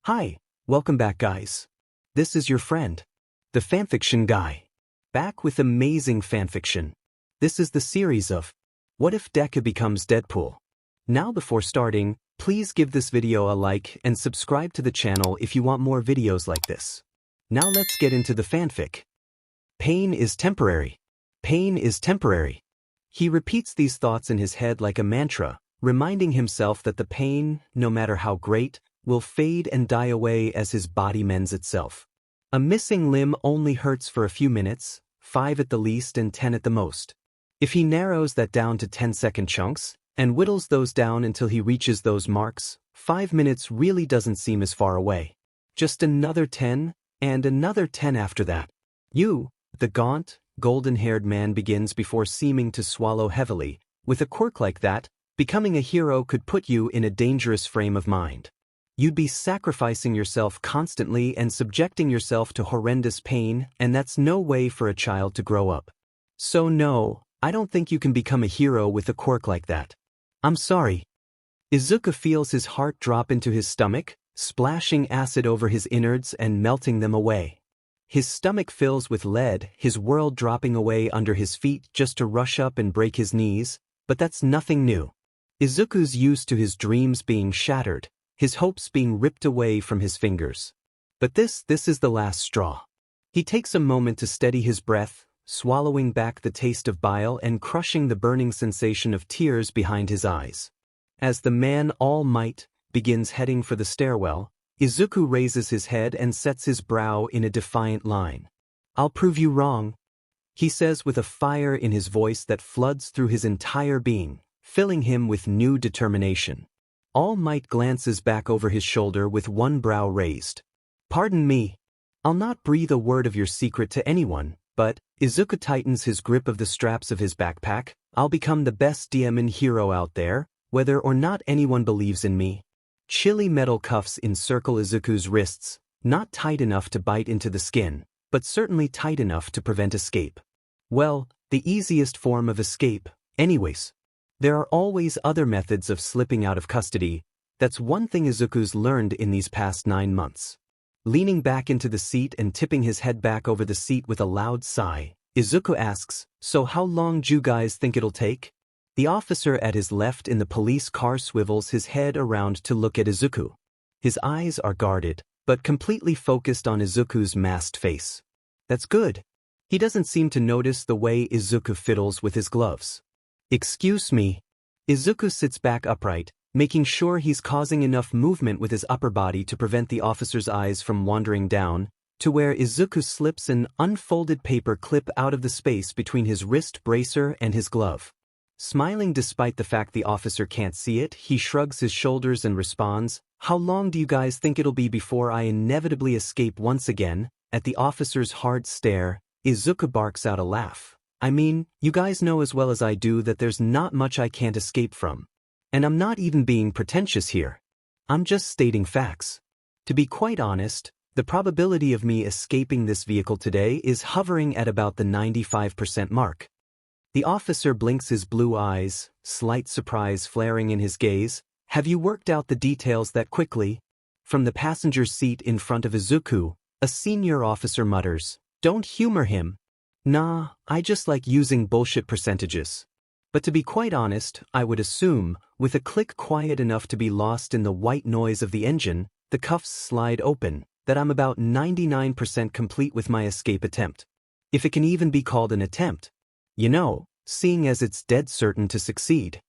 Hi, welcome back guys. This is your friend, the fanfiction guy. Back with amazing fanfiction. This is the series of What If Deku Becomes Deadpool? Now before starting, please give this video a like and subscribe to the channel if you want more videos like this. Now let's get into the fanfic. Pain is temporary. Pain is temporary. He repeats these thoughts in his head like a mantra, reminding himself that the pain, no matter how great, will fade and die away as his body mends itself. A missing limb only hurts for a few minutes, 5 at the least and 10 at the most. If he narrows that down to 10-second chunks, and whittles those down until he reaches those marks, 5 minutes really doesn't seem as far away. Just another 10, and another 10 after that. You, the gaunt, golden-haired man begins before seeming to swallow heavily. With a quirk like that, becoming a hero could put you in a dangerous frame of mind. You'd be sacrificing yourself constantly and subjecting yourself to horrendous pain, and that's no way for a child to grow up. So no, I don't think you can become a hero with a quirk like that. I'm sorry. Izuku feels his heart drop into his stomach, splashing acid over his innards and melting them away. His stomach fills with lead, his world dropping away under his feet just to rush up and break his knees, but that's nothing new. Izuku's used to his dreams being shattered, his hopes being ripped away from his fingers. But this is the last straw. He takes a moment to steady his breath, swallowing back the taste of bile and crushing the burning sensation of tears behind his eyes. As the man all might begins heading for the stairwell, Izuku raises his head and sets his brow in a defiant line. "I'll prove you wrong," he says with a fire in his voice that floods through his entire being, filling him with new determination. All Might glances back over his shoulder with one brow raised. "Pardon me. I'll not breathe a word of your secret to anyone, but," Izuku tightens his grip of the straps of his backpack, "I'll become the best demon hero out there, whether or not anyone believes in me." Chilly metal cuffs encircle Izuku's wrists, not tight enough to bite into the skin, but certainly tight enough to prevent escape. Well, the easiest form of escape, anyways. There are always other methods of slipping out of custody. That's one thing Izuku's learned in these past 9 months. Leaning back into the seat and tipping his head back over the seat with a loud sigh, Izuku asks, "So how long do you guys think it'll take?" The officer at his left in the police car swivels his head around to look at Izuku. His eyes are guarded, but completely focused on Izuku's masked face. That's good. He doesn't seem to notice the way Izuku fiddles with his gloves. "Excuse me." Izuku sits back upright, making sure he's causing enough movement with his upper body to prevent the officer's eyes from wandering down, to where Izuku slips an unfolded paper clip out of the space between his wrist bracer and his glove. Smiling despite the fact the officer can't see it, he shrugs his shoulders and responds, "How long do you guys think it'll be before I inevitably escape once again?" At the officer's hard stare, Izuku barks out a laugh. "I mean, you guys know as well as I do that there's not much I can't escape from. And I'm not even being pretentious here. I'm just stating facts. To be quite honest, the probability of me escaping this vehicle today is hovering at about the 95% mark." The officer blinks his blue eyes, slight surprise flaring in his gaze. "Have you worked out the details that quickly?" From the passenger seat in front of Izuku, a senior officer mutters, "Don't humor him." "Nah, I just like using bullshit percentages. But to be quite honest, I would assume, with a click quiet enough to be lost in the white noise of the engine, the cuffs slide open, that I'm about 99% complete with my escape attempt. If it can even be called an attempt. You know, seeing as it's dead certain to succeed."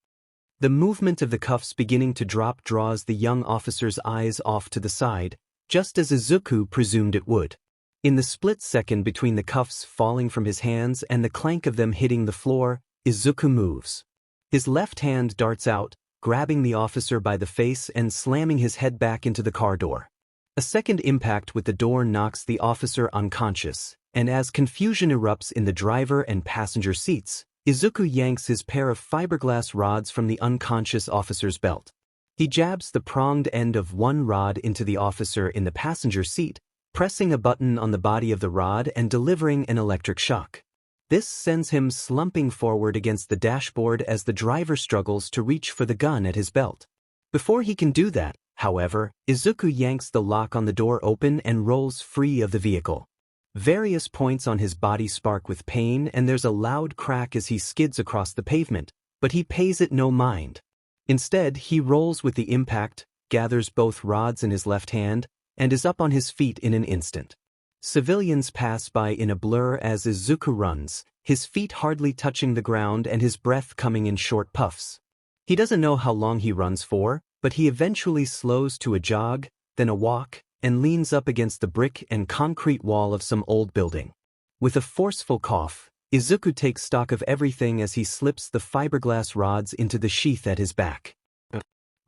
The movement of the cuffs beginning to drop draws the young officer's eyes off to the side, just as Izuku presumed it would. In the split second between the cuffs falling from his hands and the clank of them hitting the floor, Izuku moves. His left hand darts out, grabbing the officer by the face and slamming his head back into the car door. A second impact with the door knocks the officer unconscious, and as confusion erupts in the driver and passenger seats, Izuku yanks his pair of fiberglass rods from the unconscious officer's belt. He jabs the pronged end of one rod into the officer in the passenger seat, pressing a button on the body of the rod and delivering an electric shock. This sends him slumping forward against the dashboard as the driver struggles to reach for the gun at his belt. Before he can do that, However, Izuku yanks the lock on the door open and rolls free of the vehicle. Various points on his body spark with pain and there's a loud crack as he skids across the pavement, but he pays it no mind. Instead, he rolls with the impact, gathers both rods in his left hand, and is up on his feet in an instant. Civilians pass by in a blur as Izuku runs, his feet hardly touching the ground and his breath coming in short puffs. He doesn't know how long he runs for, but he eventually slows to a jog, then a walk, and leans up against the brick and concrete wall of some old building. With a forceful cough, Izuku takes stock of everything as he slips the fiberglass rods into the sheath at his back.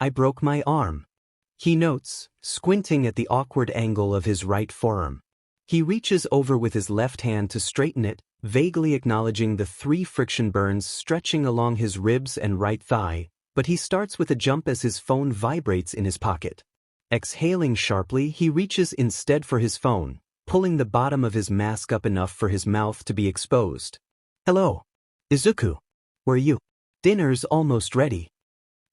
I broke my arm, he notes, squinting at the awkward angle of his right forearm. He reaches over with his left hand to straighten it, vaguely acknowledging the 3 friction burns stretching along his ribs and right thigh, but he starts with a jump as his phone vibrates in his pocket. Exhaling sharply, he reaches instead for his phone, pulling the bottom of his mask up enough for his mouth to be exposed. Hello. Izuku. Where are you? Dinner's almost ready.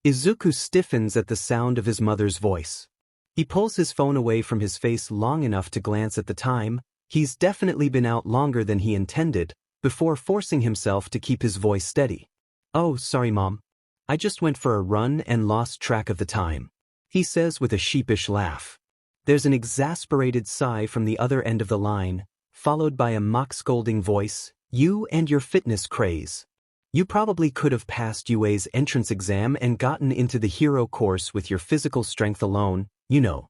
Izuku stiffens at the sound of his mother's voice. He pulls his phone away from his face long enough to glance at the time. He's definitely been out longer than he intended, before forcing himself to keep his voice steady. Oh, sorry Mom. I just went for a run and lost track of the time, he says with a sheepish laugh. There's an exasperated sigh from the other end of the line, followed by a mock-scolding voice, you and your fitness craze. You probably could have passed UA's entrance exam and gotten into the hero course with your physical strength alone, you know.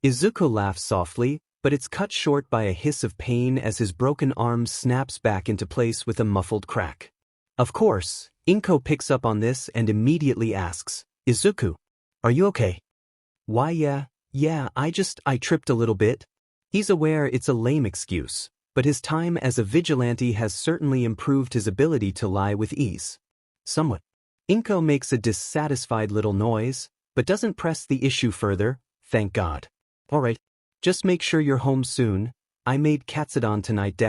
Izuku laughs softly, but it's cut short by a hiss of pain as his broken arm snaps back into place with a muffled crack. Of course, Inko picks up on this and immediately asks, Izuku, are you okay? Why yeah, I tripped a little bit. He's aware it's a lame excuse, but his time as a vigilante has certainly improved his ability to lie with ease. Somewhat. Inko makes a dissatisfied little noise, but doesn't press the issue further, thank God. Alright, just make sure you're home soon. I made katsudon tonight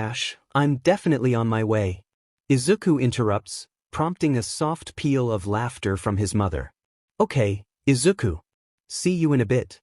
I'm definitely on my way. Izuku interrupts, prompting a soft peal of laughter from his mother. Okay, Izuku. See you in a bit.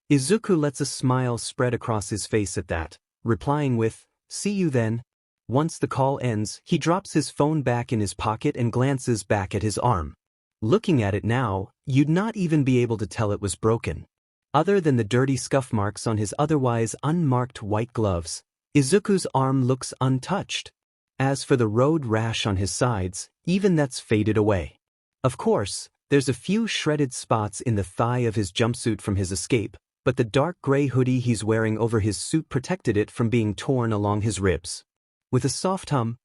Izuku lets a smile spread across his face at that, replying with, see you then. Once the call ends, he drops his phone back in his pocket and glances back at his arm. Looking at it now, you'd not even be able to tell it was broken. Other than the dirty scuff marks on his otherwise unmarked white gloves, Izuku's arm looks untouched. As for the road rash on his sides, even that's faded away. Of course, there's a few shredded spots in the thigh of his jumpsuit from his escape, but the dark gray hoodie he's wearing over his suit protected it from being torn along his ribs. With a soft hum,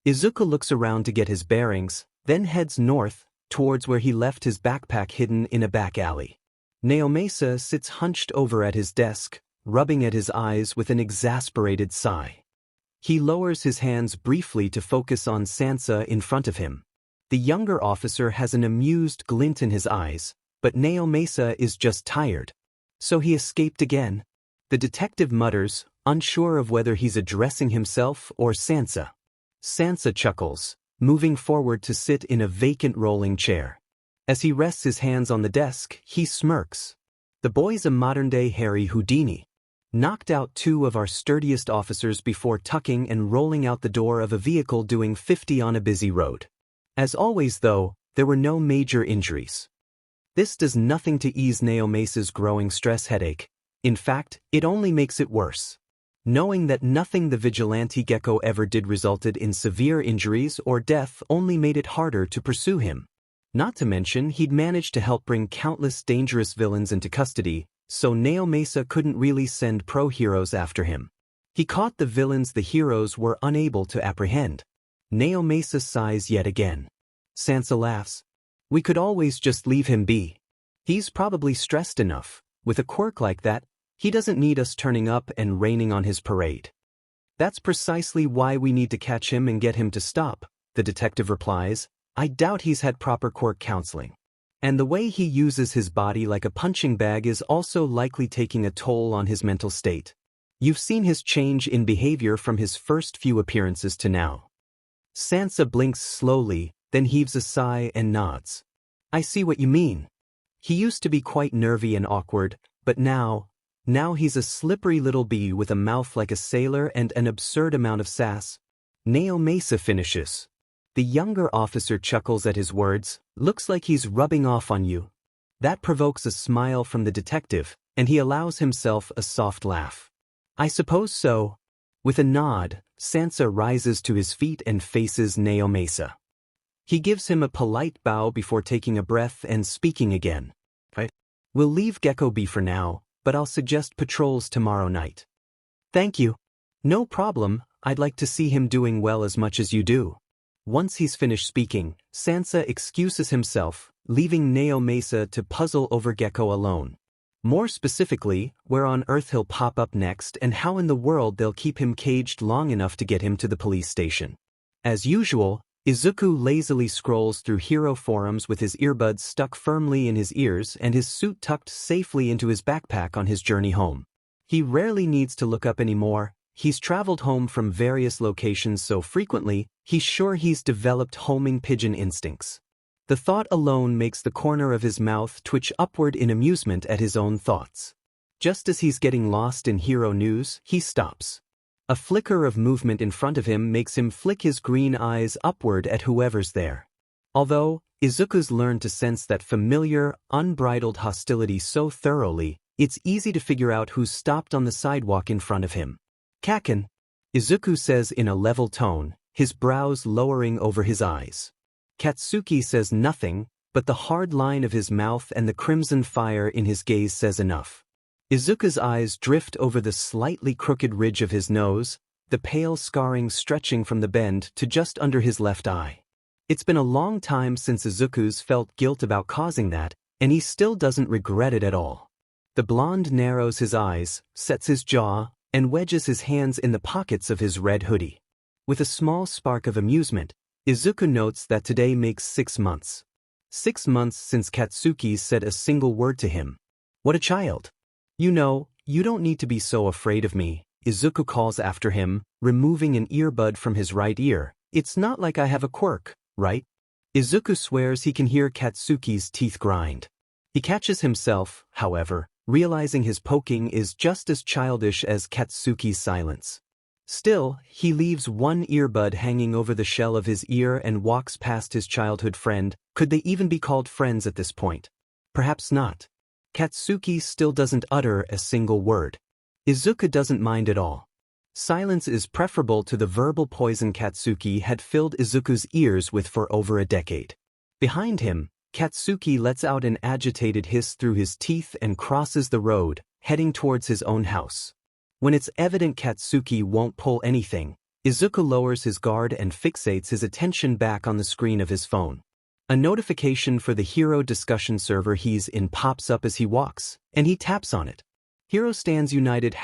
Izuku looks around to get his bearings, then heads north, towards where he left his backpack hidden in a back alley. Naomasa sits hunched over at his desk, rubbing at his eyes with an exasperated sigh. He lowers his hands briefly to focus on Sansa in front of him. The younger officer has an amused glint in his eyes, but Naomasa is just tired. So he escaped again. The detective mutters, unsure of whether he's addressing himself or Sansa. Sansa chuckles, moving forward to sit in a vacant rolling chair. As he rests his hands on the desk, he smirks. The boy's a modern-day Harry Houdini. Knocked out 2 of our sturdiest officers before tucking and rolling out the door of a vehicle doing 50 on a busy road. As always though, there were no major injuries. This does nothing to ease Naomasa's growing stress headache. In fact, it only makes it worse. Knowing that nothing the vigilante gecko ever did resulted in severe injuries or death only made it harder to pursue him. Not to mention he'd managed to help bring countless dangerous villains into custody, so Naomasa couldn't really send pro-heroes after him. He caught the villains the heroes were unable to apprehend. Naomasa sighs yet again. Sansa laughs. We could always just leave him be. He's probably stressed enough. With a quirk like that, he doesn't need us turning up and raining on his parade. That's precisely why we need to catch him and get him to stop, the detective replies. I doubt he's had proper quirk counseling. And the way he uses his body like a punching bag is also likely taking a toll on his mental state. You've seen his change in behavior from his first few appearances to now. Sansa blinks slowly, then heaves a sigh and nods. I see what you mean. He used to be quite nervy and awkward, but now he's a slippery little bee with a mouth like a sailor and an absurd amount of sass. Neo Mesa finishes. The younger officer chuckles at his words, looks like he's rubbing off on you. That provokes a smile from the detective, and he allows himself a soft laugh. I suppose so. With a nod, Sansa rises to his feet and faces Neo Mesa. He gives him a polite bow before taking a breath and speaking again. We'll leave Gecko be for now, but I'll suggest patrols tomorrow night. Thank you. No problem, I'd like to see him doing well as much as you do. Once he's finished speaking, Sansa excuses himself, leaving Neo Mesa to puzzle over Gecko alone. More specifically, where on Earth he'll pop up next and how in the world they'll keep him caged long enough to get him to the police station. As usual, Izuku lazily scrolls through hero forums with his earbuds stuck firmly in his ears and his suit tucked safely into his backpack on his journey home. He rarely needs to look up anymore. He's traveled home from various locations so frequently, he's sure he's developed homing pigeon instincts. The thought alone makes the corner of his mouth twitch upward in amusement at his own thoughts. Just as he's getting lost in hero news, he stops. A flicker of movement in front of him makes him flick his green eyes upward at whoever's there. Although Izuku's learned to sense that familiar, unbridled hostility so thoroughly, it's easy to figure out who's stopped on the sidewalk in front of him. Kaken, Izuku says in a level tone, his brows lowering over his eyes. Katsuki says nothing, but the hard line of his mouth and the crimson fire in his gaze says enough. Izuku's eyes drift over the slightly crooked ridge of his nose, the pale scarring stretching from the bend to just under his left eye. It's been a long time since Izuku's felt guilt about causing that, and he still doesn't regret it at all. The blonde narrows his eyes, sets his jaw, and wedges his hands in the pockets of his red hoodie. With a small spark of amusement, Izuku notes that today makes 6 months. 6 months since Katsuki said a single word to him. What a child. You know, you don't need to be so afraid of me, Izuku calls after him, removing an earbud from his right ear. It's not like I have a quirk, right? Izuku swears he can hear Katsuki's teeth grind. He catches himself, however, realizing his poking is just as childish as Katsuki's silence. Still, he leaves one earbud hanging over the shell of his ear and walks past his childhood friend. Could they even be called friends at this point? Perhaps not. Katsuki still doesn't utter a single word. Izuku doesn't mind at all. Silence is preferable to the verbal poison Katsuki had filled Izuku's ears with for over a decade. Behind him, Katsuki lets out an agitated hiss through his teeth and crosses the road, heading towards his own house. When it's evident Katsuki won't pull anything, Izuku lowers his guard and fixates his attention back on the screen of his phone. A notification for the Hero discussion server he's in pops up as he walks, and he taps on it. Hero Stands United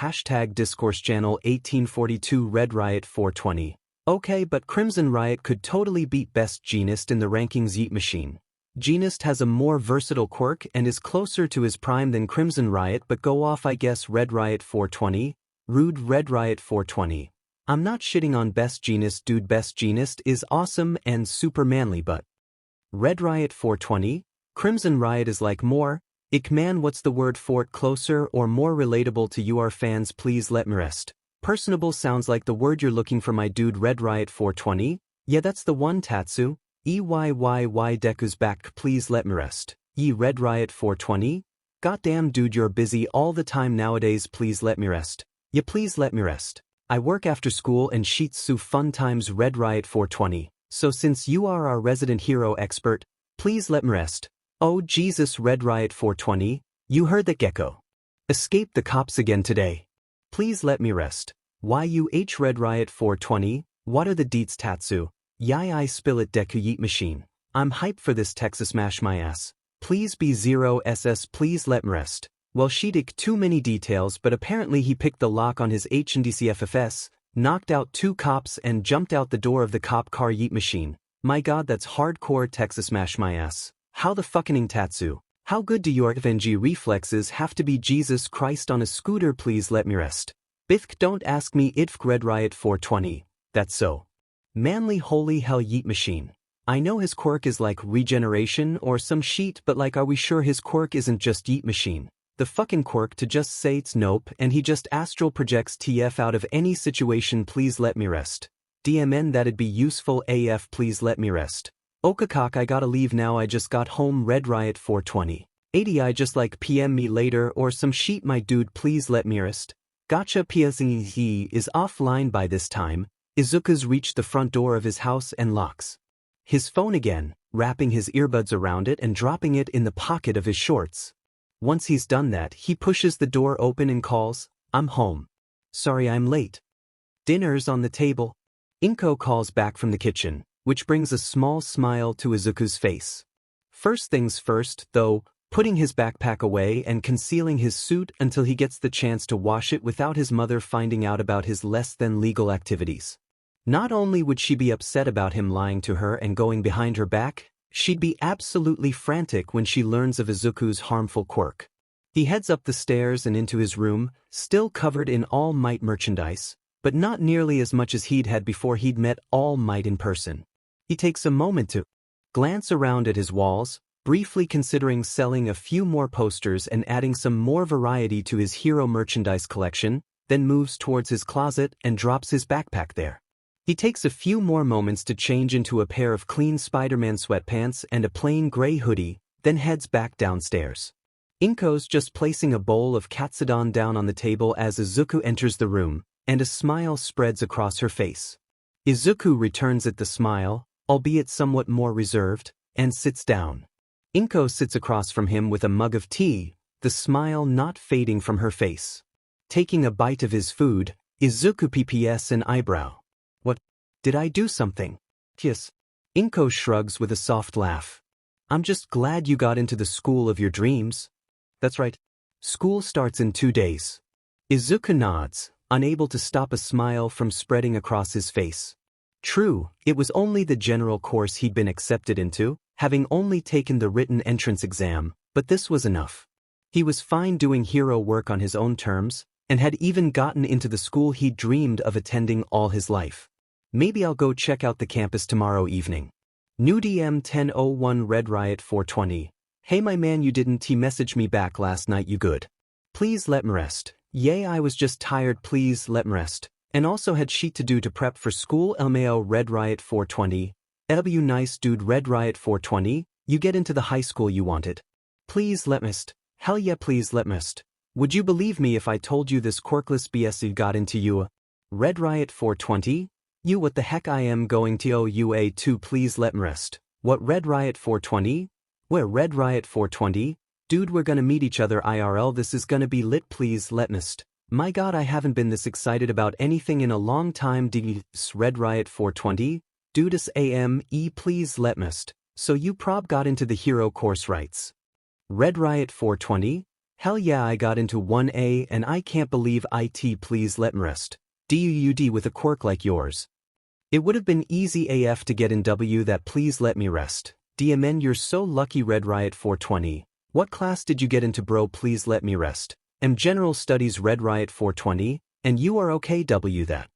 #Discourse Channel 1842 Red Riot 420. Okay, but Crimson Riot could totally beat Best Jeanist in the rankings Yeet Machine. Jeanist has a more versatile quirk and is closer to his prime than Crimson Riot, but go off I guess Red Riot 420. Rude Red Riot 420. I'm not shitting on Best Jeanist dude, Best Jeanist is awesome and super manly, but Red Riot 420? Crimson Riot is like more, ick man, what's the word for it, closer or more relatable to you, our fans, please let me rest. Personable sounds like the word you're looking for, my dude. Red Riot 420? Yeah, that's the one, Tatsu. EYYY Deku's back, please let me rest. Red Riot 420? Goddamn dude, you're busy all the time nowadays, please let me rest. Yeah, please let me rest. I work after school and shitsu fun times. Red Riot 420. So since you are our resident hero expert, please let me rest. Oh Jesus. Red Riot 420, you heard that Gecko escaped the cops again today. Please let me rest. YUH. Red Riot 420, what are the deets, Tatsu? Yai I spill it, Deku Yeet Machine. I'm hyped for this Texas mash my ass. Please be 0SS, please let me rest. Well, she'd too many details, but apparently he picked the lock on his HNDCFFS, knocked out 2 cops and jumped out the door of the cop car. Yeet Machine. My god, that's hardcore Texas mash my ass. How the fucking Tatsu? How good do your FNG reflexes have to be? Jesus Christ on a scooter, please let me rest. Bithk, don't ask me. Idfk. Red Riot 420. That's so manly, holy hell. Yeet Machine. I know his quirk is like regeneration or some shit, but like, are we sure his quirk isn't just yeet machine? The fucking quirk to just say it's nope and he just astral projects TF out of any situation, please let me rest. DMN, that'd be useful AF, please let me rest. Okakak, I gotta leave now, I just got home, Red Riot 420. 80, I just like PM me later or some sheet, my dude, please let me rest. Gotcha. PSE is offline by this time. Izuku's reached the front door of his house and locks his phone again, wrapping his earbuds around it and dropping it in the pocket of his shorts. Once he's done that, he pushes the door open and calls, I'm home. Sorry I'm late. Dinner's on the table. Inko calls back from the kitchen, which brings a small smile to Izuku's face. First things first, though, putting his backpack away and concealing his suit until he gets the chance to wash it without his mother finding out about his less-than-legal activities. Not only would she be upset about him lying to her and going behind her back, she'd be absolutely frantic when she learns of Izuku's harmful quirk. He heads up the stairs and into his room, still covered in All Might merchandise, but not nearly as much as he'd had before he'd met All Might in person. He takes a moment to glance around at his walls, briefly considering selling a few more posters and adding some more variety to his hero merchandise collection, then moves towards his closet and drops his backpack there. He takes a few more moments to change into a pair of clean Spider-Man sweatpants and a plain gray hoodie, then heads back downstairs. Inko's just placing a bowl of katsudon down on the table as Izuku enters the room, and a smile spreads across her face. Izuku returns at the smile, albeit somewhat more reserved, and sits down. Inko sits across from him with a mug of tea, the smile not fading from her face. Taking a bite of his food, Izuku pps an eyebrow. What? Did I do something? Yes. Inko shrugs with a soft laugh. I'm just glad you got into the school of your dreams. That's right. School starts in 2 days. Izuku nods, unable to stop a smile from spreading across his face. True, it was only the general course he'd been accepted into, having only taken the written entrance exam, but this was enough. He was fine doing hero work on his own terms, and had even gotten into the school he'd dreamed of attending all his life. Maybe I'll go check out the campus tomorrow evening. New DM 1001 Red Riot 420. Hey my man, you didn't message me back last night, you good? Please let me rest. Yay, I was just tired, please let me rest. And also had shit to do to prep for school. LMAO Red Riot 420. LW nice dude Red Riot 420. You get into the high school you wanted. Please let me rest. Hell yeah, please let me rest. Would you believe me if I told you this quirkless BS you got into you? Red Riot 420? You what the heck, I am going to OUA 2, please let me rest. What, Red Riot 420? Where Red Riot 420? Dude, we're gonna meet each other IRL, this is gonna be lit, please let me rest. My god, I haven't been this excited about anything in a long time. Red Riot 420? Dudes AME, please let me rest. So you prob got into the hero course rights. Red Riot 420? Hell yeah, I got into 1A and I can't believe it, please let me rest. DUUD with a quirk like yours. It would have been easy AF to get in W that, please let me rest. DMN, you're so lucky. Red Riot 420. What class did you get into, bro, please let me rest. General Studies. Red Riot 420, and you are okay W that.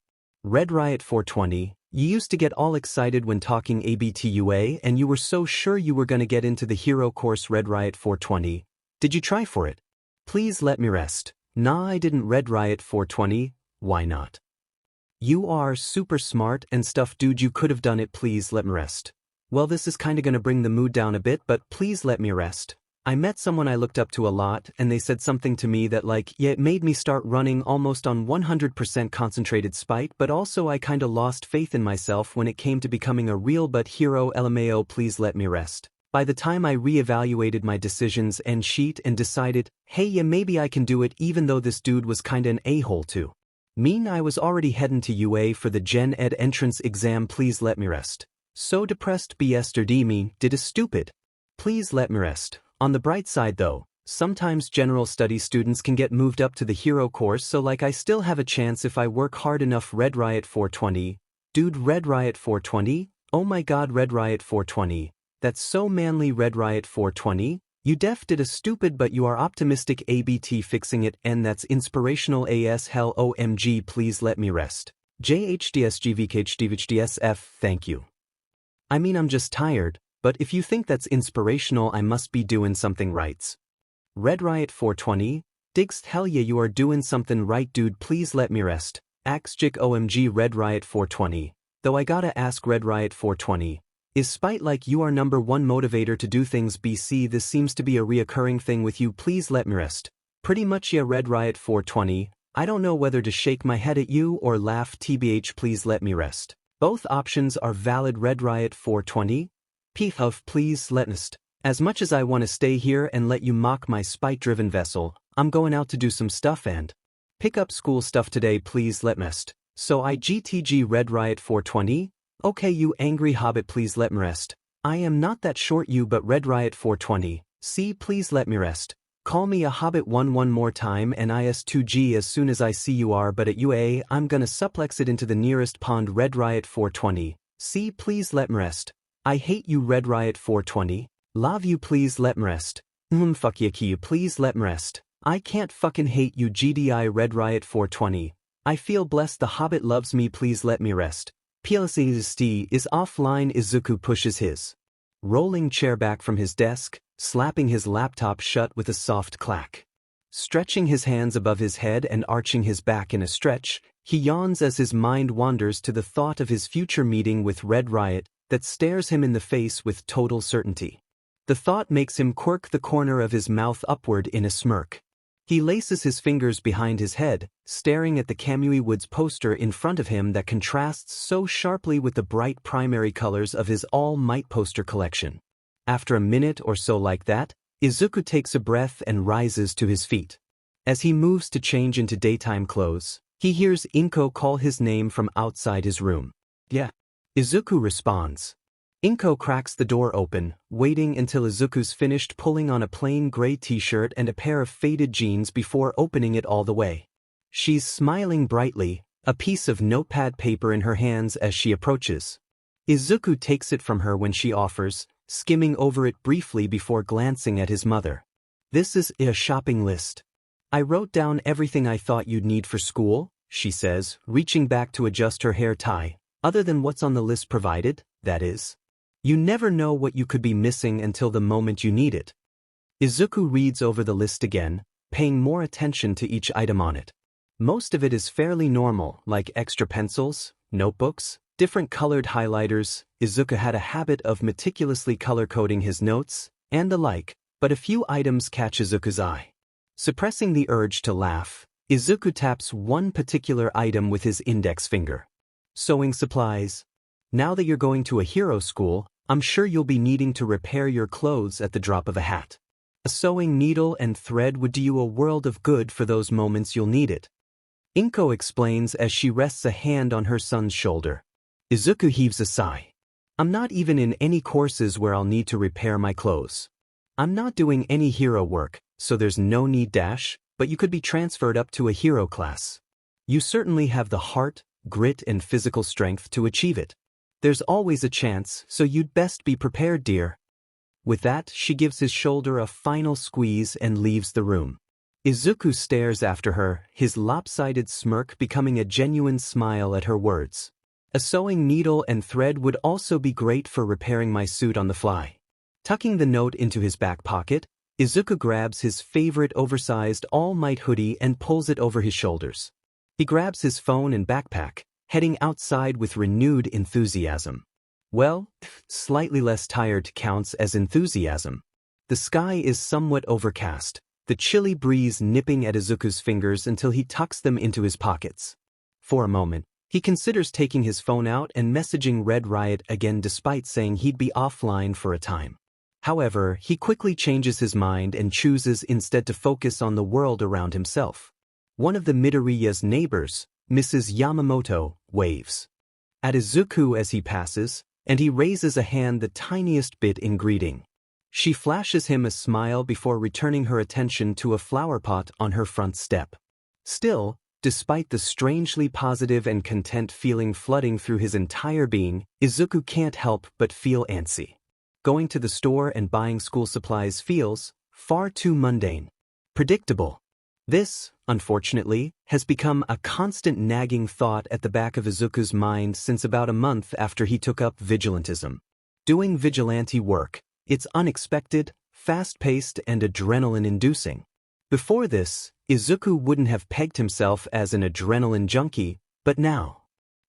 Red Riot 420, you used to get all excited when talking ABTUA and you were so sure you were gonna get into the hero course. Red Riot 420, did you try for it? Please let me rest. Nah, I didn't. Red Riot 420, why not? You are super smart and stuff, dude, you could have done it, please let me rest. Well, this is kinda gonna bring the mood down a bit, but please let me rest. I met someone I looked up to a lot and they said something to me that it made me start running almost on 100% concentrated spite, but also I kinda lost faith in myself when it came to becoming a real but hero. LMAO, please let me rest. By the time I reevaluated my decisions and decided, hey yeah, maybe I can do it, even though this dude was kinda an a-hole too. I was already heading to UA for the Gen Ed entrance exam. Please let me rest. So depressed. yesterday me did a stupid. Please let me rest. On the bright side though, sometimes general study students can get moved up to the hero course, so I still have a chance if I work hard enough. Red Riot 420. Dude, Red Riot 420? Oh my god, Red Riot 420. That's so manly. Red Riot 420. You def did a stupid, but you are optimistic. ABT fixing it, and that's inspirational AS. Hell OMG, please let me rest. JHDSGVKHDVHDSF, thank you. I mean I'm just tired, but if you think that's inspirational I must be doing something right. Red Riot 420, digs hell yeah you are doing something right dude please let me rest. Axjik OMG Red Riot 420, though I gotta ask Red Riot 420, is spite like you are number one motivator to do things BC this seems to be a reoccurring thing with you please let me rest. Pretty much yeah Red Riot 420, I don't know whether to shake my head at you or laugh tbh please let me rest. Both options are valid Red Riot 420. Phuff please let me rest. As much as I want to stay here and let you mock my spite-driven vessel, I'm going out to do some stuff and pick up school stuff today please let me rest. So IGTG Red Riot 420? Okay you angry hobbit please let me rest. I am not that short you but Red Riot 420, see please let me rest. Call me a hobbit one more time and is2g as soon as I see you are but at UA I'm gonna suplex it into the nearest pond Red Riot 420, see please let me rest. I hate you Red Riot 420. Love you please let me rest. Fuck you please let me rest. I can't fucking hate you GDI Red Riot 420. I feel blessed the hobbit loves me please let me rest. PLC is offline Izuku pushes his rolling chair back from his desk, slapping his laptop shut with a soft clack. Stretching his hands above his head and arching his back in a stretch, he yawns as his mind wanders to the thought of his future meeting with Red Riot that stares him in the face with total certainty. The thought makes him quirk the corner of his mouth upward in a smirk. He laces his fingers behind his head, staring at the Kamui Woods poster in front of him that contrasts so sharply with the bright primary colors of his All Might poster collection. After a minute or so like that, Izuku takes a breath and rises to his feet. As he moves to change into daytime clothes, he hears Inko call his name from outside his room. Yeah. Izuku responds. Inko cracks the door open, waiting until Izuku's finished pulling on a plain gray t-shirt and a pair of faded jeans before opening it all the way. She's smiling brightly, a piece of notepad paper in her hands as she approaches. Izuku takes it from her when she offers, skimming over it briefly before glancing at his mother. This is a shopping list. I wrote down everything I thought you'd need for school, she says, reaching back to adjust her hair tie, other than what's on the list provided, that is. You never know what you could be missing until the moment you need it. Izuku reads over the list again, paying more attention to each item on it. Most of it is fairly normal, like extra pencils, notebooks, different colored highlighters. Izuku had a habit of meticulously color-coding his notes, and the like, but a few items catch Izuku's eye. Suppressing the urge to laugh, Izuku taps one particular item with his index finger. Sewing supplies. Now that you're going to a hero school, I'm sure you'll be needing to repair your clothes at the drop of a hat. A sewing needle and thread would do you a world of good for those moments you'll need it. Inko explains as she rests a hand on her son's shoulder. Izuku heaves a sigh. I'm not even in any courses where I'll need to repair my clothes. I'm not doing any hero work, so there's no need but you could be transferred up to a hero class. You certainly have the heart, grit and physical strength to achieve it. There's always a chance, so you'd best be prepared, dear. With that, she gives his shoulder a final squeeze and leaves the room. Izuku stares after her, his lopsided smirk becoming a genuine smile at her words. A sewing needle and thread would also be great for repairing my suit on the fly. Tucking the note into his back pocket, Izuku grabs his favorite oversized All Might hoodie and pulls it over his shoulders. He grabs his phone and backpack, heading outside with renewed enthusiasm. Well, slightly less tired counts as enthusiasm. The sky is somewhat overcast, the chilly breeze nipping at Izuku's fingers until he tucks them into his pockets. For a moment, he considers taking his phone out and messaging Red Riot again despite saying he'd be offline for a time. However, he quickly changes his mind and chooses instead to focus on the world around himself. One of the Midoriya's neighbors, Mrs. Yamamoto, waves at Izuku as he passes, and he raises a hand the tiniest bit in greeting. She flashes him a smile before returning her attention to a flower pot on her front step. Still, despite the strangely positive and content feeling flooding through his entire being, Izuku can't help but feel antsy. Going to the store and buying school supplies feels far too mundane. Predictable. This, unfortunately, has become a constant nagging thought at the back of Izuku's mind since about a month after he took up vigilantism. doing vigilante work. It's unexpected, fast-paced and adrenaline-inducing. Before this, Izuku wouldn't have pegged himself as an adrenaline junkie, but now.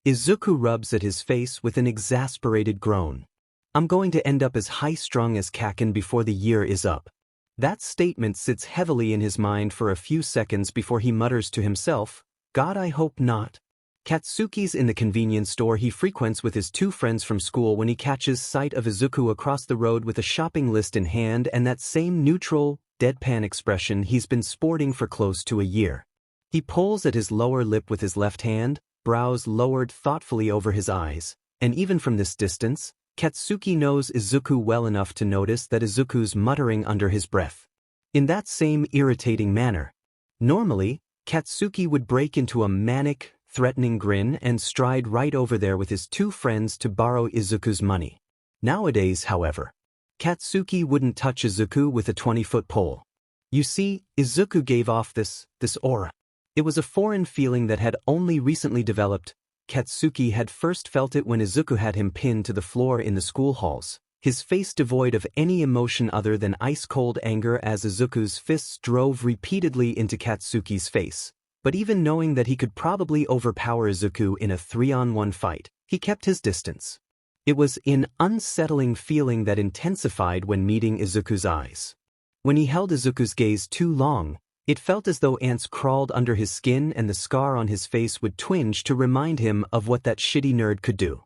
Izuku rubs at his face with an exasperated groan. I'm going to end up as high-strung as Kaken before the year is up. That statement sits heavily in his mind for a few seconds before he mutters to himself, God, I hope not. Katsuki's in the convenience store he frequents with his two friends from school when he catches sight of Izuku across the road with a shopping list in hand and that same neutral, deadpan expression he's been sporting for close to a year. He pulls at his lower lip with his left hand, brows lowered thoughtfully over his eyes, and even from this distance, Katsuki knows Izuku well enough to notice that Izuku's muttering under his breath. In that same irritating manner. Normally, Katsuki would break into a manic, threatening grin and stride right over there with his two friends to borrow Izuku's money. Nowadays, however, Katsuki wouldn't touch Izuku with a 20-foot pole. You see, Izuku gave off this aura. It was a foreign feeling that had only recently developed. Katsuki had first felt it when Izuku had him pinned to the floor in the school halls, his face devoid of any emotion other than ice-cold anger as Izuku's fists drove repeatedly into Katsuki's face. But even knowing that he could probably overpower Izuku in a 3-on-1 fight, he kept his distance. It was an unsettling feeling that intensified when meeting Izuku's eyes. When he held Izuku's gaze too long, it felt as though ants crawled under his skin and the scar on his face would twinge to remind him of what that shitty nerd could do.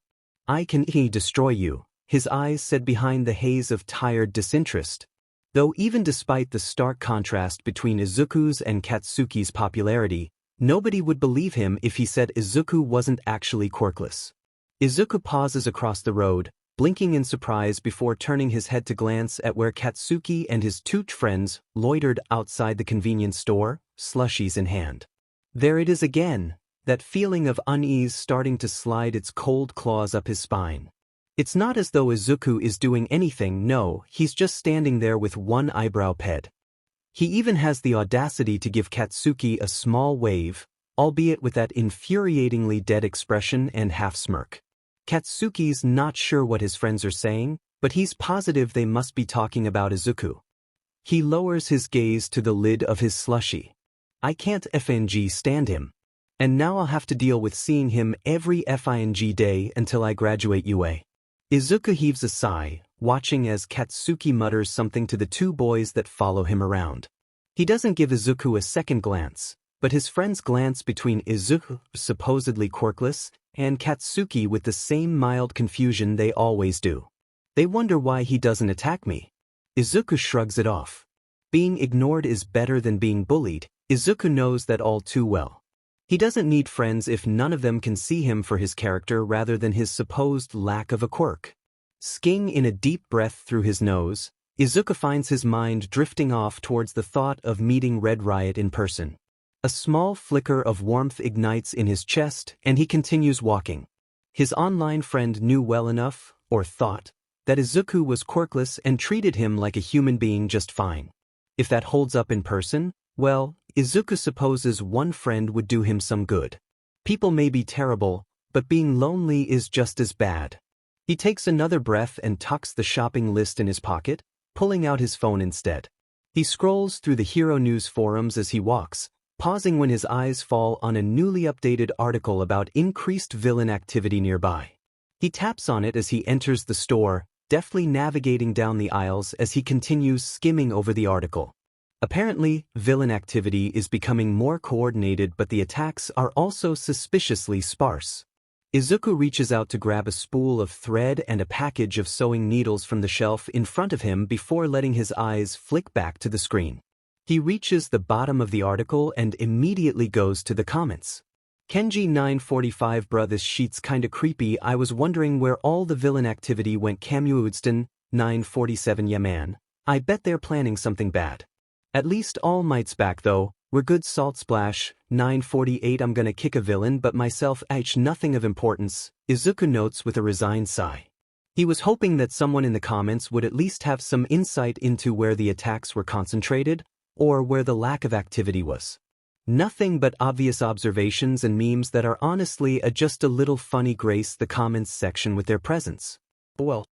I can destroy you, his eyes said behind the haze of tired disinterest. Though even despite the stark contrast between Izuku's and Katsuki's popularity, nobody would believe him if he said Izuku wasn't actually quirkless. Izuku pauses across the road, blinking in surprise before turning his head to glance at where Katsuki and his two friends loitered outside the convenience store, slushies in hand. There it is again, that feeling of unease starting to slide its cold claws up his spine. It's not as though Izuku is doing anything, no, he's just standing there with one eyebrow ped. He even has the audacity to give Katsuki a small wave, albeit with that infuriatingly dead expression and half-smirk. Katsuki's not sure what his friends are saying, but he's positive they must be talking about Izuku. He lowers his gaze to the lid of his slushie. I can't FNG stand him. And now I'll have to deal with seeing him every FING day until I graduate UA. Izuku heaves a sigh, watching as Katsuki mutters something to the two boys that follow him around. He doesn't give Izuku a second glance, but his friends glance between Izuku, supposedly quirkless, and Katsuki with the same mild confusion they always do. They wonder why he doesn't attack me. Izuku shrugs it off. Being ignored is better than being bullied. Izuku knows that all too well. He doesn't need friends if none of them can see him for his character rather than his supposed lack of a quirk. Skiing in a deep breath through his nose, Izuku finds his mind drifting off towards the thought of meeting Red Riot in person. A small flicker of warmth ignites in his chest, and he continues walking. His online friend knew well enough, or thought, that Izuku was quirkless and treated him like a human being just fine. If that holds up in person, well, Izuku supposes one friend would do him some good. People may be terrible, but being lonely is just as bad. He takes another breath and tucks the shopping list in his pocket, pulling out his phone instead. He scrolls through the Hero News forums as he walks, pausing when his eyes fall on a newly updated article about increased villain activity nearby. He taps on it as he enters the store, deftly navigating down the aisles as he continues skimming over the article. Apparently, villain activity is becoming more coordinated, but the attacks are also suspiciously sparse. Izuku reaches out to grab a spool of thread and a package of sewing needles from the shelf in front of him before letting his eyes flick back to the screen. He reaches the bottom of the article and immediately goes to the comments. Kenji 945 bruh, this sheet's kinda creepy. I was wondering where all the villain activity went. Camuudston 947 yeah man, I bet they're planning something bad. At least All Might's back though, we're good. Salt Splash 948 I'm gonna kick a villain but myself nothing of importance, Izuku notes with a resigned sigh. He was hoping that someone in the comments would at least have some insight into where the attacks were concentrated, or where the lack of activity was. Nothing but obvious observations and memes that are honestly just a little funny grace the comments section with their presence. Well,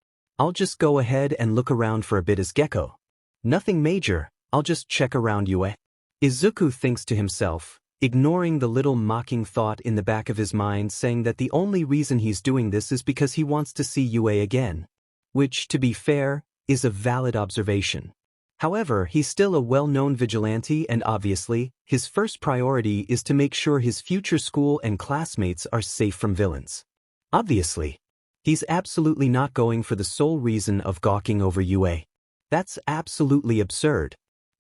I'll just go ahead and look around for a bit as Gecko. Nothing major, I'll just check around Yue. Izuku thinks to himself, ignoring the little mocking thought in the back of his mind saying that the only reason he's doing this is because he wants to see Yue again. Which, to be fair, is a valid observation. However, he's still a well-known vigilante and obviously, his first priority is to make sure his future school and classmates are safe from villains. Obviously. He's absolutely not going for the sole reason of gawking over Yue. That's absolutely absurd.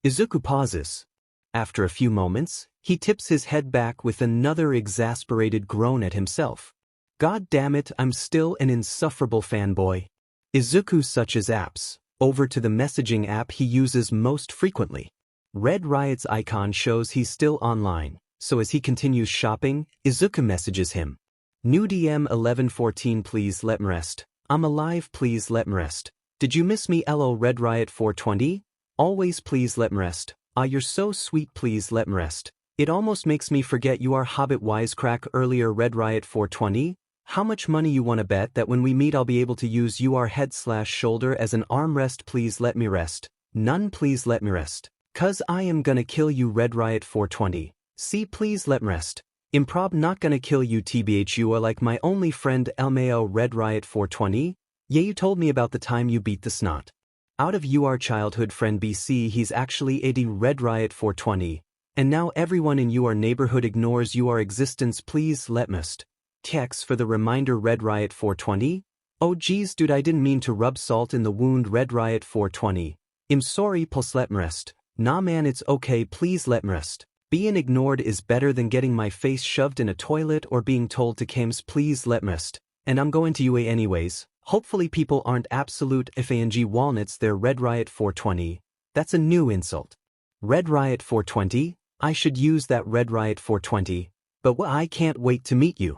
Izuku pauses. After a few moments, he tips his head back with another exasperated groan at himself. God damn it, I'm still an insufferable fanboy. Izuku searches apps, over to the messaging app he uses most frequently. Red Riot's icon shows he's still online, so as he continues shopping, Izuku messages him. New DM 1114 please let me rest. I'm alive please let me rest. Did you miss me LO Red Riot 420? Always please let me rest. Ah you're so sweet please let me rest. It almost makes me forget you are Hobbit wisecrack earlier Red Riot 420? How much money you wanna bet that when we meet I'll be able to use your head/shoulder as an armrest please let me rest. None please let me rest. Cuz I am gonna kill you Red Riot 420. See please let me rest. Improb not gonna kill you tbh you are like my only friend LMAO Red Riot 420? Yeah you told me about the time you beat the snot out of your childhood friend BC he's actually AD Red Riot 420. And now everyone in your neighborhood ignores your existence please let me rest. Text for the reminder Red Riot 420? Oh geez dude I didn't mean to rub salt in the wound Red Riot 420. I'm sorry plus let me rest. Nah man it's okay please let me rest. Being ignored is better than getting my face shoved in a toilet or being told to Kames please let me rest. And I'm going to UA anyways. Hopefully people aren't absolute FANG walnuts they're Red Riot 420. That's a new insult. Red Riot 420? I should use that Red Riot 420. But I can't wait to meet you.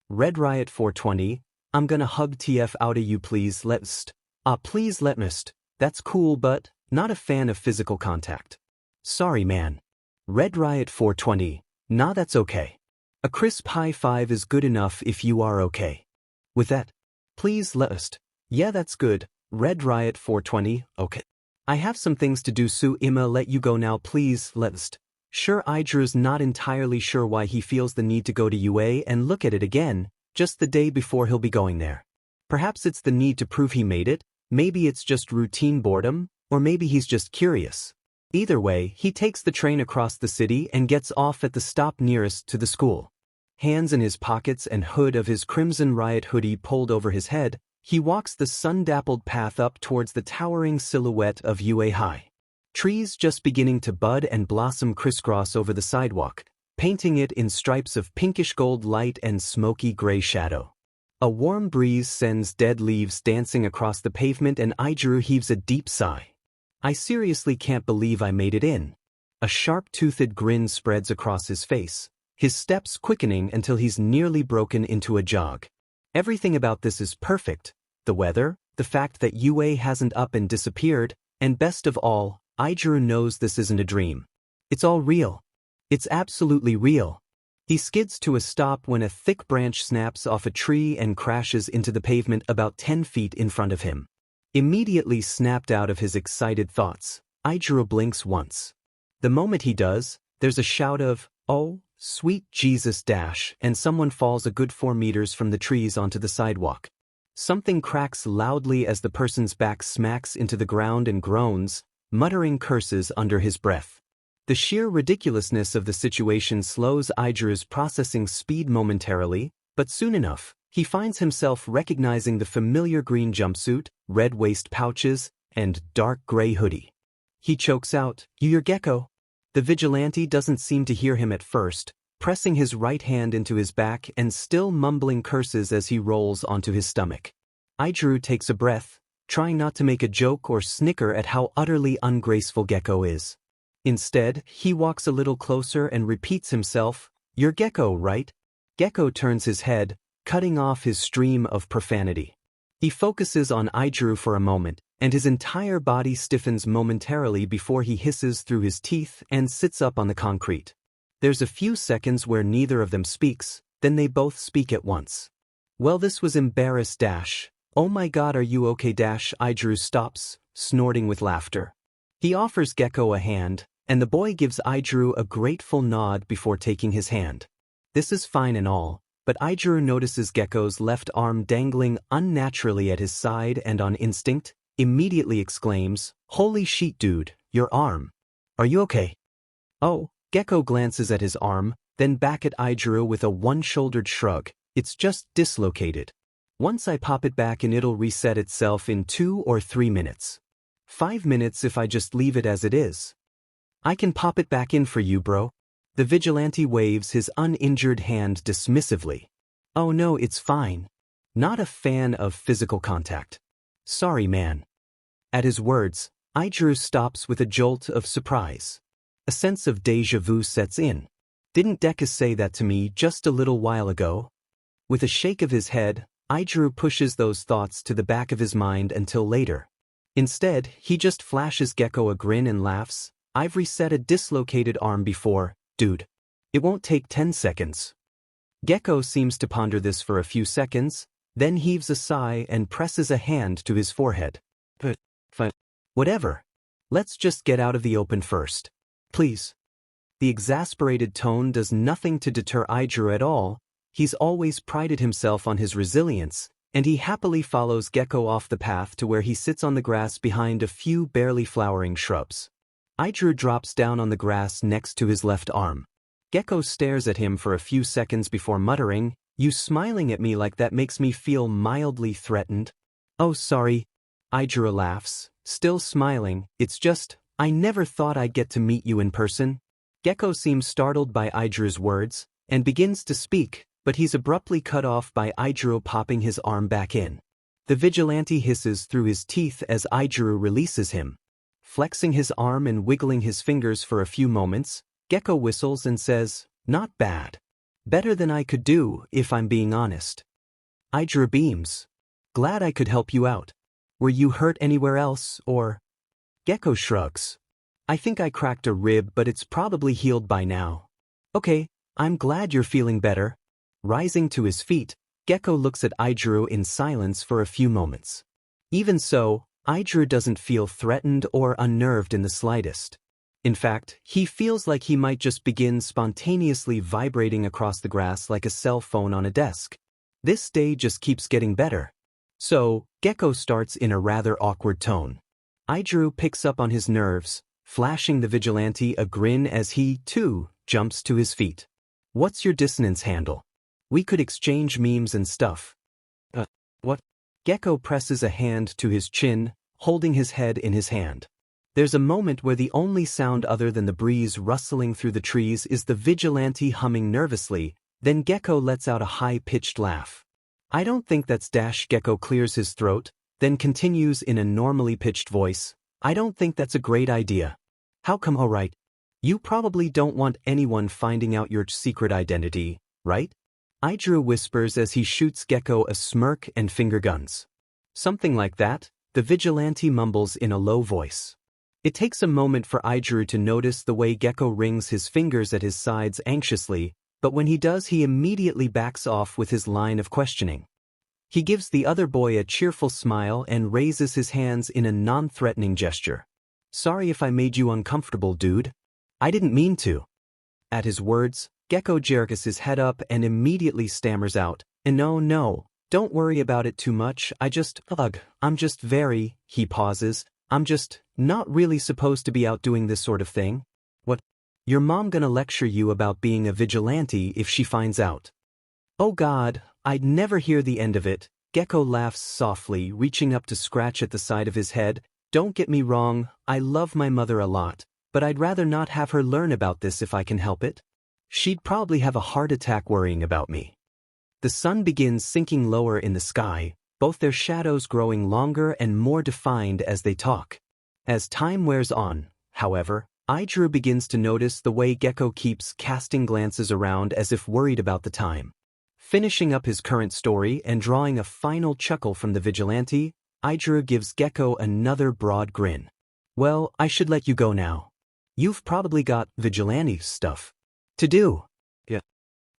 Red Riot 420, I'm gonna hug TF out of you please let's. Please let me. That's cool but, not a fan of physical contact. Sorry man. Red Riot 420, nah that's okay. A crisp high five is good enough if you are okay. With that, please let's. Yeah that's good, Red Riot 420, okay. I have some things to do so I'ma let you go now please let's. Sure Ida's not entirely sure why he feels the need to go to UA and look at it again, just the day before he'll be going there. Perhaps it's the need to prove he made it, maybe it's just routine boredom, or maybe he's just curious. Either way, he takes the train across the city and gets off at the stop nearest to the school. Hands in his pockets and hood of his Crimson Riot hoodie pulled over his head, he walks the sun-dappled path up towards the towering silhouette of UA High. Trees just beginning to bud and blossom crisscross over the sidewalk, painting it in stripes of pinkish gold light and smoky gray shadow. A warm breeze sends dead leaves dancing across the pavement and Ida heaves a deep sigh. I seriously can't believe I made it in. A sharp-toothed grin spreads across his face, his steps quickening until he's nearly broken into a jog. Everything about this is perfect. The weather, the fact that UA hasn't up and disappeared, and best of all, Ida knows this isn't a dream. It's all real. It's absolutely real. He skids to a stop when a thick branch snaps off a tree and crashes into the pavement about 10 feet in front of him. Immediately snapped out of his excited thoughts, Ida blinks once. The moment he does, there's a shout of, "Oh, sweet Jesus dash," and someone falls a good 4 meters from the trees onto the sidewalk. Something cracks loudly as the person's back smacks into the ground and groans, muttering curses under his breath. The sheer ridiculousness of the situation slows Ida's processing speed momentarily, but soon enough, he finds himself recognizing the familiar green jumpsuit, red waist pouches, and dark gray hoodie. He chokes out, "You're Gecko." The vigilante doesn't seem to hear him at first, pressing his right hand into his back and still mumbling curses as he rolls onto his stomach. Ida takes a breath, trying not to make a joke or snicker at how utterly ungraceful Gecko is. Instead, he walks a little closer and repeats himself, "You're Gecko, right?" Gecko turns his head, cutting off his stream of profanity. He focuses on Ida for a moment, and his entire body stiffens momentarily before he hisses through his teeth and sits up on the concrete. There's a few seconds where neither of them speaks, then they both speak at once. Well, this was embarrassed dash. Oh my god, are you okay? Iida stops, snorting with laughter. He offers Gecko a hand, and the boy gives Iida a grateful nod before taking his hand. This is fine and all, but Iida notices Gecko's left arm dangling unnaturally at his side and on instinct, immediately exclaims, "Holy shit dude, your arm. Are you okay?" Oh, Gecko glances at his arm, then back at Iida with a one-shouldered shrug. "It's just dislocated. Once I pop it back in it'll reset itself in 2 or 3 minutes. 5 minutes if I just leave it as it is. I can pop it back in for you, bro." The vigilante waves his uninjured hand dismissively. "Oh no, it's fine. Not a fan of physical contact. Sorry, man." At his words, Iida stops with a jolt of surprise. A sense of déjà vu sets in. "Didn't Deku say that to me just a little while ago?" With a shake of his head, Iida pushes those thoughts to the back of his mind until later. Instead, he just flashes Gecko a grin and laughs. "I've reset a dislocated arm before, dude. It won't take 10 seconds. Gecko seems to ponder this for a few seconds, then heaves a sigh and presses a hand to his forehead. But, whatever. Let's just get out of the open first. Please." The exasperated tone does nothing to deter Iida at all. He's always prided himself on his resilience, and he happily follows Gecko off the path to where he sits on the grass behind a few barely flowering shrubs. Iida drops down on the grass next to his left arm. Gecko stares at him for a few seconds before muttering, "You smiling at me like that makes me feel mildly threatened." "Oh sorry." Iida laughs, still smiling. "It's just, I never thought I'd get to meet you in person." Gecko seems startled by Aida's words, and begins to speak, but he's abruptly cut off by Iida popping his arm back in. The vigilante hisses through his teeth as Iida releases him. Flexing his arm and wiggling his fingers for a few moments, Gecko whistles and says, "Not bad. Better than I could do, if I'm being honest." Iida beams. "Glad I could help you out. Were you hurt anywhere else, or?" Gecko shrugs. "I think I cracked a rib, but it's probably healed by now." "Okay, I'm glad you're feeling better." Rising to his feet, Gecko looks at Iida in silence for a few moments. Even so, Iida doesn't feel threatened or unnerved in the slightest. In fact, he feels like he might just begin spontaneously vibrating across the grass like a cell phone on a desk. This day just keeps getting better. So, Gecko starts in a rather awkward tone. Iida picks up on his nerves, flashing the vigilante a grin as he, too, jumps to his feet. "What's your dissonance handle? We could exchange memes and stuff." What?" Gecko presses a hand to his chin, holding his head in his hand. There's a moment where the only sound other than the breeze rustling through the trees is the vigilante humming nervously, then Gecko lets out a high-pitched laugh. "I don't think that's dash." Gecko clears his throat, then continues in a normally pitched voice, "I don't think that's a great idea." "How come?" "Oh right. You probably don't want anyone finding out your secret identity, right?" Iida whispers as he shoots Gecko a smirk and finger guns. "Something like that," the vigilante mumbles in a low voice. It takes a moment for Iida to notice the way Gecko wrings his fingers at his sides anxiously, but when he does he immediately backs off with his line of questioning. He gives the other boy a cheerful smile and raises his hands in a non-threatening gesture. "Sorry if I made you uncomfortable, dude. I didn't mean to." At his words, Gecko jerks his head up and immediately stammers out, No, don't worry about it too much, I'm just very," he pauses, "I'm just not really supposed to be out doing this sort of thing." "What? Your mom gonna lecture you about being a vigilante if she finds out?" "Oh god, I'd never hear the end of it." Gecko laughs softly, reaching up to scratch at the side of his head. "Don't get me wrong, I love my mother a lot, but I'd rather not have her learn about this if I can help it. She'd probably have a heart attack worrying about me." The sun begins sinking lower in the sky, both their shadows growing longer and more defined as they talk. As time wears on, however, Iida begins to notice the way Gecko keeps casting glances around as if worried about the time. Finishing up his current story and drawing a final chuckle from the vigilante, Iida gives Gecko another broad grin. "Well, I should let you go now. You've probably got vigilante stuff to do." "Yeah.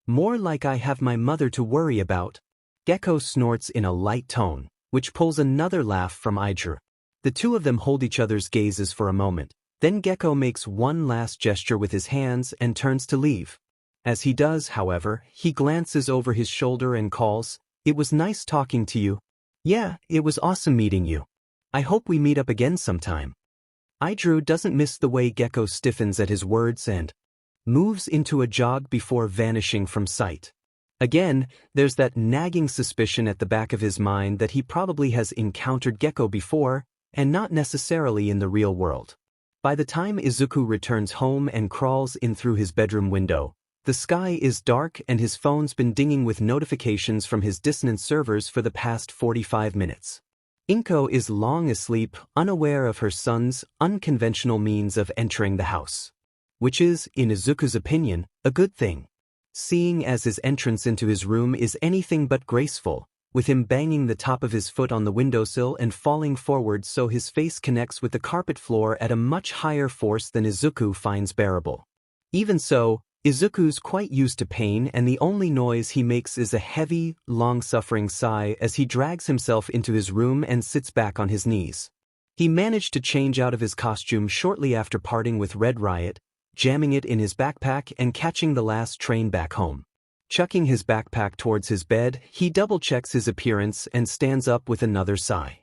More like I have my mother to worry about." Gecko snorts in a light tone. which pulls another laugh from Iida. The two of them hold each other's gazes for a moment. Then Gecko makes one last gesture with his hands and turns to leave. As he does, however, he glances over his shoulder and calls, "It was nice talking to you." "Yeah, it was awesome meeting you. I hope we meet up again sometime." Iida doesn't miss the way Gecko stiffens at his words and moves into a jog before vanishing from sight. Again, there's that nagging suspicion at the back of his mind that he probably has encountered Gecko before, and not necessarily in the real world. By the time Izuku returns home and crawls in through his bedroom window, the sky is dark and his phone's been dinging with notifications from his dissonance servers for the past 45 minutes. Inko is long asleep, unaware of her son's unconventional means of entering the house. Which is, in Izuku's opinion, a good thing. Seeing as his entrance into his room is anything but graceful, with him banging the top of his foot on the windowsill and falling forward so his face connects with the carpet floor at a much higher force than Izuku finds bearable. Even so, Izuku's quite used to pain and the only noise he makes is a heavy, long-suffering sigh as he drags himself into his room and sits back on his knees. He managed to change out of his costume shortly after parting with Red Riot, jamming it in his backpack and catching the last train back home. Chucking his backpack towards his bed, he double-checks his appearance and stands up with another sigh.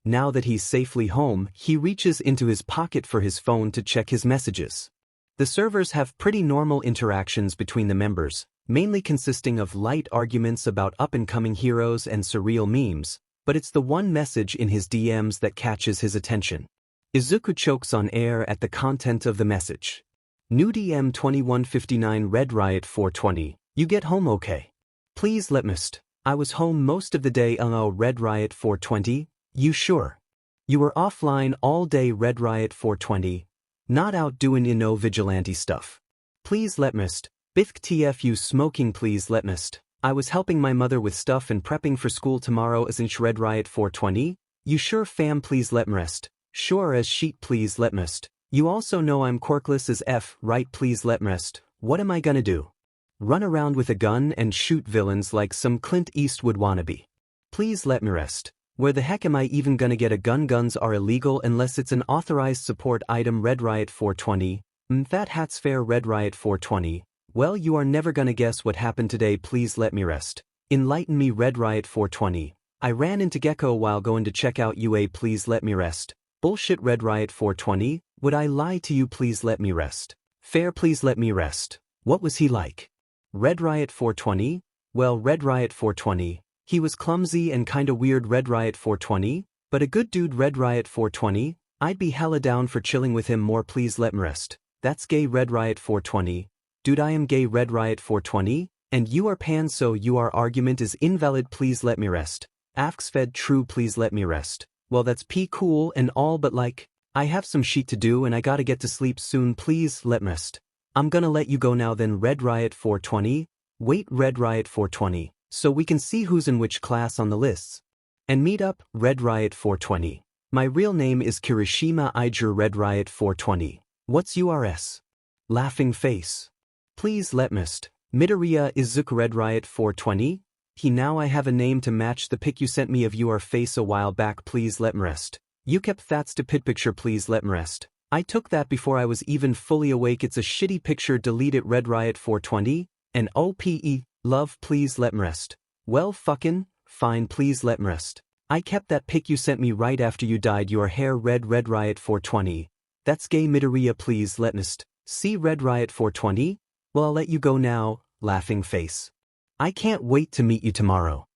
Now that he's safely home, he reaches into his pocket for his phone to check his messages. The servers have pretty normal interactions between the members, mainly consisting of light arguments about up-and-coming heroes and surreal memes, but it's the one message in his DMs that catches his attention. Izuku chokes on air at the content of the message. New DM 2159 Red Riot 420, you get home okay? Please let me st. I was home most of the day. Red Riot 420, you sure? You were offline all day. Red Riot 420. Not out doing vigilante stuff. Please let me st. Bithk TFU smoking. Please let me st. I was helping my mother with stuff and prepping for school tomorrow as in Red Riot 420. You sure fam? Please let me rest. Sure as sheet. Please let me st. You also know I'm quirkless as F, right? Please let me rest. What am I gonna do? Run around with a gun and shoot villains like some Clint Eastwood wannabe? Please let me rest. Where the heck am I even gonna get a gun? Guns are illegal unless it's an authorized support item. Red Riot 420. That hat's fair. Red Riot 420. Well, you are never gonna guess what happened today. Please let me rest. Enlighten me. Red Riot 420. I ran into Gecko while going to check out UA. Please let me rest. Bullshit. Red Riot 420. Would I lie to you? Please let me rest. Fair. Please let me rest. What was he like? Red Riot 420. Well, Red Riot 420. He was clumsy and kinda weird. Red Riot 420, but a good dude. Red Riot 420, I'd be hella down for chilling with him more. Please let me rest. That's gay. Red Riot 420, dude I am gay. Red Riot 420, and you are pan so your argument is invalid. Please let me rest. Afks fed true. Please let me rest. Well that's cool and all but like, I have some shit to do and I gotta get to sleep soon. Please let me rest. I'm gonna let you go now then. Red Riot 420, wait Red Riot 420. So we can see who's in which class on the lists. And meet up. Red Riot 420. My real name is Kirishima Iida. Red Riot 420. What's yours? Laughing face. Please let me st. Midoriya Izuku. Red Riot 420. Now I have a name to match the pic you sent me of your face a while back. Please let me rest. You kept that stupid picture. Please let me rest. I took that before I was even fully awake. It's a shitty picture. Delete it. Red Riot 420. And OPE. Love. Please let me rest. Well fucking, fine. Please let me rest. I kept that pic you sent me right after you dyed your hair red. Red Riot 420. That's gay. Midoriya. Please let me rest. See Red Riot 420? Well I'll let you go now, laughing face. I can't wait to meet you tomorrow.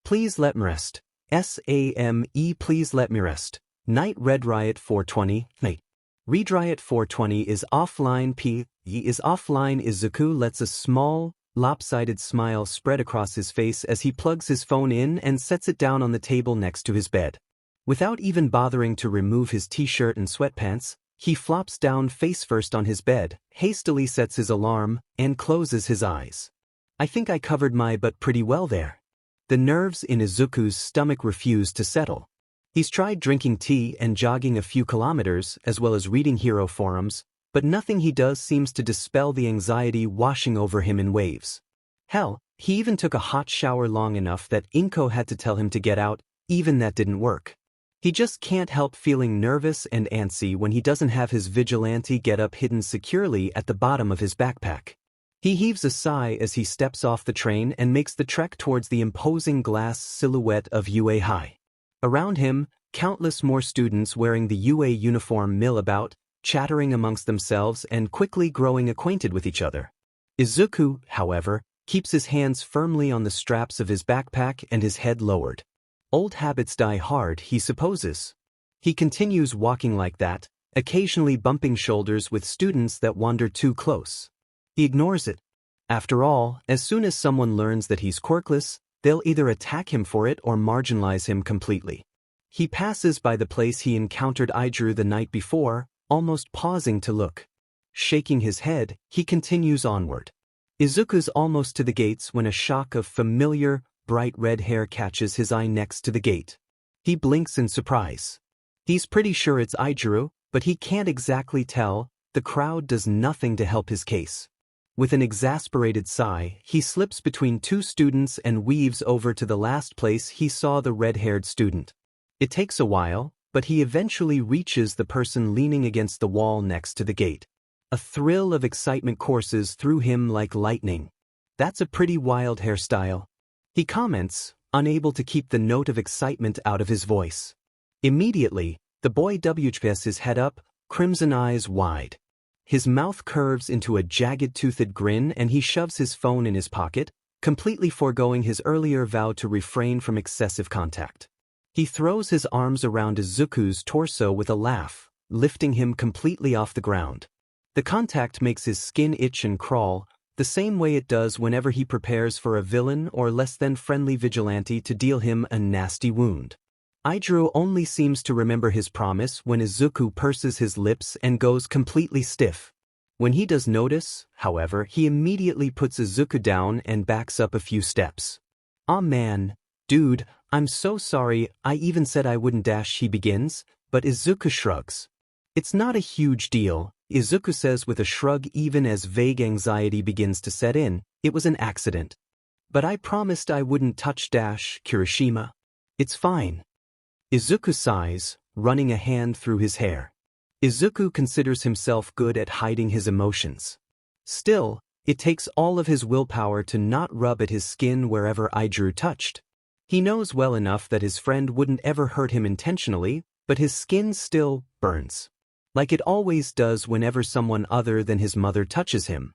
Please let me rest. SAME. Please let me rest. Night. Red Riot 420. Night. Red Riot 420 is offline. P is offline. Izuku lets a small, lopsided smile spread across his face as he plugs his phone in and sets it down on the table next to his bed. Without even bothering to remove his t-shirt and sweatpants, he flops down face first on his bed, hastily sets his alarm, and closes his eyes. I think I covered my butt pretty well there. The nerves in Izuku's stomach refuse to settle. He's tried drinking tea and jogging a few kilometers as well as reading hero forums, but nothing he does seems to dispel the anxiety washing over him in waves. Hell, he even took a hot shower long enough that Inko had to tell him to get out, even that didn't work. He just can't help feeling nervous and antsy when he doesn't have his vigilante getup hidden securely at the bottom of his backpack. He heaves a sigh as he steps off the train and makes the trek towards the imposing glass silhouette of UA High. Around him, countless more students wearing the UA uniform mill about, chattering amongst themselves and quickly growing acquainted with each other. Izuku, however, keeps his hands firmly on the straps of his backpack and his head lowered. Old habits die hard, he supposes. He continues walking like that, occasionally bumping shoulders with students that wander too close. He ignores it. After all, as soon as someone learns that he's quirkless, they'll either attack him for it or marginalize him completely. He passes by the place he encountered Iida the night before, almost pausing to look. Shaking his head, he continues onward. Izuku's almost to the gates when a shock of familiar, bright red hair catches his eye next to the gate. He blinks in surprise. He's pretty sure it's Iida, but he can't exactly tell. The crowd does nothing to help his case. With an exasperated sigh, he slips between two students and weaves over to the last place he saw the red-haired student. It takes a while, but he eventually reaches the person leaning against the wall next to the gate. A thrill of excitement courses through him like lightning. That's a pretty wild hairstyle. He comments, unable to keep the note of excitement out of his voice. Immediately, the boy WHPs his head up, crimson eyes wide. His mouth curves into a jagged-toothed grin and he shoves his phone in his pocket, completely foregoing his earlier vow to refrain from excessive contact. He throws his arms around Izuku's torso with a laugh, lifting him completely off the ground. The contact makes his skin itch and crawl, the same way it does whenever he prepares for a villain or less-than-friendly vigilante to deal him a nasty wound. Iida only seems to remember his promise when Izuku purses his lips and goes completely stiff. When he does notice, however, he immediately puts Izuku down and backs up a few steps. "Aw man, dude, I'm so sorry, I even said I wouldn't dash," he begins, but Izuku shrugs. "It's not a huge deal," Izuku says with a shrug even as vague anxiety begins to set in. "It was an accident. But I promised I wouldn't touch dash, Kirishima. It's fine." Izuku sighs, running a hand through his hair. Izuku considers himself good at hiding his emotions. Still, it takes all of his willpower to not rub at his skin wherever Iida touched. He knows well enough that his friend wouldn't ever hurt him intentionally, but his skin still burns. Like it always does whenever someone other than his mother touches him.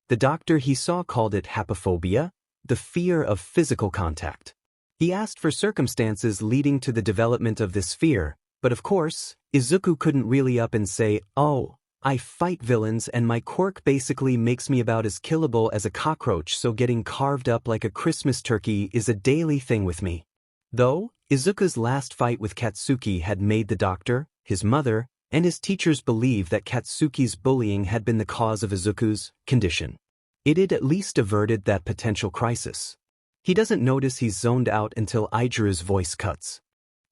The doctor he saw called it hapaphobia, the fear of physical contact. He asked for circumstances leading to the development of this fear, but of course, Izuku couldn't really up and say, "Oh, I fight villains and my quirk basically makes me about as killable as a cockroach, so getting carved up like a Christmas turkey is a daily thing with me." Though, Izuku's last fight with Katsuki had made the doctor, his mother, and his teachers believe that Katsuki's bullying had been the cause of Izuku's condition. It had at least averted that potential crisis. He doesn't notice he's zoned out until Aida's voice cuts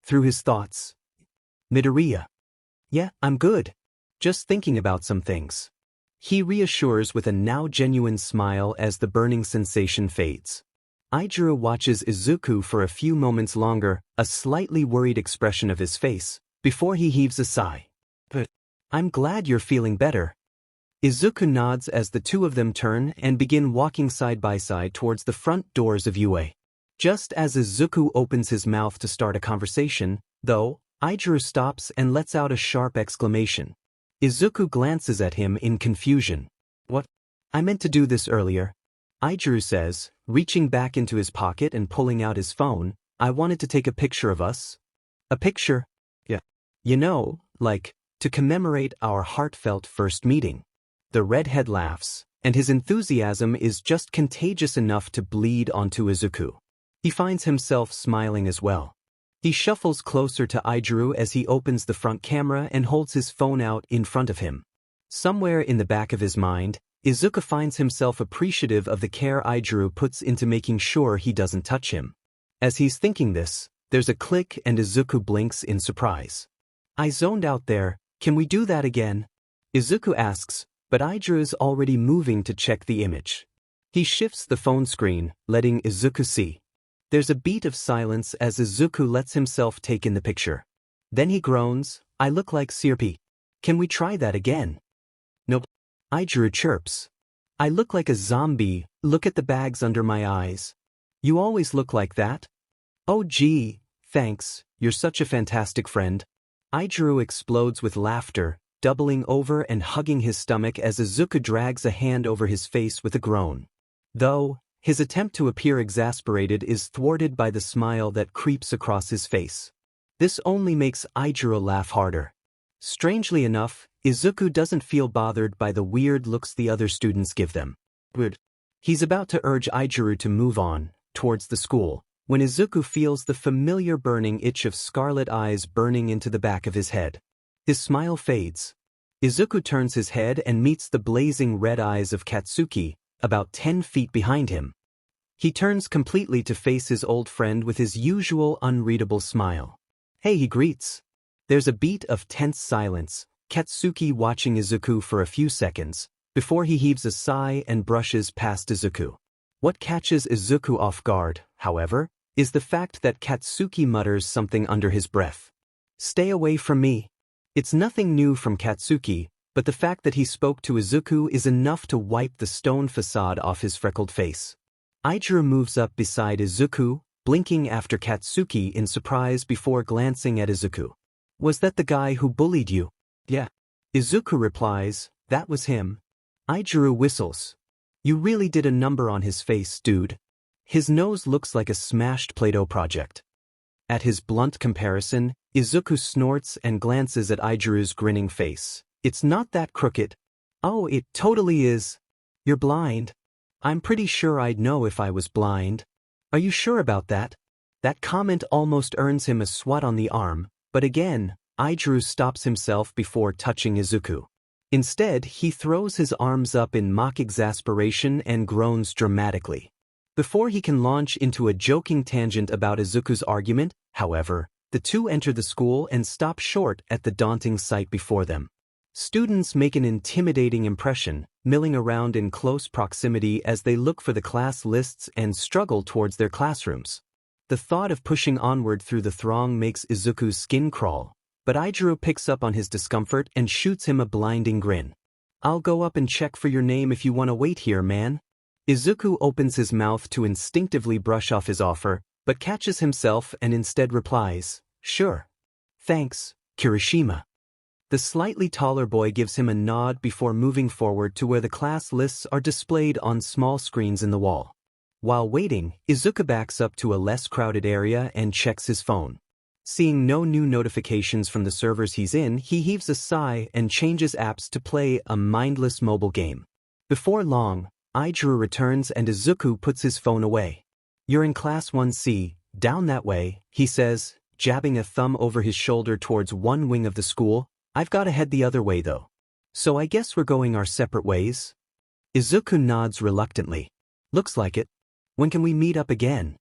through his thoughts. "Midoriya. Yeah, I'm good. Just thinking about some things." He reassures with a now genuine smile as the burning sensation fades. Aida watches Izuku for a few moments longer, a slightly worried expression of his face, before he heaves a sigh. "But I'm glad you're feeling better." Izuku nods as the two of them turn and begin walking side by side towards the front doors of UA. Just as Izuku opens his mouth to start a conversation, though, Aida stops and lets out a sharp exclamation. Izuku glances at him in confusion. "What? I meant to do this earlier," Aida says, reaching back into his pocket and pulling out his phone. "I wanted to take a picture of us." "A picture?" "Yeah. You know, like, to commemorate our heartfelt first meeting." The redhead laughs, and his enthusiasm is just contagious enough to bleed onto Izuku. He finds himself smiling as well. He shuffles closer to Aida as he opens the front camera and holds his phone out in front of him. Somewhere in the back of his mind, Izuku finds himself appreciative of the care Aida puts into making sure he doesn't touch him. As he's thinking this, there's a click and Izuku blinks in surprise. "I zoned out there, can we do that again?" Izuku asks, but Aida is already moving to check the image. He shifts the phone screen, letting Izuku see. There's a beat of silence as Izuku lets himself take in the picture. Then he groans, "I look like Sirpi. Can we try that again?" "Nope." Aijuru chirps. "I look like a zombie, look at the bags under my eyes." "You always look like that." "Oh gee, thanks, you're such a fantastic friend." Aijuru explodes with laughter, doubling over and hugging his stomach as Izuku drags a hand over his face with a groan. Though, his attempt to appear exasperated is thwarted by the smile that creeps across his face. This only makes Aijuru laugh harder. Strangely enough, Izuku doesn't feel bothered by the weird looks the other students give them. He's about to urge Aijuru to move on, towards the school, when Izuku feels the familiar burning itch of scarlet eyes burning into the back of his head. His smile fades. Izuku turns his head and meets the blazing red eyes of Katsuki, about 10 feet behind him. He turns completely to face his old friend with his usual unreadable smile. "Hey," he greets. There's a beat of tense silence, Katsuki watching Izuku for a few seconds, before he heaves a sigh and brushes past Izuku. What catches Izuku off guard, however, is the fact that Katsuki mutters something under his breath. "Stay away from me." It's nothing new from Katsuki, but the fact that he spoke to Izuku is enough to wipe the stone facade off his freckled face. Aijuru moves up beside Izuku, blinking after Katsuki in surprise before glancing at Izuku. "Was that the guy who bullied you?" "Yeah." Izuku replies, "That was him." Aijuru whistles. "You really did a number on his face, dude. His nose looks like a smashed Play-Doh project." At his blunt comparison, Izuku snorts and glances at Aijuru's grinning face. "It's not that crooked." "Oh, it totally is. You're blind." "I'm pretty sure I'd know if I was blind." "Are you sure about that?" That comment almost earns him a swat on the arm, but again, Aijuru stops himself before touching Izuku. Instead, he throws his arms up in mock exasperation and groans dramatically. Before he can launch into a joking tangent about Izuku's argument, however, the two enter the school and stop short at the daunting sight before them. Students make an intimidating impression, milling around in close proximity as they look for the class lists and struggle towards their classrooms. The thought of pushing onward through the throng makes Izuku's skin crawl, but Aijuru picks up on his discomfort and shoots him a blinding grin. "I'll go up and check for your name if you want to wait here, man." Izuku opens his mouth to instinctively brush off his offer, but catches himself and instead replies, "Sure. Thanks, Kirishima." The slightly taller boy gives him a nod before moving forward to where the class lists are displayed on small screens in the wall. While waiting, Izuku backs up to a less crowded area and checks his phone. Seeing no new notifications from the servers he's in, he heaves a sigh and changes apps to play a mindless mobile game. Before long, Aijuru returns and Izuku puts his phone away. "You're in Class 1C, down that way," he says, jabbing a thumb over his shoulder towards one wing of the school. "I've got to head the other way though. So I guess we're going our separate ways?" Izuku nods reluctantly. "Looks like it. When can we meet up again?"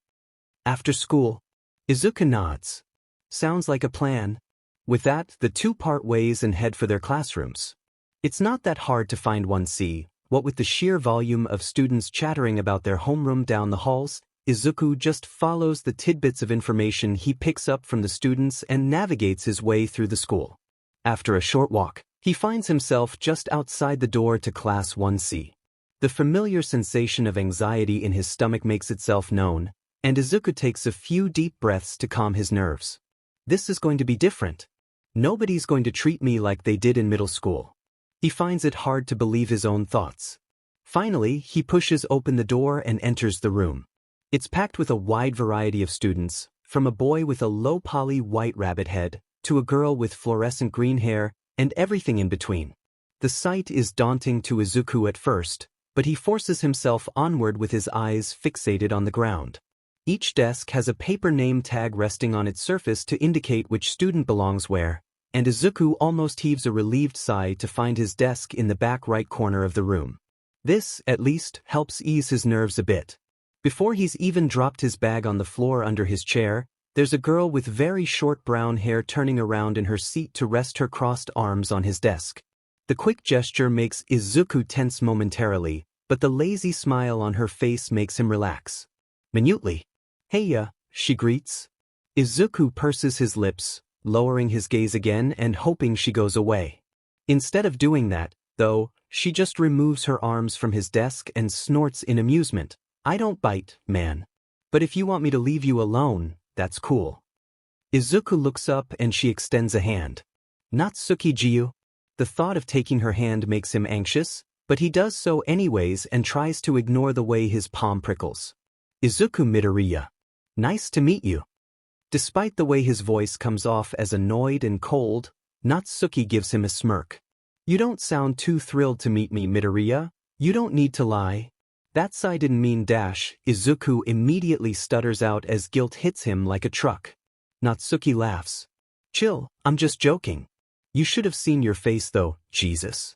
"After school." Izuku nods. "Sounds like a plan." With that, the two part ways and head for their classrooms. It's not that hard to find 1C, what with the sheer volume of students chattering about their homeroom down the halls. Izuku just follows the tidbits of information he picks up from the students and navigates his way through the school. After a short walk, he finds himself just outside the door to Class 1C. The familiar sensation of anxiety in his stomach makes itself known, and Izuku takes a few deep breaths to calm his nerves. This is going to be different. Nobody's going to treat me like they did in middle school. He finds it hard to believe his own thoughts. Finally, he pushes open the door and enters the room. It's packed with a wide variety of students, from a boy with a low-poly white rabbit head, to a girl with fluorescent green hair, and everything in between. The sight is daunting to Izuku at first, but he forces himself onward with his eyes fixated on the ground. Each desk has a paper name tag resting on its surface to indicate which student belongs where, and Izuku almost heaves a relieved sigh to find his desk in the back right corner of the room. This, at least, helps ease his nerves a bit. Before he's even dropped his bag on the floor under his chair, there's a girl with very short brown hair turning around in her seat to rest her crossed arms on his desk. The quick gesture makes Izuku tense momentarily, but the lazy smile on her face makes him relax. Minutely. Heya, she greets. Izuku purses his lips, lowering his gaze again and hoping she goes away. Instead of doing that, though, she just removes her arms from his desk and snorts in amusement. I don't bite, man. But if you want me to leave you alone, that's cool. Izuku looks up and she extends a hand. Natsuki-jiu. The thought of taking her hand makes him anxious, but he does so anyways and tries to ignore the way his palm prickles. Izuku Midoriya. Nice to meet you. Despite the way his voice comes off as annoyed and cold, Natsuki gives him a smirk. You don't sound too thrilled to meet me, Midoriya. You don't need to lie. That's I didn't mean dash. Izuku immediately stutters out as guilt hits him like a truck. Natsuki laughs. Chill, I'm just joking. You should have seen your face though, Jesus.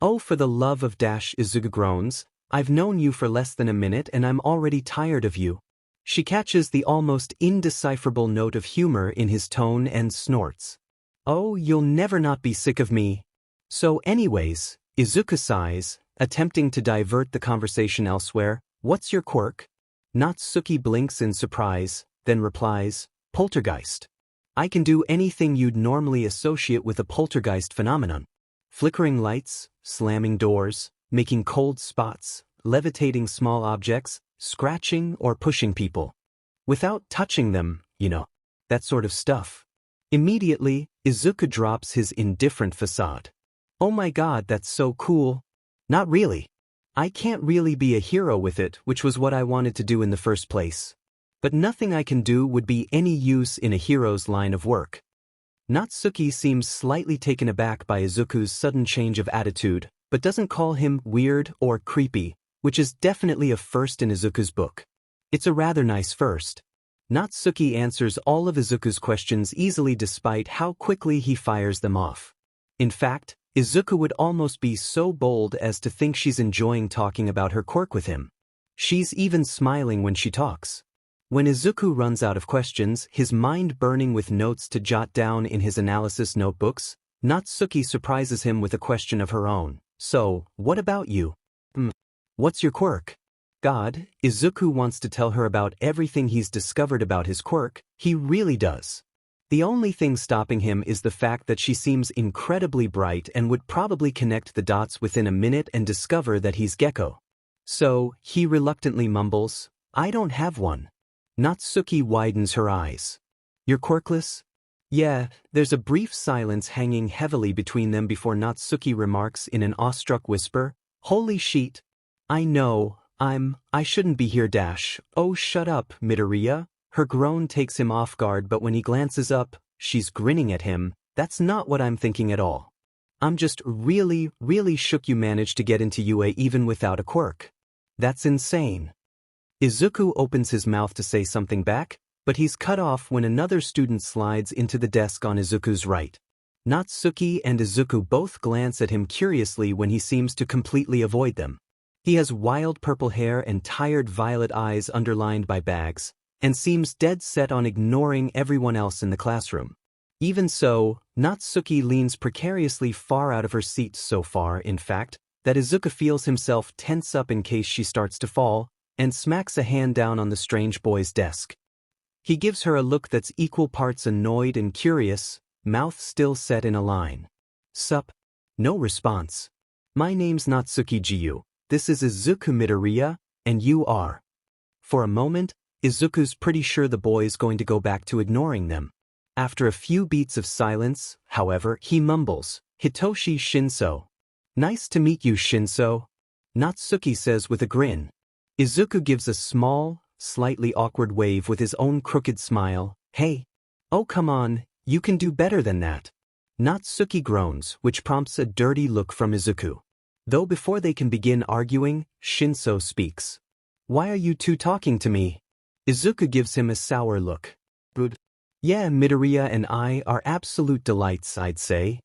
Oh, for the love of dash, Izuku groans. I've known you for less than a minute and I'm already tired of you. She catches the almost indecipherable note of humor in his tone and snorts. Oh, you'll never not be sick of me. So anyways, Izuku sighs, attempting to divert the conversation elsewhere. What's your quirk? Natsuki blinks in surprise, then replies, poltergeist. I can do anything you'd normally associate with a poltergeist phenomenon. Flickering lights, slamming doors, making cold spots, levitating small objects, scratching or pushing people. Without touching them, you know. That sort of stuff. Immediately, Izuku drops his indifferent facade. Oh my god, that's so cool. Not really. I can't really be a hero with it, which was what I wanted to do in the first place. But nothing I can do would be any use in a hero's line of work. Natsuki seems slightly taken aback by Izuku's sudden change of attitude, but doesn't call him weird or creepy, which is definitely a first in Izuku's book. It's a rather nice first. Natsuki answers all of Izuku's questions easily despite how quickly he fires them off. In fact, Izuku would almost be so bold as to think she's enjoying talking about her quirk with him. She's even smiling when she talks. When Izuku runs out of questions, his mind burning with notes to jot down in his analysis notebooks, Natsuki surprises him with a question of her own. So, what about you? What's your quirk? God, Izuku wants to tell her about everything he's discovered about his quirk. He really does. The only thing stopping him is the fact that she seems incredibly bright and would probably connect the dots within a minute and discover that he's Gecko. So, he reluctantly mumbles, I don't have one. Natsuki widens her eyes. You're quirkless? Yeah, there's a brief silence hanging heavily between them before Natsuki remarks in an awestruck whisper, Holy shit. I know, I shouldn't be here dash. Oh shut up, Midoriya. Her groan takes him off guard but when he glances up, she's grinning at him. That's not what I'm thinking at all. I'm just really shook you managed to get into UA even without a quirk. That's insane. Izuku opens his mouth to say something back, but he's cut off when another student slides into the desk on Izuku's right. Natsuki and Izuku both glance at him curiously when he seems to completely avoid them. He has wild purple hair and tired violet eyes underlined by bags, and seems dead set on ignoring everyone else in the classroom. Even so, Natsuki leans precariously far out of her seat so far, in fact, that Izuku feels himself tense up in case she starts to fall, and smacks a hand down on the strange boy's desk. He gives her a look that's equal parts annoyed and curious, mouth still set in a line. Sup? No response. My name's Natsuki-jiu, this is Izuku Midoriya, and you are. For a moment, Izuku's pretty sure the boy's going to go back to ignoring them. After a few beats of silence, however, he mumbles, Hitoshi Shinso. Nice to meet you, Shinso. Natsuki says with a grin. Izuku gives a small, slightly awkward wave with his own crooked smile. Hey. Oh come on, you can do better than that. Natsuki groans, which prompts a dirty look from Izuku. Though before they can begin arguing, Shinso speaks. Why are you two talking to me? Izuku gives him a sour look. Yeah, Midoriya and I are absolute delights, I'd say.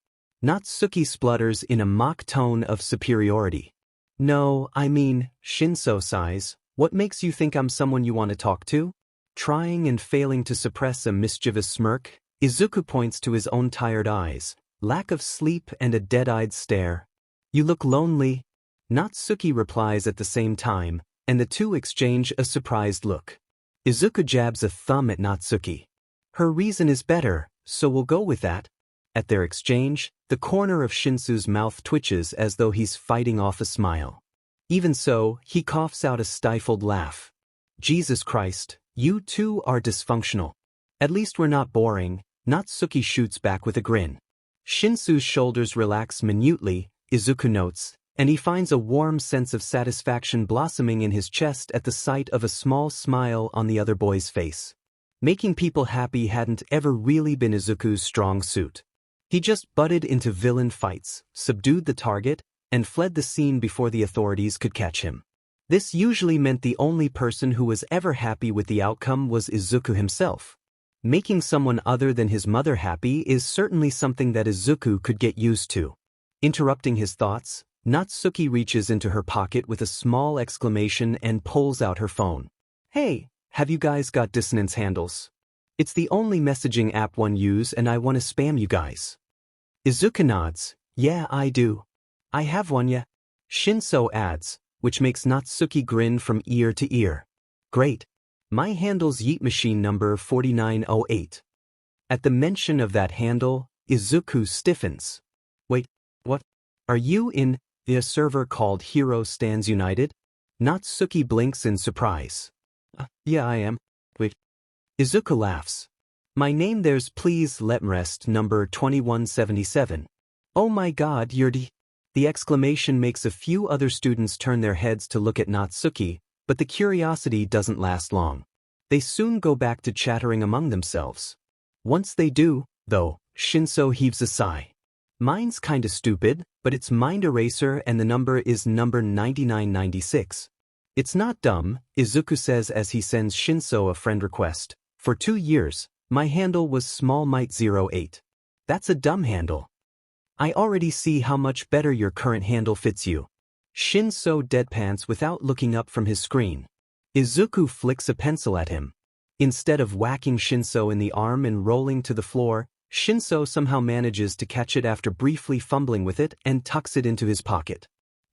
Natsuki splutters in a mock tone of superiority. No, I mean, Shinso sighs, what makes you think I'm someone you want to talk to? Trying and failing to suppress a mischievous smirk, Izuku points to his own tired eyes, lack of sleep and a dead-eyed stare. You look lonely. Natsuki replies at the same time, and the two exchange a surprised look. Izuku jabs a thumb at Natsuki. Her reason is better, so we'll go with that. At their exchange, the corner of Shinsu's mouth twitches as though he's fighting off a smile. Even so, he coughs out a stifled laugh. Jesus Christ, you two are dysfunctional. At least we're not boring, Natsuki shoots back with a grin. Shinsu's shoulders relax minutely, Izuku notes, and he finds a warm sense of satisfaction blossoming in his chest at the sight of a small smile on the other boy's face. Making people happy hadn't ever really been Izuku's strong suit. He just butted into villain fights, subdued the target, and fled the scene before the authorities could catch him. This usually meant the only person who was ever happy with the outcome was Izuku himself. Making someone other than his mother happy is certainly something that Izuku could get used to. Interrupting his thoughts, Natsuki reaches into her pocket with a small exclamation and pulls out her phone. Hey, have you guys got dissonance handles? It's the only messaging app one use and I want to spam you guys. Izuku nods. Yeah, I do. I have one, yeah. Shinso adds, which makes Natsuki grin from ear to ear. Great. My handle's Yeet Machine number 4908. At the mention of that handle, Izuku stiffens. Wait, what? Are you in a server called Hero Stands United? Natsuki blinks in surprise. Yeah, I am. Wait. Izuku laughs. My name there's please let me rest number 2177. Oh my god, you're The exclamation makes a few other students turn their heads to look at Natsuki, but the curiosity doesn't last long. They soon go back to chattering among themselves. Once they do, though, Shinso heaves a sigh. Mine's kinda stupid, but it's Mind Eraser and the number is number 9996. It's not dumb, Izuku says as he sends Shinso a friend request. For 2 years, my handle was SmallMight08. That's a dumb handle. I already see how much better your current handle fits you. Shinso deadpans without looking up from his screen. Izuku flicks a pencil at him. Instead of whacking Shinso in the arm and rolling to the floor, Shinso somehow manages to catch it after briefly fumbling with it and tucks it into his pocket.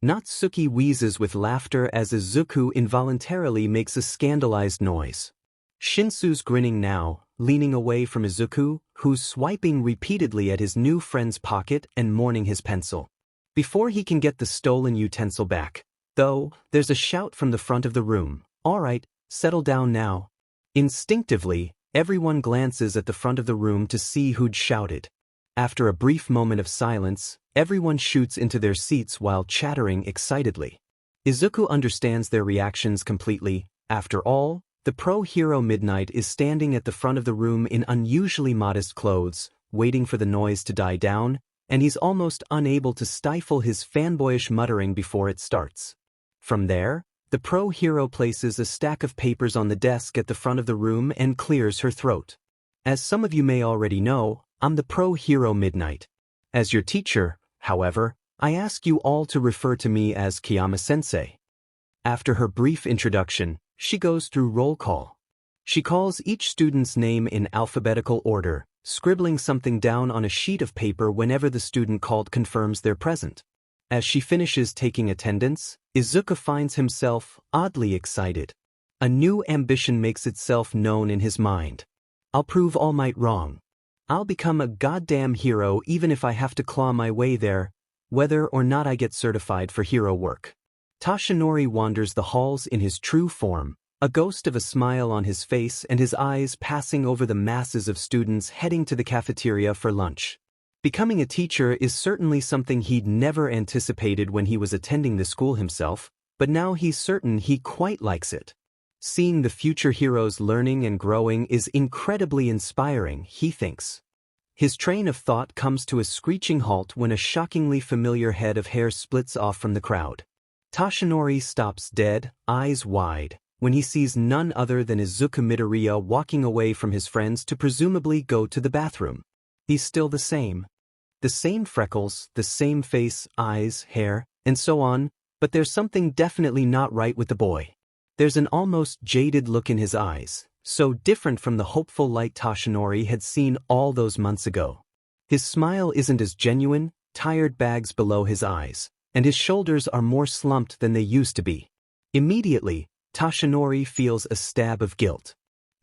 Natsuki wheezes with laughter as Izuku involuntarily makes a scandalized noise. Shinsu's grinning now, leaning away from Izuku, who's swiping repeatedly at his new friend's pocket and mourning his pencil. Before he can get the stolen utensil back, though, there's a shout from the front of the room. All right, settle down now. Instinctively, everyone glances at the front of the room to see who'd shouted. After a brief moment of silence, everyone shoots into their seats while chattering excitedly. Izuku understands their reactions completely. After all, the pro-hero Midnight is standing at the front of the room in unusually modest clothes, waiting for the noise to die down, and he's almost unable to stifle his fanboyish muttering before it starts. From there, the pro-hero places a stack of papers on the desk at the front of the room and clears her throat. As some of you may already know, I'm the pro-hero Midnight. As your teacher, however, I ask you all to refer to me as Kiyama-sensei. After her brief introduction, she goes through roll call. She calls each student's name in alphabetical order, scribbling something down on a sheet of paper whenever the student called confirms they're present. As she finishes taking attendance, Izuku finds himself oddly excited. A new ambition makes itself known in his mind. I'll prove All Might wrong. I'll become a goddamn hero even if I have to claw my way there, whether or not I get certified for hero work. Toshinori wanders the halls in his true form, a ghost of a smile on his face and his eyes passing over the masses of students heading to the cafeteria for lunch. Becoming a teacher is certainly something he'd never anticipated when he was attending the school himself, but now he's certain he quite likes it. Seeing the future heroes learning and growing is incredibly inspiring, he thinks. His train of thought comes to a screeching halt when a shockingly familiar head of hair splits off from the crowd. Toshinori stops dead, eyes wide, when he sees none other than Izuku Midoriya walking away from his friends to presumably go to the bathroom. He's still the same. The same freckles, the same face, eyes, hair, and so on, but there's something definitely not right with the boy. There's an almost jaded look in his eyes, so different from the hopeful light Toshinori had seen all those months ago. His smile isn't as genuine, tired bags below his eyes, and his shoulders are more slumped than they used to be. Immediately, Toshinori feels a stab of guilt.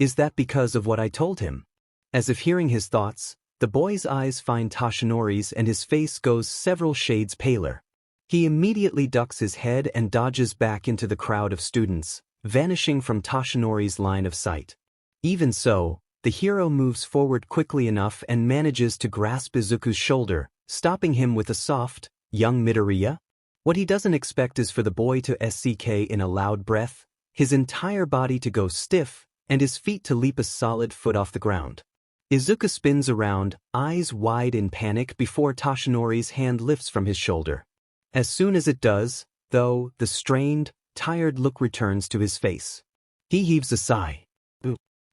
Is that because of what I told him? As if hearing his thoughts, the boy's eyes find Toshinori's and his face goes several shades paler. He immediately ducks his head and dodges back into the crowd of students, vanishing from Toshinori's line of sight. Even so, the hero moves forward quickly enough and manages to grasp Izuku's shoulder, stopping him with a soft, "Young Midoriya?" What he doesn't expect is for the boy to SCK in a loud breath, his entire body to go stiff, and his feet to leap a solid foot off the ground. Izuku spins around, eyes wide in panic before Toshinori's hand lifts from his shoulder. As soon as it does, though, the strained, tired look returns to his face. He heaves a sigh.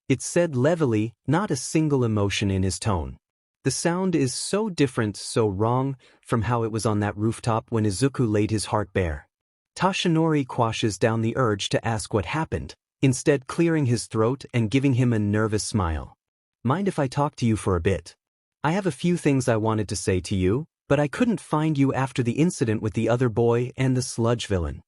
It's said levelly, not a single emotion in his tone. The sound is so different, so wrong, from how it was on that rooftop when Izuku laid his heart bare. Toshinori quashes down the urge to ask what happened, instead clearing his throat and giving him a nervous smile. Mind if I talk to you for a bit? I have a few things I wanted to say to you, but I couldn't find you after the incident with the other boy and the sludge villain.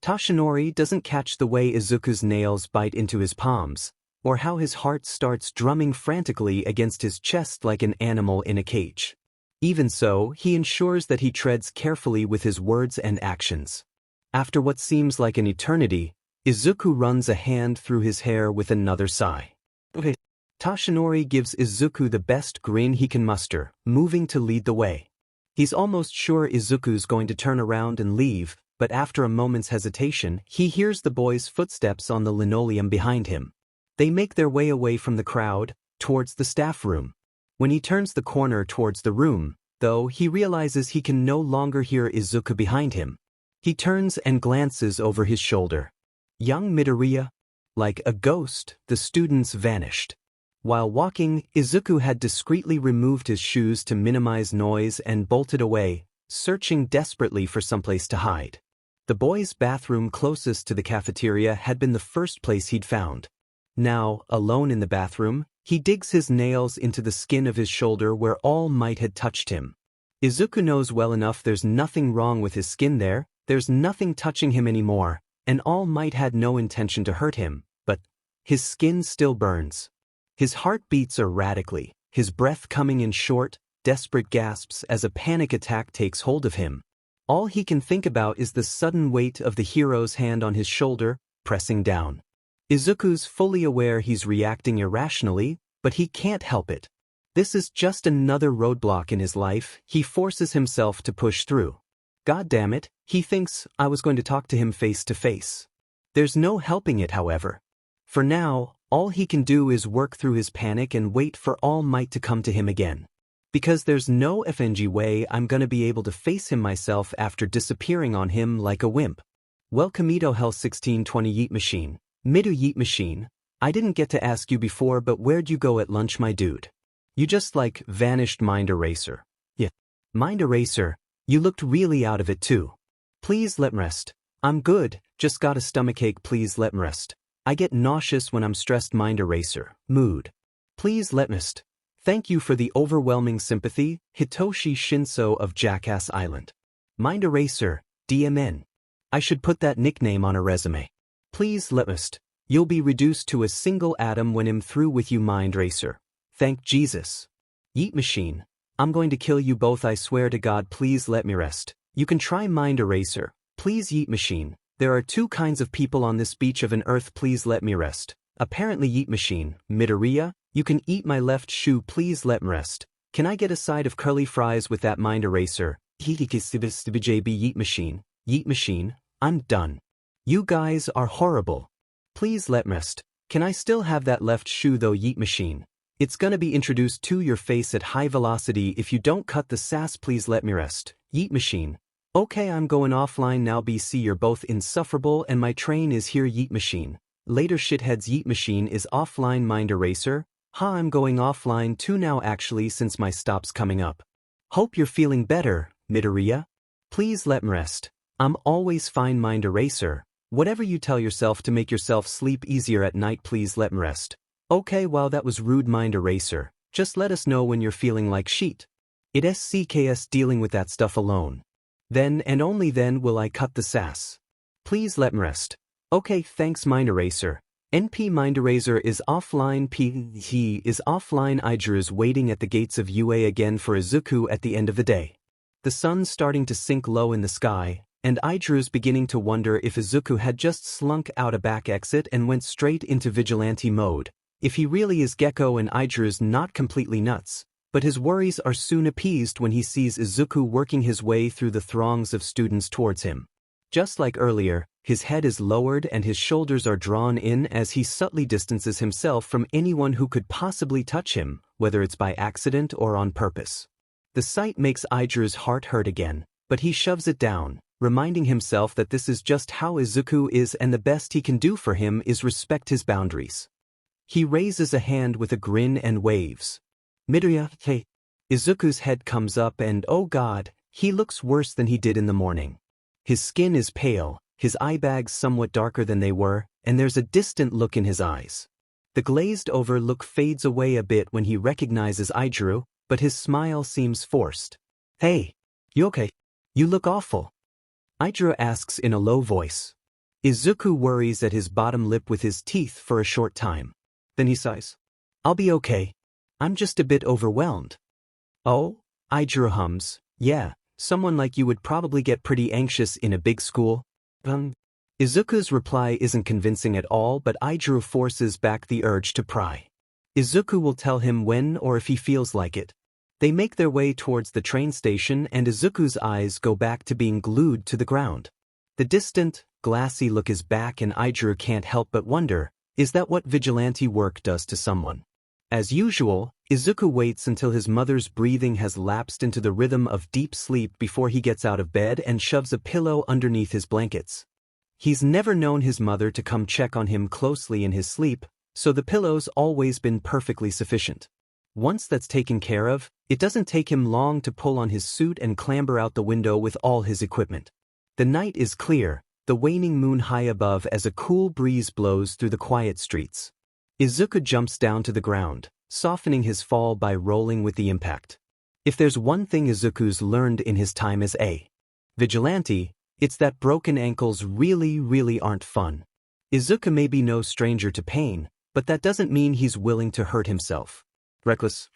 Toshinori doesn't catch the way Izuku's nails bite into his palms, or how his heart starts drumming frantically against his chest like an animal in a cage. Even so, he ensures that he treads carefully with his words and actions. After what seems like an eternity, Izuku runs a hand through his hair with another sigh. Toshinori gives Izuku the best grin he can muster, moving to lead the way. He's almost sure Izuku's going to turn around and leave, but after a moment's hesitation, he hears the boy's footsteps on the linoleum behind him. They make their way away from the crowd, towards the staff room. When he turns the corner towards the room, though, he realizes he can no longer hear Izuku behind him. He turns and glances over his shoulder. Young Midoriya? Like a ghost, the students vanished. While walking, Izuku had discreetly removed his shoes to minimize noise and bolted away, searching desperately for someplace to hide. The boys' bathroom closest to the cafeteria had been the first place he'd found. Now, alone in the bathroom, he digs his nails into the skin of his shoulder where All Might had touched him. Izuku knows well enough there's nothing wrong with his skin there, there's nothing touching him anymore, and All Might had no intention to hurt him, but his skin still burns. His heart beats erratically, his breath coming in short, desperate gasps as a panic attack takes hold of him. All he can think about is the sudden weight of the hero's hand on his shoulder, pressing down. Izuku's fully aware he's reacting irrationally, but he can't help it. This is just another roadblock in his life he forces himself to push through. God damn it, he thinks I was going to talk to him face to face. There's no helping it, however. For now, all he can do is work through his panic and wait for All Might to come to him again. Because there's no FNG way I'm gonna be able to face him myself after disappearing on him like a wimp. Welcome Ito Hell 1620 Yeet Machine. Midu Yeet Machine, I didn't get to ask you before, but where'd you go at lunch, my dude? You just like vanished, Mind Eraser. Yeah. Mind Eraser, you looked really out of it too. Please let me rest. I'm good, just got a stomachache, please let me rest. I get nauseous when I'm stressed, Mind Eraser. Mood. Please let me rest. Thank you for the overwhelming sympathy, Hitoshi Shinso of Jackass Island. Mind Eraser, DMN. I should put that nickname on a resume. Please let me rest. You'll be reduced to a single atom when I'm through with you, Mind Eraser. Thank Jesus. Yeet Machine. I'm going to kill you both, I swear to God, please let me rest. You can try, Mind Eraser. Please, Yeet Machine. There are two kinds of people on this beach of an earth, please let me rest. Apparently, Yeet Machine. Midoriya, you can eat my left shoe, please let me rest. Can I get a side of curly fries with that, Mind Eraser? Yeet Machine. Yeet Machine, I'm done. You guys are horrible. Please let me rest. Can I still have that left shoe though, Yeet Machine? It's gonna be introduced to your face at high velocity if you don't cut the sass, please let me rest. Yeet Machine. Okay, I'm going offline now, BC, you're both insufferable and my train is here, Yeet Machine. Later shitheads, Yeet Machine is offline, Mind Eraser. Ha, I'm going offline too now actually since my stop's coming up. Hope you're feeling better, Midoriya. Please let me rest. I'm always fine, Mind Eraser. Whatever you tell yourself to make yourself sleep easier at night, please let me rest. Okay, wow, that was rude, Mind Eraser. Just let us know when you're feeling like sheet. It SCKS dealing with that stuff alone. Then and only then will I cut the sass. Please let me rest. Okay, thanks, Mind Eraser. NP Mind Eraser is offline. He is offline. Iida is waiting at the gates of UA again for Izuku at the end of the day. The sun's starting to sink low in the sky, and Iida is beginning to wonder if Izuku had just slunk out a back exit and went straight into vigilante mode. If he really is Gecko and Iida is not completely nuts, but his worries are soon appeased when he sees Izuku working his way through the throngs of students towards him. Just like earlier, his head is lowered and his shoulders are drawn in as he subtly distances himself from anyone who could possibly touch him, whether it's by accident or on purpose. The sight makes Aida's heart hurt again, but he shoves it down, reminding himself that this is just how Izuku is and the best he can do for him is respect his boundaries. He raises a hand with a grin and waves. Midoriya, hey. Izuku's head comes up and oh god, he looks worse than he did in the morning. His skin is pale, his eye bags somewhat darker than they were, and there's a distant look in his eyes. The glazed-over look fades away a bit when he recognizes Iida, but his smile seems forced. Hey, you okay? You look awful. Iida asks in a low voice. Izuku worries at his bottom lip with his teeth for a short time. Then he sighs. I'll be okay. I'm just a bit overwhelmed. Oh? Iida hums. Yeah, someone like you would probably get pretty anxious in a big school. Izuku's reply isn't convincing at all, but Iida forces back the urge to pry. Izuku will tell him when or if he feels like it. They make their way towards the train station and Izuku's eyes go back to being glued to the ground. The distant, glassy look is back and Iida can't help but wonder, is that what vigilante work does to someone? As usual, Izuku waits until his mother's breathing has lapsed into the rhythm of deep sleep before he gets out of bed and shoves a pillow underneath his blankets. He's never known his mother to come check on him closely in his sleep, so the pillow's always been perfectly sufficient. Once that's taken care of, it doesn't take him long to pull on his suit and clamber out the window with all his equipment. The night is clear, the waning moon high above as a cool breeze blows through the quiet streets. Izuku jumps down to the ground, softening his fall by rolling with the impact. If there's one thing Izuku's learned in his time as a vigilante, it's that broken ankles really aren't fun. Izuku may be no stranger to pain, but that doesn't mean he's willing to hurt himself. Reckless.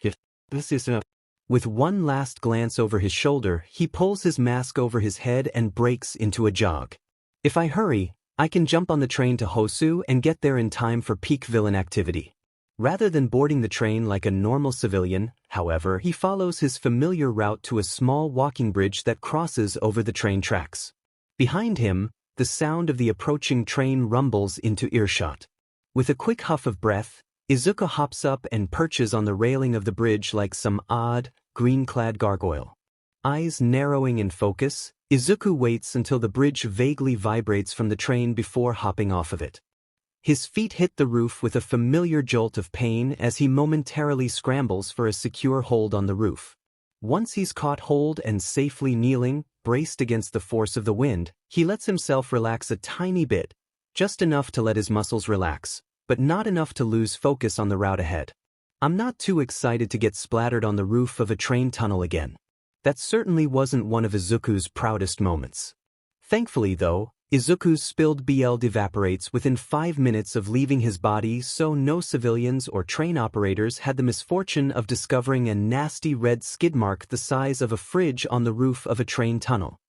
With one last glance over his shoulder, he pulls his mask over his head and breaks into a jog. If I hurry, I can jump on the train to Hosu and get there in time for peak villain activity. Rather than boarding the train like a normal civilian, however, he follows his familiar route to a small walking bridge that crosses over the train tracks. Behind him, the sound of the approaching train rumbles into earshot. With a quick huff of breath, Izuku hops up and perches on the railing of the bridge like some odd, green-clad gargoyle. Eyes narrowing in focus, Izuku waits until the bridge vaguely vibrates from the train before hopping off of it. His feet hit the roof with a familiar jolt of pain as he momentarily scrambles for a secure hold on the roof. Once he's caught hold and safely kneeling, braced against the force of the wind, he lets himself relax a tiny bit, just enough to let his muscles relax, but not enough to lose focus on the route ahead. I'm not too excited to get splattered on the roof of a train tunnel again. That certainly wasn't one of Izuku's proudest moments. Thankfully though, Izuku's spilled blood evaporates within 5 minutes of leaving his body, so no civilians or train operators had the misfortune of discovering a nasty red skid mark the size of a fridge on the roof of a train tunnel.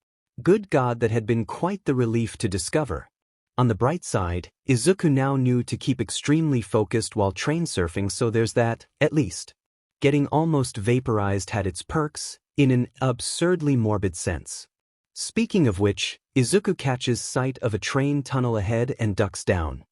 Good God, that had been quite the relief to discover. On the bright side, Izuku now knew to keep extremely focused while train surfing, so there's that, at least. Getting almost vaporized had its perks, in an absurdly morbid sense. Speaking of which, Izuku catches sight of a train tunnel ahead and ducks down.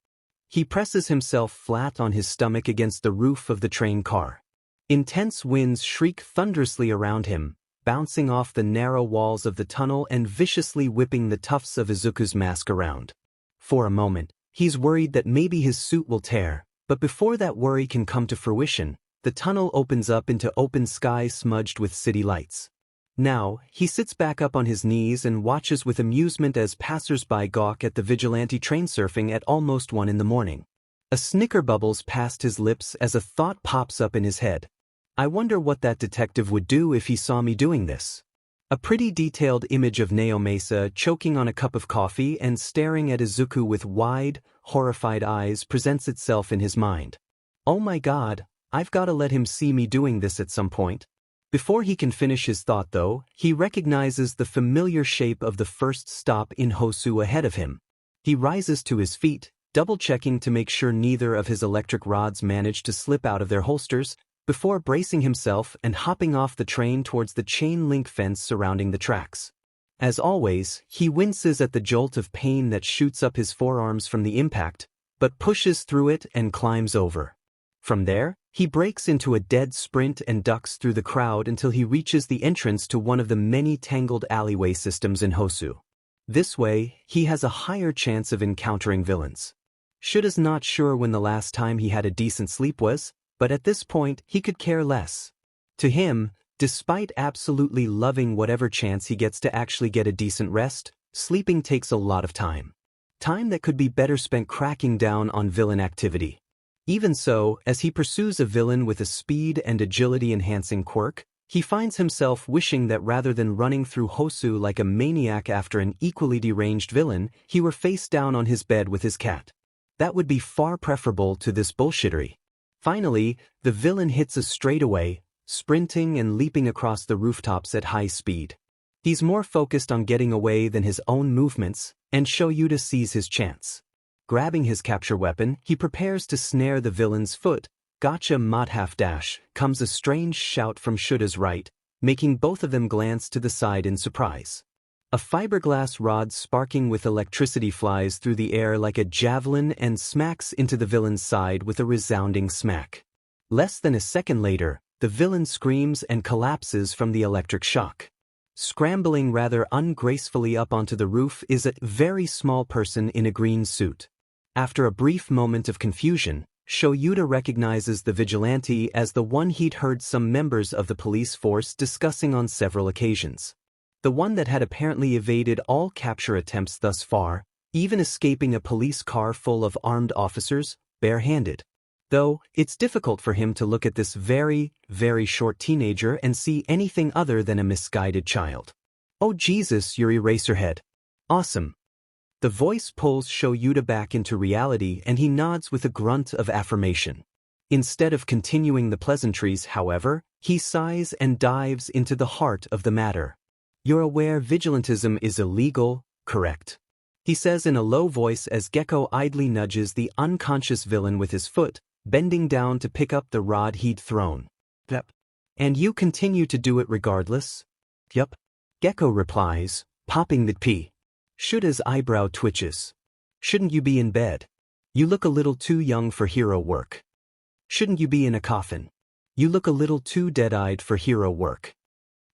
He presses himself flat on his stomach against the roof of the train car. Intense winds shriek thunderously around him, bouncing off the narrow walls of the tunnel and viciously whipping the tufts of Izuku's mask around. For a moment, he's worried that maybe his suit will tear, but before that worry can come to fruition, the tunnel opens up into open sky smudged with city lights. Now, he sits back up on his knees and watches with amusement as passers-by gawk at the vigilante train surfing at almost 1 in the morning. A snicker bubbles past his lips as a thought pops up in his head. I wonder what that detective would do if he saw me doing this. A pretty detailed image of Naomasa choking on a cup of coffee and staring at Izuku with wide, horrified eyes presents itself in his mind. Oh my god, I've gotta let him see me doing this at some point. Before he can finish his thought though, he recognizes the familiar shape of the first stop in Hosu ahead of him. He rises to his feet, double-checking to make sure neither of his electric rods manage to slip out of their holsters, before bracing himself and hopping off the train towards the chain-link fence surrounding the tracks. As always, he winces at the jolt of pain that shoots up his forearms from the impact, but pushes through it and climbs over. From there, he breaks into a dead sprint and ducks through the crowd until he reaches the entrance to one of the many tangled alleyway systems in Hosu. This way, he has a higher chance of encountering villains. Shuda's not sure when the last time he had a decent sleep was, but at this point, he could care less. To him, despite absolutely loving whatever chance he gets to actually get a decent rest, sleeping takes a lot of time. Time that could be better spent cracking down on villain activity. Even so, as he pursues a villain with a speed and agility-enhancing quirk, he finds himself wishing that rather than running through Hosu like a maniac after an equally deranged villain, he were face down on his bed with his cat. That would be far preferable to this bullshittery. Finally, the villain hits a straightaway, sprinting and leaping across the rooftops at high speed. He's more focused on getting away than his own movements, and Shoyuta sees his chance. Grabbing his capture weapon, he prepares to snare the villain's foot. Gotcha mod half dash, comes a strange shout from Shuda's right, making both of them glance to the side in surprise. A fiberglass rod sparking with electricity flies through the air like a javelin and smacks into the villain's side with a resounding smack. Less than a second later, the villain screams and collapses from the electric shock. Scrambling rather ungracefully up onto the roof is a very small person in a green suit. After a brief moment of confusion, Shoyuta recognizes the Vigilante as the one he'd heard some members of the police force discussing on several occasions. The one that had apparently evaded all capture attempts thus far, even escaping a police car full of armed officers, barehanded. Though, it's difficult for him to look at this very, very short teenager and see anything other than a misguided child. Oh Jesus, you're Eraserhead. Awesome. The voice pulls Shoyuta back into reality and he nods with a grunt of affirmation. Instead of continuing the pleasantries, however, he sighs and dives into the heart of the matter. You're aware vigilantism is illegal, correct? He says in a low voice as Gecko idly nudges the unconscious villain with his foot, bending down to pick up the rod he'd thrown. Yep. And you continue to do it regardless? Yup. Gecko replies, popping the P. Shuda's eyebrow twitches. Shouldn't you be in bed? You look a little too young for hero work. Shouldn't you be in a coffin? You look a little too dead-eyed for hero work.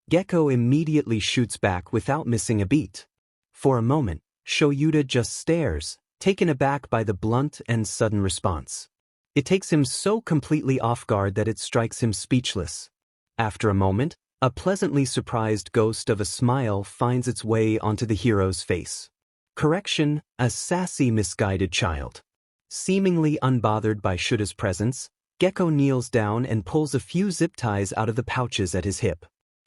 Gecko immediately shoots back without missing a beat. For a moment, Shoyuta just stares, taken aback by the blunt and sudden response. It takes him so completely off guard that it strikes him speechless. After a moment, a pleasantly surprised ghost of a smile finds its way onto the hero's face. Correction, a sassy misguided child. Seemingly unbothered by Shuda's presence, Gecko kneels down and pulls a few zip ties out of the pouches at his hip.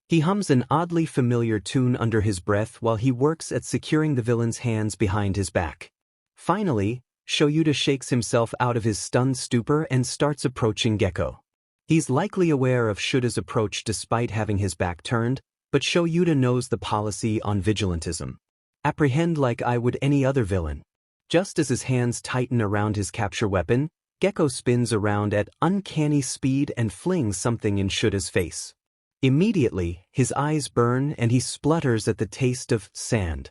He hums an oddly familiar tune under his breath while he works at securing the villain's hands behind his back. Finally, Shoyuta shakes himself out of his stunned stupor and starts approaching Gecko. He's likely aware of Shuda's approach despite having his back turned, but Shoyuta knows the policy on vigilantism. Apprehend like I would any other villain. Just as his hands tighten around his capture weapon, Gecko spins around at uncanny speed and flings something in Shuda's face. Immediately, his eyes burn and he splutters at the taste of sand.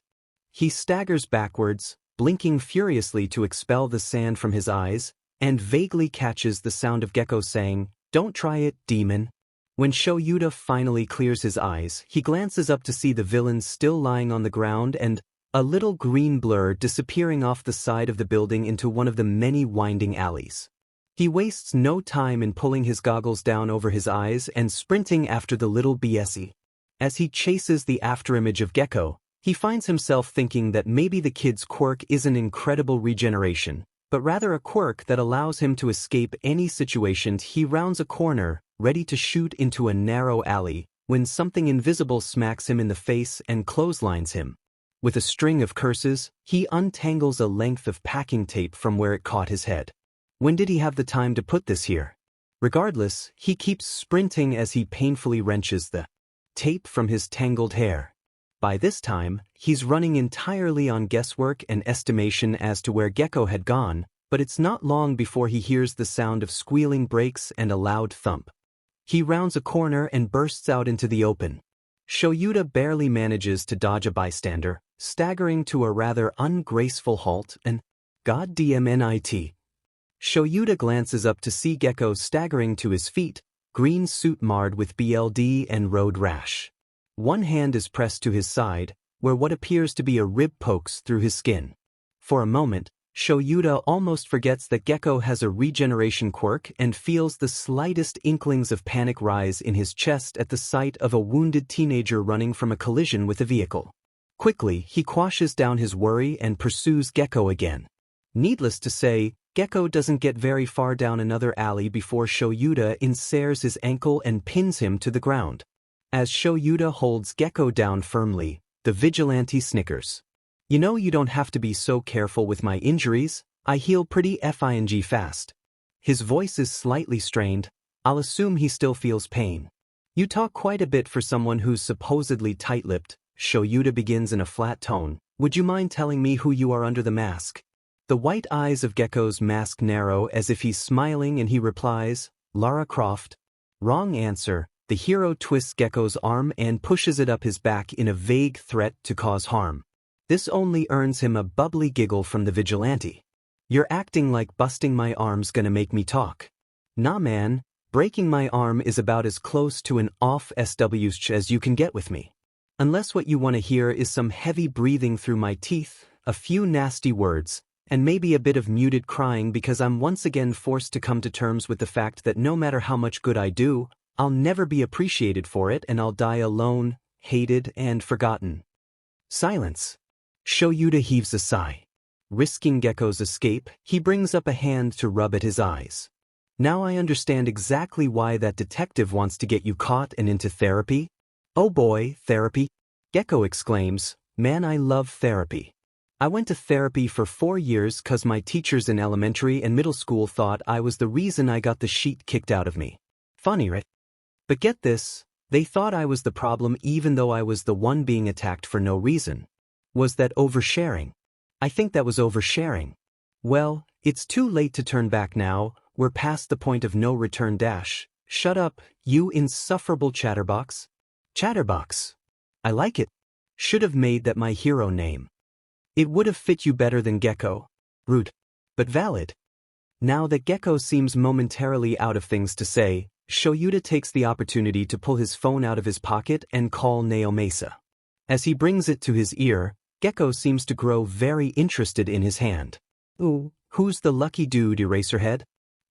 He staggers backwards, blinking furiously to expel the sand from his eyes, and vaguely catches the sound of Gecko saying, "Don't try it, demon." When Shoyuta finally clears his eyes, he glances up to see the villain still lying on the ground and a little green blur disappearing off the side of the building into one of the many winding alleys. He wastes no time in pulling his goggles down over his eyes and sprinting after the little BSE. As he chases the afterimage of Gecko, he finds himself thinking that maybe the kid's quirk isn't incredible regeneration, but rather a quirk that allows him to escape any situation. He rounds a corner, ready to shoot into a narrow alley, when something invisible smacks him in the face and clotheslines him. With a string of curses, he untangles a length of packing tape from where it caught his head. When did he have the time to put this here? Regardless, he keeps sprinting as he painfully wrenches the tape from his tangled hair. By this time, he's running entirely on guesswork and estimation as to where Gecko had gone, but it's not long before he hears the sound of squealing brakes and a loud thump. He rounds a corner and bursts out into the open. Shoyuta barely manages to dodge a bystander, staggering to a rather ungraceful halt and goddamnit. Shoyuta glances up to see Gecko staggering to his feet, green suit marred with BLD and road rash. One hand is pressed to his side, where what appears to be a rib pokes through his skin. For a moment, Shoyuta almost forgets that Gecko has a regeneration quirk and feels the slightest inklings of panic rise in his chest at the sight of a wounded teenager running from a collision with a vehicle. Quickly, he quashes down his worry and pursues Gecko again. Needless to say, Gecko doesn't get very far down another alley before Shoyuta ensnares his ankle and pins him to the ground. As Shoyuta holds Gecko down firmly, the Vigilante snickers. You know, you don't have to be so careful with my injuries, I heal pretty fing fast. His voice is slightly strained, I'll assume he still feels pain. You talk quite a bit for someone who's supposedly tight-lipped, Shoyuta begins in a flat tone. Would you mind telling me who you are under the mask? The white eyes of Gecko's mask narrow as if he's smiling and he replies, Lara Croft. Wrong answer. The hero twists Gecko's arm and pushes it up his back in a vague threat to cause harm. This only earns him a bubbly giggle from the Vigilante. You're acting like busting my arm's gonna make me talk. Nah man, breaking my arm is about as close to an off SWH as you can get with me. Unless what you want to hear is some heavy breathing through my teeth, a few nasty words, and maybe a bit of muted crying because I'm once again forced to come to terms with the fact that no matter how much good I do, I'll never be appreciated for it and I'll die alone, hated, and forgotten. Silence. Shoyuta heaves a sigh. Risking Gecko's escape, he brings up a hand to rub at his eyes. Now I understand exactly why that detective wants to get you caught and into therapy. Oh boy, therapy? Gecko exclaims, man, I love therapy. I went to therapy for 4 years 'cause my teachers in elementary and middle school thought I was the reason I got the shit kicked out of me. Funny, right? But get this, they thought I was the problem even though I was the one being attacked for no reason. Was that oversharing? I think that was oversharing. Well, it's too late to turn back now, we're past the point of no return dash. Shut up, you insufferable chatterbox. Chatterbox. I like it. Should have made that my hero name. It would have fit you better than Gecko. Rude. But valid. Now that Gecko seems momentarily out of things to say, Shoyuta takes the opportunity to pull his phone out of his pocket and call Naomasa. As he brings it to his ear, Gecko seems to grow very interested in his hand. Ooh, who's the lucky dude, Eraserhead?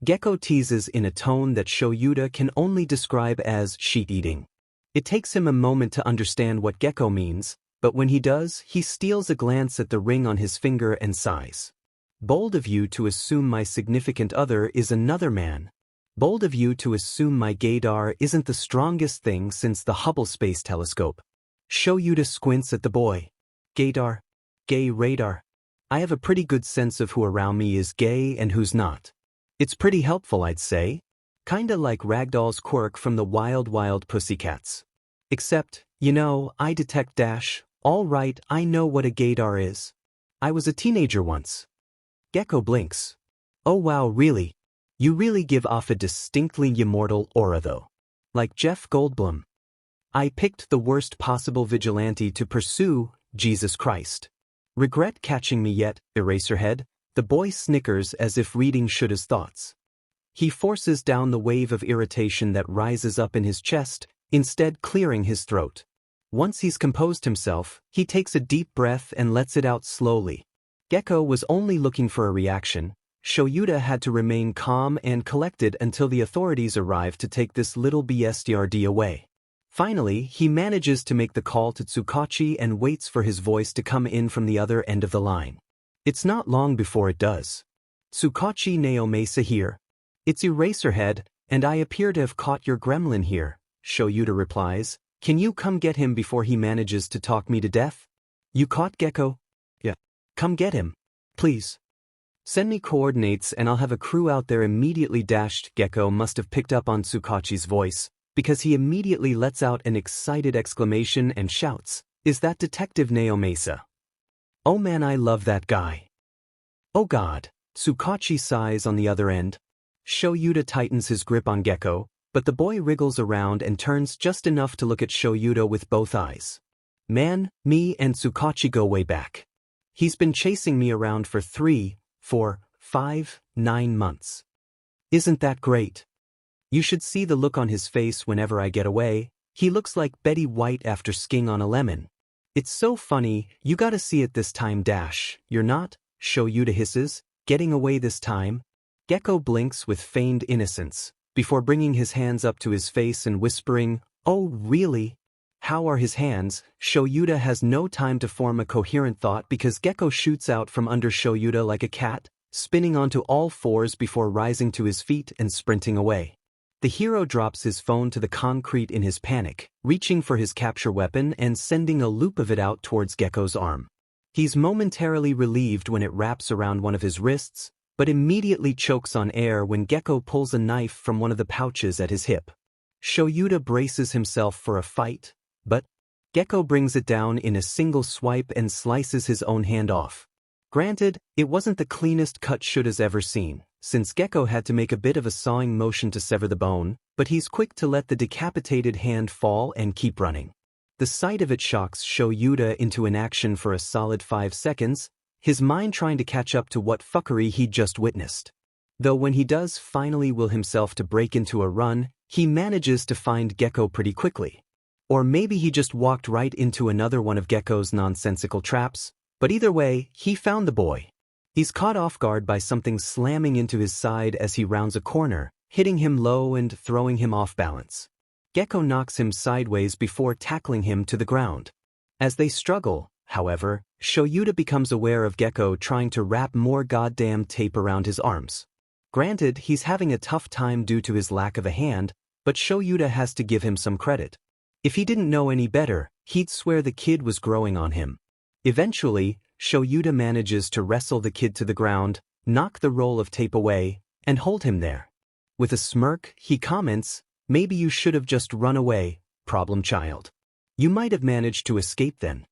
Gecko teases in a tone that Shoyuta can only describe as sheet-eating. It takes him a moment to understand what Gecko means, but when he does, he steals a glance at the ring on his finger and sighs. Bold of you to assume my significant other is another man. Bold of you to assume my gaydar isn't the strongest thing since the Hubble Space Telescope. Shoyuta squints at the boy. Gaydar? Gay radar? I have a pretty good sense of who around me is gay and who's not. It's pretty helpful, I'd say. Kinda like Ragdoll's quirk from the Wild Wild Pussycats. Except, you know, I detect dash. All right, I know what a gaydar is. I was a teenager once. Gecko blinks. Oh wow, really? You really give off a distinctly immortal aura though. Like Jeff Goldblum. I picked the worst possible vigilante to pursue, Jesus Christ. Regret catching me yet, Eraserhead? The boy snickers as if reading Shuta's thoughts. He forces down the wave of irritation that rises up in his chest, instead clearing his throat. Once he's composed himself, he takes a deep breath and lets it out slowly. Gecko was only looking for a reaction. Shoyuta had to remain calm and collected until the authorities arrived to take this little bestiardi away. Finally, he manages to make the call to Tsukauchi and waits for his voice to come in from the other end of the line. It's not long before it does. Tsukauchi Naomasa here. It's Eraserhead, and I appear to have caught your gremlin here, Shoyuta replies, Can you come get him before he manages to talk me to death? You caught Gecko? Yeah. Come get him. Please. Send me coordinates and I'll have a crew out there immediately. Gecko must have picked up on Tsukauchi's voice, because he immediately lets out an excited exclamation and shouts, "Is that Detective Naomasa? Oh man, I love that guy." Oh god, Tsukauchi sighs on the other end. Shoyuda tightens his grip on Gecko, but the boy wriggles around and turns just enough to look at Shoyuda with both eyes. Man, me and Tsukauchi go way back. He's been chasing me around for 3, 4, 5, 9 months. Isn't that great? You should see the look on his face whenever I get away. He looks like Betty White after skiing on a lemon. It's so funny, you gotta see it this time. You're not? Shoyuda hisses, getting away this time? Gecko blinks with feigned innocence, before bringing his hands up to his face and whispering, "Oh really? How are his hands?" Shoyuda has no time to form a coherent thought because Gecko shoots out from under Shoyuda like a cat, spinning onto all fours before rising to his feet and sprinting away. The hero drops his phone to the concrete in his panic, reaching for his capture weapon and sending a loop of it out towards Gecko's arm. He's momentarily relieved when it wraps around one of his wrists, but immediately chokes on air when Gecko pulls a knife from one of the pouches at his hip. Shoyuda braces himself for a fight, but Gecko brings it down in a single swipe and slices his own hand off. Granted, it wasn't the cleanest cut Shoyuda's ever seen, since Gecko had to make a bit of a sawing motion to sever the bone, but he's quick to let the decapitated hand fall and keep running. The sight of it shocks Shoyuda into inaction for a solid 5 seconds, his mind trying to catch up to what fuckery he'd just witnessed. Though when he does finally will himself to break into a run, he manages to find Gecko pretty quickly. Or maybe he just walked right into another one of Gecko's nonsensical traps, but either way, he found the boy. He's caught off guard by something slamming into his side as he rounds a corner, hitting him low and throwing him off balance. Gecko knocks him sideways before tackling him to the ground. As they struggle, however, Shoyuda becomes aware of Gecko trying to wrap more goddamn tape around his arms. Granted, he's having a tough time due to his lack of a hand, but Shoyuda has to give him some credit. If he didn't know any better, he'd swear the kid was growing on him. Eventually, Shoyuda manages to wrestle the kid to the ground, knock the roll of tape away, and hold him there. With a smirk, he comments, "Maybe you should have just run away, problem child. You might have managed to escape then."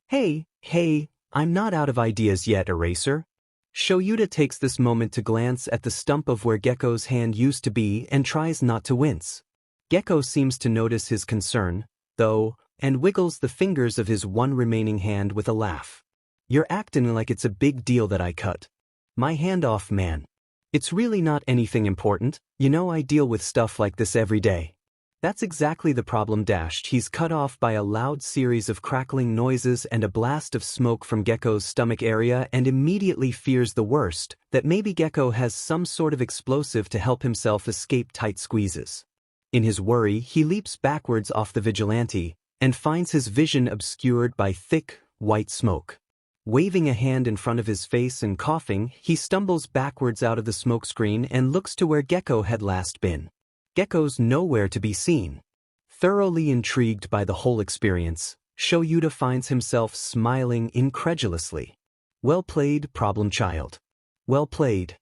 Hey, I'm not out of ideas yet, Eraser. Shoyuda takes this moment to glance at the stump of where Gecko's hand used to be and tries not to wince. Gecko seems to notice his concern, though, and wiggles the fingers of his one remaining hand with a laugh. "You're acting like it's a big deal that I cut my hand off, man. It's really not anything important, you know I deal with stuff like this every day." That's exactly the problem. He's cut off by a loud series of crackling noises and a blast of smoke from Gecko's stomach area and immediately fears the worst, that maybe Gecko has some sort of explosive to help himself escape tight squeezes. In his worry, he leaps backwards off the Vigilante and finds his vision obscured by thick, white smoke. Waving a hand in front of his face and coughing, he stumbles backwards out of the smokescreen and looks to where Gecko had last been. Gecko's nowhere to be seen. Thoroughly intrigued by the whole experience, Shoyuda finds himself smiling incredulously. Well played, problem child. Well played.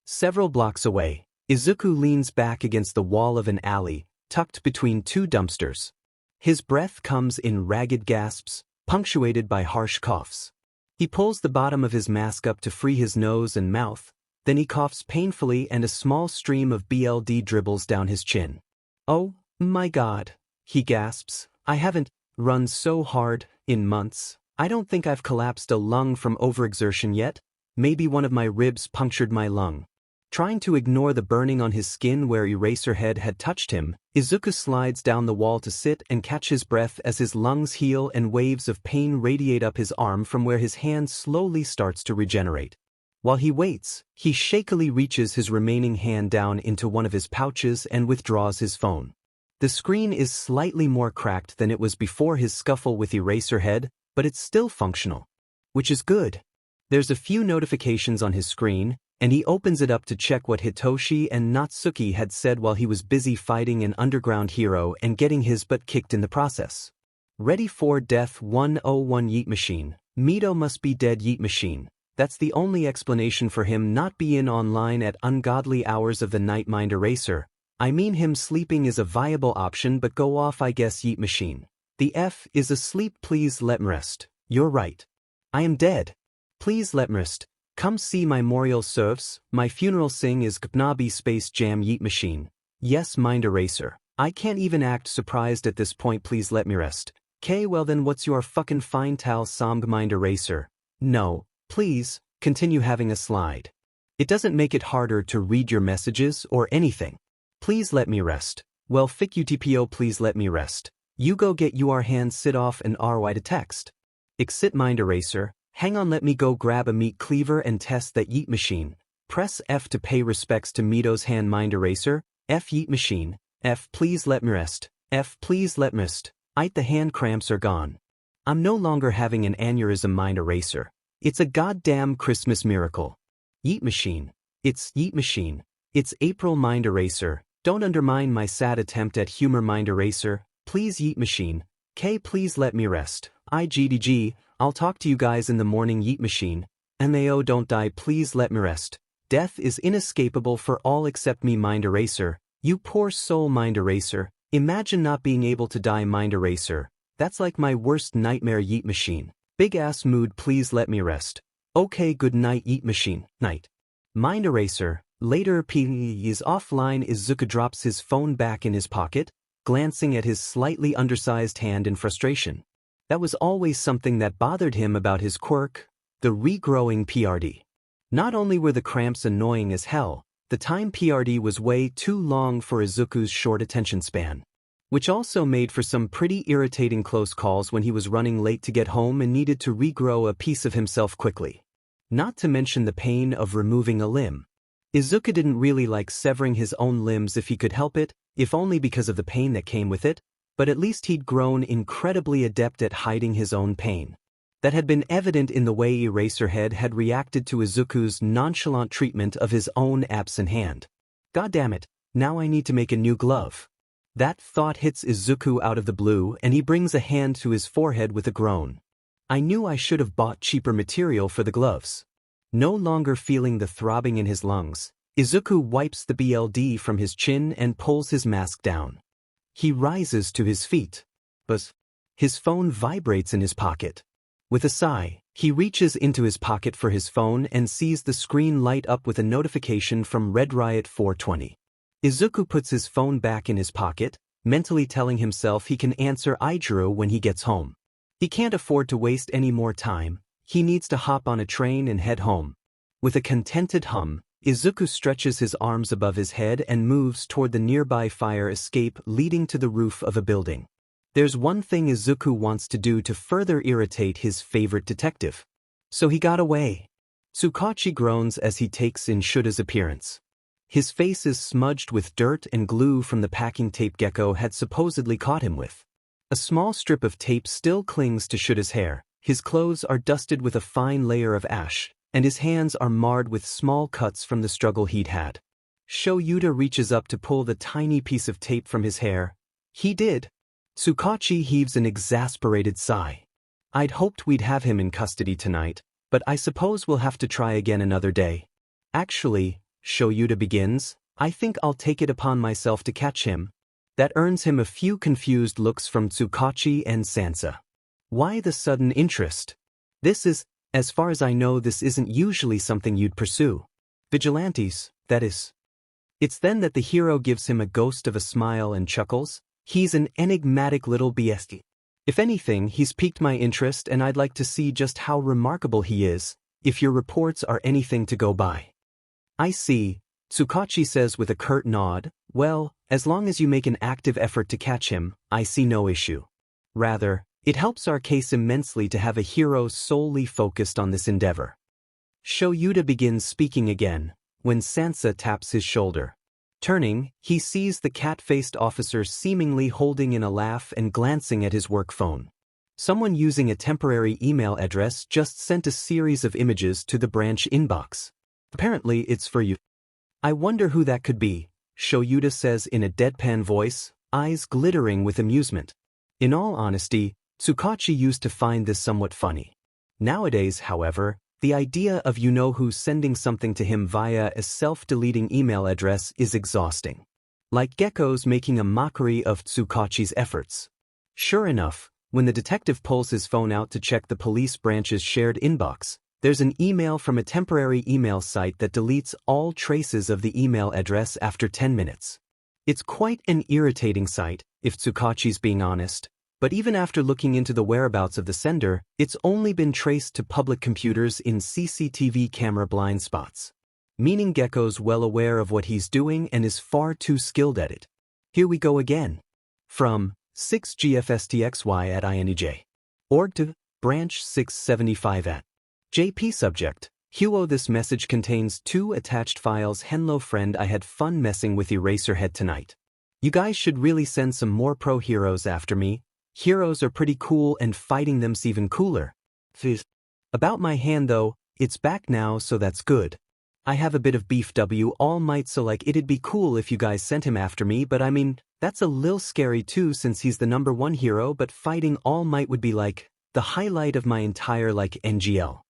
Several blocks away, Izuku leans back against the wall of an alley, tucked between 2 dumpsters. His breath comes in ragged gasps, punctuated by harsh coughs. He pulls the bottom of his mask up to free his nose and mouth, then he coughs painfully and a small stream of BLD dribbles down his chin. "Oh, my God," he gasps, "I haven't run so hard in months. I don't think I've collapsed a lung from overexertion yet. Maybe one of my ribs punctured my lung." Trying to ignore the burning on his skin where Eraserhead had touched him, Izuku slides down the wall to sit and catch his breath as his lungs heal and waves of pain radiate up his arm from where his hand slowly starts to regenerate. While he waits, he shakily reaches his remaining hand down into one of his pouches and withdraws his phone. The screen is slightly more cracked than it was before his scuffle with Eraserhead, but it's still functional. Which is good. There's a few notifications on his screen, and he opens it up to check what Hitoshi and Natsuki had said while he was busy fighting an underground hero and getting his butt kicked in the process. Ready for death 101 Yeet Machine. Mito must be dead Yeet Machine. That's the only explanation for him not being online at ungodly hours of the night Mind Eraser. I mean him sleeping is a viable option but go off I guess Yeet Machine. The F is asleep please let me rest. You're right. I am dead. Please let me rest. Come see my memorial service. My funeral sing is Gpnabi Space Jam Yeet Machine. Yes Mind Eraser. I can't even act surprised at this point please let me rest. K well then what's your fucking fine towel Samg Mind Eraser? No, please, continue having a slide. It doesn't make it harder to read your messages or anything. Please let me rest. Well fick UTPO please let me rest. You go get your hands sit off and RY to text. Exit Mind Eraser. Hang on let me go grab a meat cleaver and test that Yeet Machine. Press F to pay respects to Mito's hand Mind Eraser. F Yeet Machine. F please let me rest. F please let me rest. The hand cramps are gone. I'm no longer having an aneurysm Mind Eraser. It's a goddamn Christmas miracle. Yeet Machine. It's Yeet Machine. It's April Mind Eraser. Don't undermine my sad attempt at humor Mind Eraser. Please Yeet Machine. K please let me rest. IGDG. I'll talk to you guys in the morning Yeet Machine. MAO don't die please let me rest. Death is inescapable for all except me Mind Eraser. You poor soul Mind Eraser. Imagine not being able to die Mind Eraser. That's like my worst nightmare Yeet Machine. Big ass mood please let me rest. Okay good night Yeet Machine. Night. Mind Eraser. Later P is offline Izuku drops his phone back in his pocket, glancing at his slightly undersized hand in frustration. That was always something that bothered him about his quirk, the regrowing PRD. Not only were the cramps annoying as hell, the time PRD was way too long for Izuku's short attention span, which also made for some pretty irritating close calls when he was running late to get home and needed to regrow a piece of himself quickly. Not to mention the pain of removing a limb. Izuku didn't really like severing his own limbs if he could help it, if only because of the pain that came with it, but at least he'd grown incredibly adept at hiding his own pain. That had been evident in the way Eraserhead had reacted to Izuku's nonchalant treatment of his own absent hand. God damn it, now I need to make a new glove. That thought hits Izuku out of the blue and he brings a hand to his forehead with a groan. I knew I should have bought cheaper material for the gloves. No longer feeling the throbbing in his lungs, Izuku wipes the BLD from his chin and pulls his mask down. He rises to his feet. But his phone vibrates in his pocket. With a sigh, he reaches into his pocket for his phone and sees the screen light up with a notification from Red Riot 420. Izuku puts his phone back in his pocket, mentally telling himself he can answer Aijiro when he gets home. He can't afford to waste any more time, he needs to hop on a train and head home. With a contented hum, Izuku stretches his arms above his head and moves toward the nearby fire escape leading to the roof of a building. There's one thing Izuku wants to do to further irritate his favorite detective. So he got away. Tsukauchi groans as he takes in Shuta's appearance. His face is smudged with dirt and glue from the packing tape Gecko had supposedly caught him with. A small strip of tape still clings to Shuta's hair, his clothes are dusted with a fine layer of ash, and his hands are marred with small cuts from the struggle he'd had. Yuta reaches up to pull the tiny piece of tape from his hair. He did. Tsukauchi heaves an exasperated sigh. I'd hoped we'd have him in custody tonight, but I suppose we'll have to try again another day. Actually, Yuta begins, I think I'll take it upon myself to catch him. That earns him a few confused looks from Tsukauchi and Sansa. Why the sudden interest? This is, as far as I know, this isn't usually something you'd pursue. Vigilantes, that is. It's then that the hero gives him a ghost of a smile and chuckles. He's an enigmatic little BSD. If anything, he's piqued my interest and I'd like to see just how remarkable he is, if your reports are anything to go by. I see, Tsukauchi says with a curt nod. Well, as long as you make an active effort to catch him, I see no issue. Rather, it helps our case immensely to have a hero solely focused on this endeavor. Yuta begins speaking again, when Sansa taps his shoulder. Turning, he sees the cat-faced officer seemingly holding in a laugh and glancing at his work phone. Someone using a temporary email address just sent a series of images to the branch inbox. Apparently it's for you. I wonder who that could be, Shoyuta says in a deadpan voice, eyes glittering with amusement. In all honesty, Tsukauchi used to find this somewhat funny. Nowadays, however, the idea of you-know-who sending something to him via a self-deleting email address is exhausting. Like geckos making a mockery of Tsukauchi's efforts. Sure enough, when the detective pulls his phone out to check the police branch's shared inbox, there's an email from a temporary email site that deletes all traces of the email address after 10 minutes. It's quite an irritating sight, if Tsukauchi's being honest, but even after looking into the whereabouts of the sender, it's only been traced to public computers in CCTV camera blind spots. Meaning Gecko's well aware of what he's doing and is far too skilled at it. Here we go again. From 6GFSTXY@INEJ. Org to branch 675 at JP subject. Huo, this message contains 2 attached files. Hello friend, I had fun messing with Eraserhead tonight. You guys should really send some more pro heroes after me. Heroes are pretty cool and fighting them's even cooler. Fizz. About my hand though, it's back now so that's good. I have a bit of beef All Might, so like it'd be cool if you guys sent him after me, but I mean, that's a lil scary too since he's the #1 hero, but fighting All Might would be like the highlight of my entire like NGL.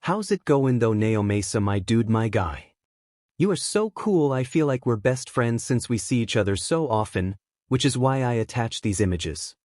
How's it going though, Neo Mesa, my dude, my guy? You are so cool. I feel like we're best friends since we see each other so often, which is why I attach these images.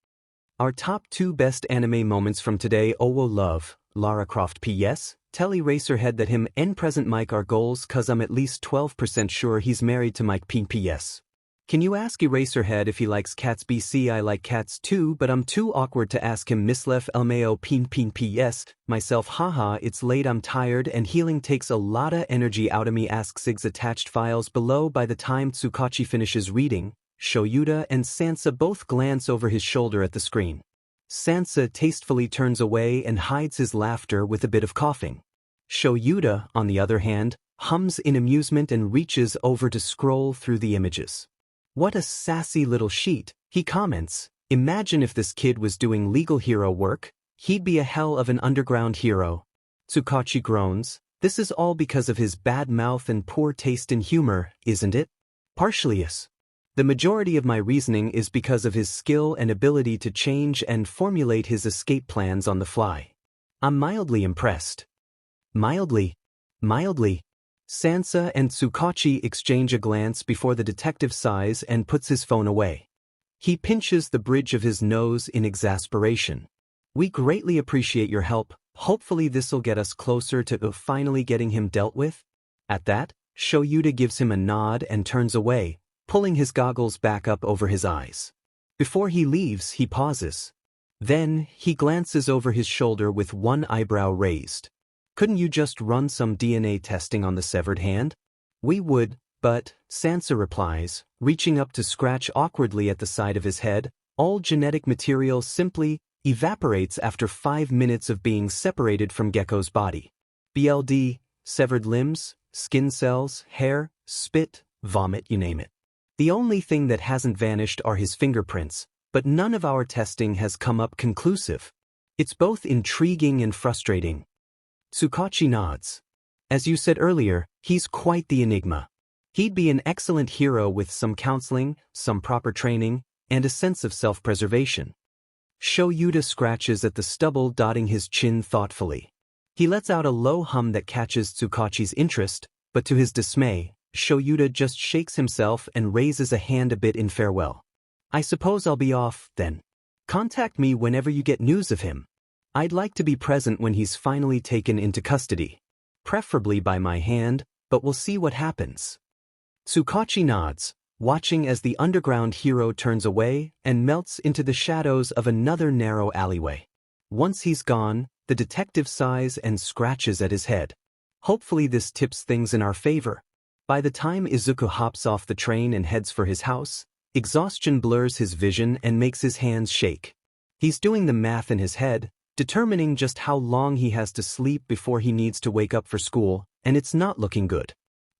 Our top 2 best anime moments from today. Owo love, Lara Croft. PS, tell Eraserhead that him and present Mike are goals cause I'm at least 12% sure he's married to Mike. PS. Can you ask Eraserhead if he likes cats? BC, I like cats too, but I'm too awkward to ask him. Mislef Elmeo. PS, myself, haha, it's late, I'm tired and healing takes a lotta energy out of me. Ask Sig's attached files below. By the time Tsukauchi finishes reading, Shoyuta and Sansa both glance over his shoulder at the screen. Sansa tastefully turns away and hides his laughter with a bit of coughing. Shoyuta, on the other hand, hums in amusement and reaches over to scroll through the images. What a sassy little sheet, he comments. Imagine if this kid was doing legal hero work, he'd be a hell of an underground hero. Tsukauchi groans. This is all because of his bad mouth and poor taste in humor, isn't it? Partially yes. The majority of my reasoning is because of his skill and ability to change and formulate his escape plans on the fly. I'm mildly impressed. Mildly. Sansa and Tsukauchi exchange a glance before the detective sighs and puts his phone away. He pinches the bridge of his nose in exasperation. We greatly appreciate your help. Hopefully this'll get us closer to finally getting him dealt with. At that, Shoyuta gives him a nod and turns away, pulling his goggles back up over his eyes. Before he leaves, he pauses. Then, he glances over his shoulder with one eyebrow raised. Couldn't you just run some DNA testing on the severed hand? We would, but, Sansa replies, reaching up to scratch awkwardly at the side of his head. All genetic material simply evaporates after 5 minutes of being separated from Gecko's body. BLD, severed limbs, skin cells, hair, spit, vomit, you name it. The only thing that hasn't vanished are his fingerprints, but none of our testing has come up conclusive. It's both intriguing and frustrating. Tsukauchi nods. As you said earlier, he's quite the enigma. He'd be an excellent hero with some counseling, some proper training, and a sense of self-preservation. Shoyuta scratches at the stubble, dotting his chin thoughtfully. He lets out a low hum that catches Tsukauchi's interest, but to his dismay, Shoyuta just shakes himself and raises a hand a bit in farewell. I suppose I'll be off, then. Contact me whenever you get news of him. I'd like to be present when he's finally taken into custody. Preferably by my hand, but we'll see what happens. Tsukauchi nods, watching as the underground hero turns away and melts into the shadows of another narrow alleyway. Once he's gone, the detective sighs and scratches at his head. Hopefully this tips things in our favor. By the time Izuku hops off the train and heads for his house, exhaustion blurs his vision and makes his hands shake. He's doing the math in his head, determining just how long he has to sleep before he needs to wake up for school, and it's not looking good.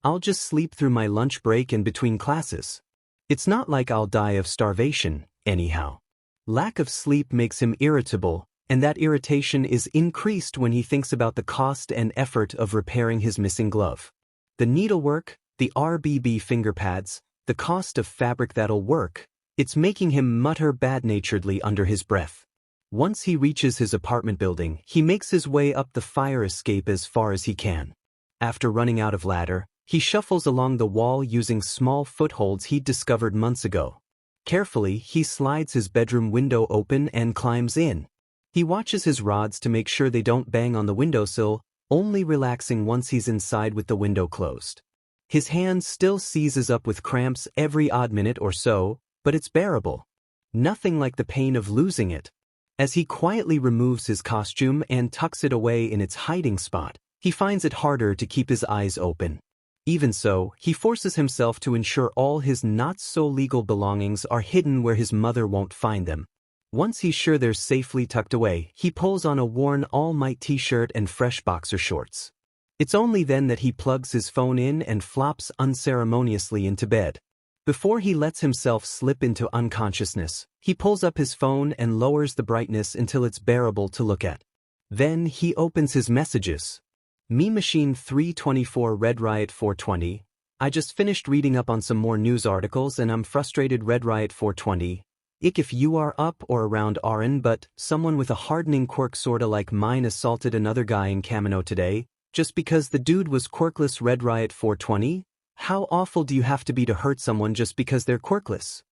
I'll just sleep through my lunch break and between classes. It's not like I'll die of starvation, anyhow. Lack of sleep makes him irritable, and that irritation is increased when he thinks about the cost and effort of repairing his missing glove. The needlework, the RBB finger pads, the cost of fabric that'll work, it's making him mutter bad-naturedly under his breath. Once he reaches his apartment building, he makes his way up the fire escape as far as he can. After running out of ladder, he shuffles along the wall using small footholds he'd discovered months ago. Carefully, he slides his bedroom window open and climbs in. He watches his rods to make sure they don't bang on the windowsill, only relaxing once he's inside with the window closed. His hand still seizes up with cramps every odd minute or so, but it's bearable. Nothing like the pain of losing it. As he quietly removes his costume and tucks it away in its hiding spot, he finds it harder to keep his eyes open. Even so, he forces himself to ensure all his not-so-legal belongings are hidden where his mother won't find them. Once he's sure they're safely tucked away, he pulls on a worn All Might t-shirt and fresh boxer shorts. It's only then that he plugs his phone in and flops unceremoniously into bed. Before he lets himself slip into unconsciousness, he pulls up his phone and lowers the brightness until it's bearable to look at. Then he opens his messages. Me Machine 324 Red Riot 420. I just finished reading up on some more news articles and I'm frustrated. Red Riot 420. If you are up or around RN, but someone with a hardening quirk sorta like mine assaulted another guy in Kamino today, just because the dude was quirkless. Red Riot 420? How awful do you have to be to hurt someone just because they're quirkless?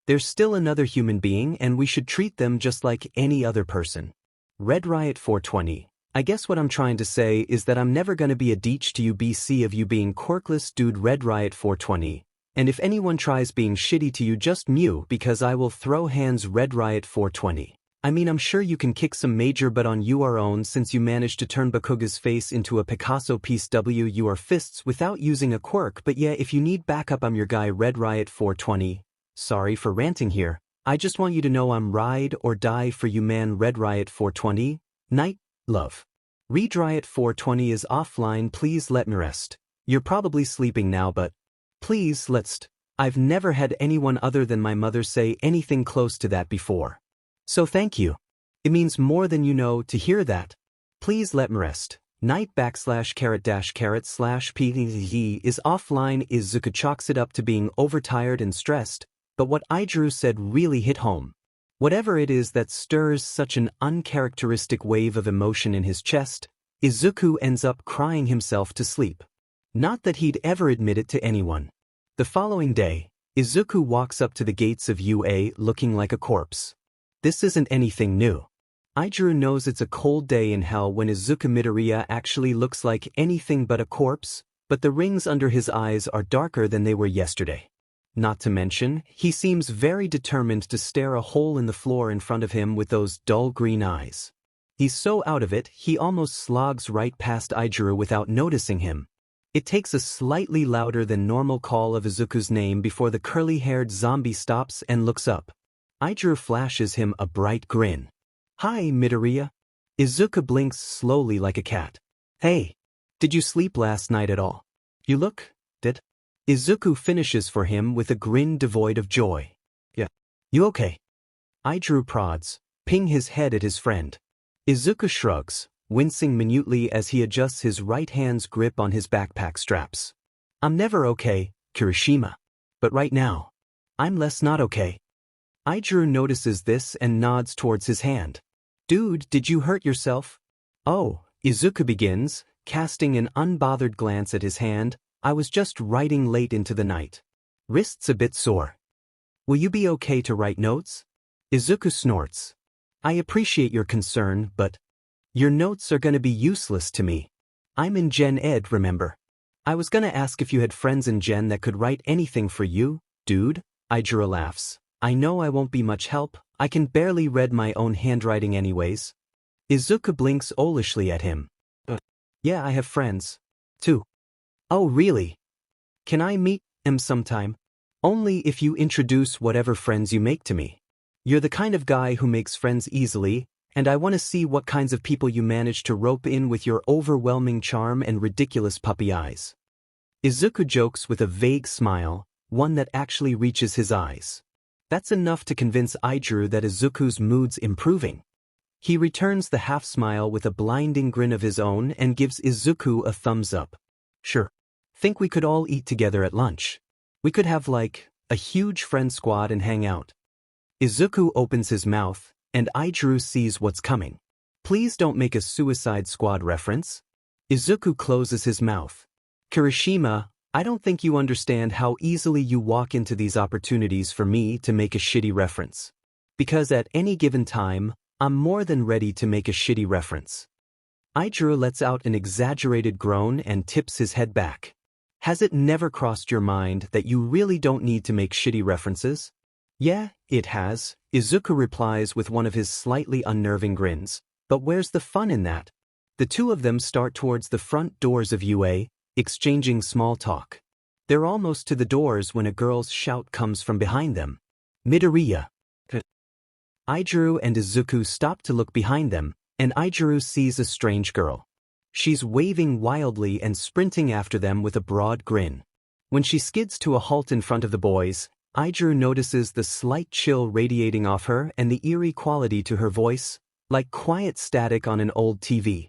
They're still another human being and we should treat them just like any other person. Red Riot 420. I guess what I'm trying to say is that I'm never gonna be a deech to you BC of you being quirkless dude. Red Riot 420. And if anyone tries being shitty to you, just mew because I will throw hands. Red Riot 420. I mean, I'm sure you can kick some major butt on your own since you managed to turn Bakuga's face into a Picasso piece. Your fists without using a quirk, but yeah, if you need backup, I'm your guy. Red Riot 420. Sorry for ranting here. I just want you to know I'm ride or die for you, man. Red Riot 420. Night, love. Red Riot 420 is offline. Please let me rest. You're probably sleeping now, but please let's. I've never had anyone other than my mother say anything close to that before. So thank you. It means more than you know to hear that. Please let me rest. Night // /p is offline. Izuku chalks it up to being overtired and stressed, but what Iida said really hit home. Whatever it is that stirs such an uncharacteristic wave of emotion in his chest, Izuku ends up crying himself to sleep. Not that he'd ever admit it to anyone. The following day, Izuku walks up to the gates of UA looking like a corpse. This isn't anything new. Iida knows it's a cold day in hell when Izuku Midoriya actually looks like anything but a corpse, but the rings under his eyes are darker than they were yesterday. Not to mention, he seems very determined to stare a hole in the floor in front of him with those dull green eyes. He's so out of it, he almost slogs right past Iida without noticing him. It takes a slightly louder than normal call of Izuku's name before the curly-haired zombie stops and looks up. Iida flashes him a bright grin. Hi, Midoriya. Izuku blinks slowly like a cat. Hey, did you sleep last night at all? You look dead. Izuku finishes for him with a grin devoid of joy. Yeah. You okay? Iida prods, ping his head at his friend. Izuku shrugs, wincing minutely as he adjusts his right hand's grip on his backpack straps. I'm never okay, Kirishima. But right now, I'm less not okay. Iida notices this and nods towards his hand. Dude, did you hurt yourself? Oh, Izuku begins, casting an unbothered glance at his hand. I was just writing late into the night. Wrists a bit sore. Will you be okay to write notes? Izuku snorts. I appreciate your concern, but your notes are gonna be useless to me. I'm in Gen Ed, remember? I was gonna ask if you had friends in Gen that could write anything for you, dude. Iida laughs. I know I won't be much help, I can barely read my own handwriting anyways. Izuku blinks owlishly at him. Yeah, I have friends. Too. Oh really? Can I meet them sometime? Only if you introduce whatever friends you make to me. You're the kind of guy who makes friends easily, and I want to see what kinds of people you manage to rope in with your overwhelming charm and ridiculous puppy eyes. Izuku jokes with a vague smile, one that actually reaches his eyes. That's enough to convince Iida that Izuku's mood's improving. He returns the half-smile with a blinding grin of his own and gives Izuku a thumbs up. Sure. Think we could all eat together at lunch. We could have like a huge friend squad and hang out. Izuku opens his mouth, and Aijuru sees what's coming. Please don't make a Suicide Squad reference. Izuku closes his mouth. Kirishima, I don't think you understand how easily you walk into these opportunities for me to make a shitty reference. Because at any given time, I'm more than ready to make a shitty reference. Aijuru lets out an exaggerated groan and tips his head back. Has it never crossed your mind that you really don't need to make shitty references? Yeah, it has, Izuku replies with one of his slightly unnerving grins. But where's the fun in that? The two of them start towards the front doors of UA, exchanging small talk. They're almost to the doors when a girl's shout comes from behind them. Midoriya. Aijuru and Izuku stop to look behind them, and Aijuru sees a strange girl. She's waving wildly and sprinting after them with a broad grin. When she skids to a halt in front of the boys, Aijuru notices the slight chill radiating off her and the eerie quality to her voice, like quiet static on an old TV.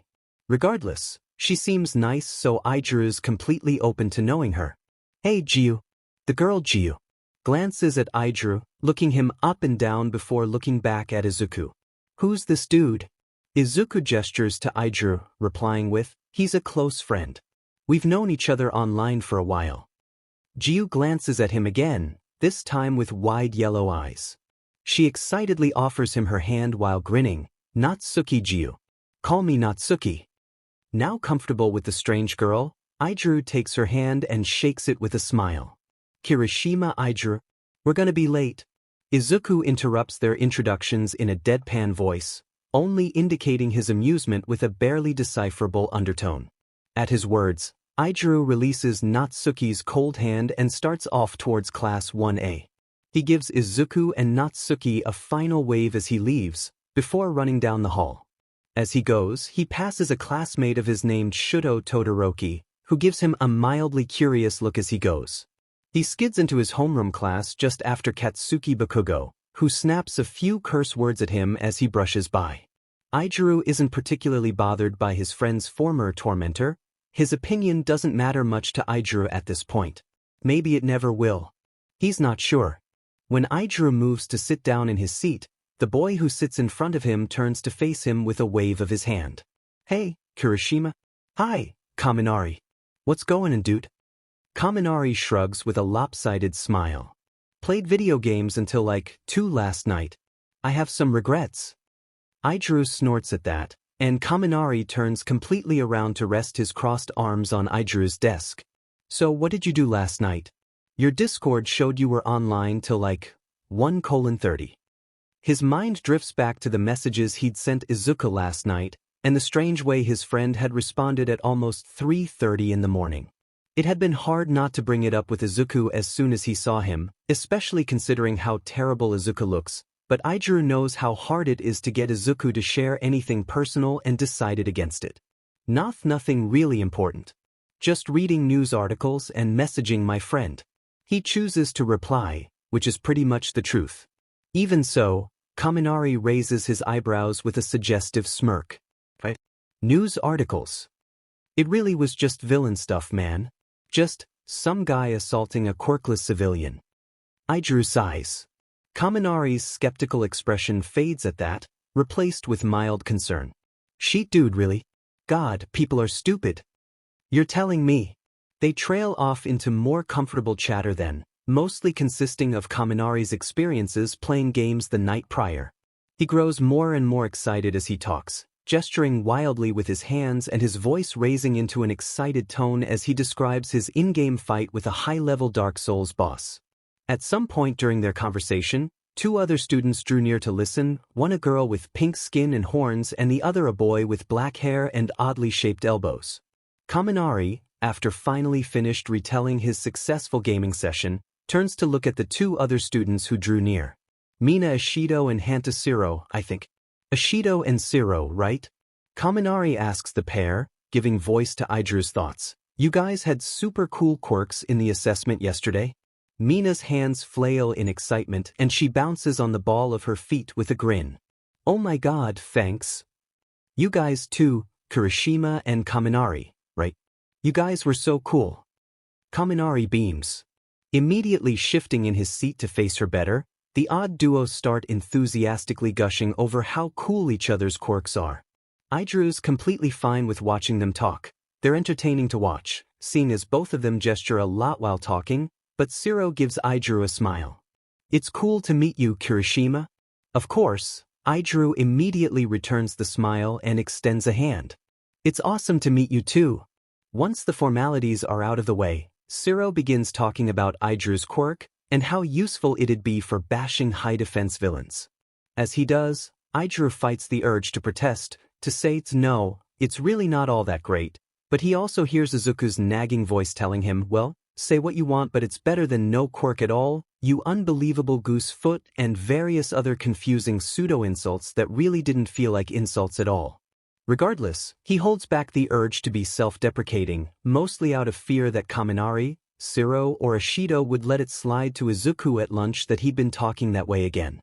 Regardless, she seems nice, so Aijuru's completely open to knowing her. Hey Jiu. The girl Jiu glances at Aijuru, looking him up and down before looking back at Izuku. Who's this dude? Izuku gestures to Aijuru, replying with, he's a close friend. We've known each other online for a while. Jiu glances at him again, this time with wide yellow eyes. She excitedly offers him her hand while grinning. Natsuki Jiu. Call me Natsuki. Now comfortable with the strange girl, Aijuru takes her hand and shakes it with a smile. Kirishima Aijuru. We're gonna be late. Izuku interrupts their introductions in a deadpan voice, only indicating his amusement with a barely decipherable undertone. At his words, Aijuru releases Natsuki's cold hand and starts off towards Class 1A. He gives Izuku and Natsuki a final wave as he leaves, before running down the hall. As he goes, he passes a classmate of his named Shuto Todoroki, who gives him a mildly curious look as he goes. He skids into his homeroom class just after Katsuki Bakugo, who snaps a few curse words at him as he brushes by. Aijuru isn't particularly bothered by his friend's former tormentor. His opinion doesn't matter much to Aijuru at this point. Maybe it never will. He's not sure. When Aijuru moves to sit down in his seat, the boy who sits in front of him turns to face him with a wave of his hand. Hey, Kirishima. Hi, Kaminari. What's going on, dude? Kaminari shrugs with a lopsided smile. Played video games until like 2 last night. I have some regrets. Aijuru snorts at that, and Kaminari turns completely around to rest his crossed arms on Aijuru's desk. So what did you do last night? Your Discord showed you were online till like 1:30. His mind drifts back to the messages he'd sent Izuku last night, and the strange way his friend had responded at almost 3:30 in the morning. It had been hard not to bring it up with Izuku as soon as he saw him, especially considering how terrible Izuku looks, but Aijuru knows how hard it is to get Izuku to share anything personal and decided against it. Nothing really important. Just reading news articles and messaging my friend. He chooses to reply, which is pretty much the truth. Even so, Kaminari raises his eyebrows with a suggestive smirk. Right? News articles. It really was just villain stuff, man. Just some guy assaulting a quirkless civilian. Aijuru sighs. Kaminari's skeptical expression fades at that, replaced with mild concern. Sheet dude, really? God, people are stupid. You're telling me. They trail off into more comfortable chatter then, mostly consisting of Kaminari's experiences playing games the night prior. He grows more and more excited as he talks, gesturing wildly with his hands and his voice raising into an excited tone as he describes his in-game fight with a high-level Dark Souls boss. At some point during their conversation, 2 other students drew near to listen, one a girl with pink skin and horns and the other a boy with black hair and oddly shaped elbows. Kaminari, after finally finished retelling his successful gaming session, turns to look at the 2 other students who drew near. Mina Ishido and Hantashiro, I think. Ishido and Shiro, right? Kaminari asks the pair, giving voice to Aijuru's thoughts. You guys had super cool quirks in the assessment yesterday? Mina's hands flail in excitement and she bounces on the ball of her feet with a grin. Oh my god, thanks. You guys too, Kirishima and Kaminari, right? You guys were so cool. Kaminari beams. Immediately shifting in his seat to face her better, the odd duo start enthusiastically gushing over how cool each other's quirks are. Aiju's completely fine with watching them talk. They're entertaining to watch, seeing as both of them gesture a lot while talking, but Shiro gives Aijuru a smile. "It's cool to meet you, Kirishima." Of course, Aijuru immediately returns the smile and extends a hand. "It's awesome to meet you too." Once the formalities are out of the way, Shiro begins talking about Aijuru's quirk and how useful it'd be for bashing high-defense villains. As he does, Aijuru fights the urge to protest, to say no, it's really not all that great, but he also hears Izuku's nagging voice telling him, "Well, say what you want but it's better than no quirk at all, you unbelievable goose foot," and various other confusing pseudo-insults that really didn't feel like insults at all. Regardless, he holds back the urge to be self-deprecating, mostly out of fear that Kaminari, Shiro, or Ishido would let it slide to Izuku at lunch that he'd been talking that way again.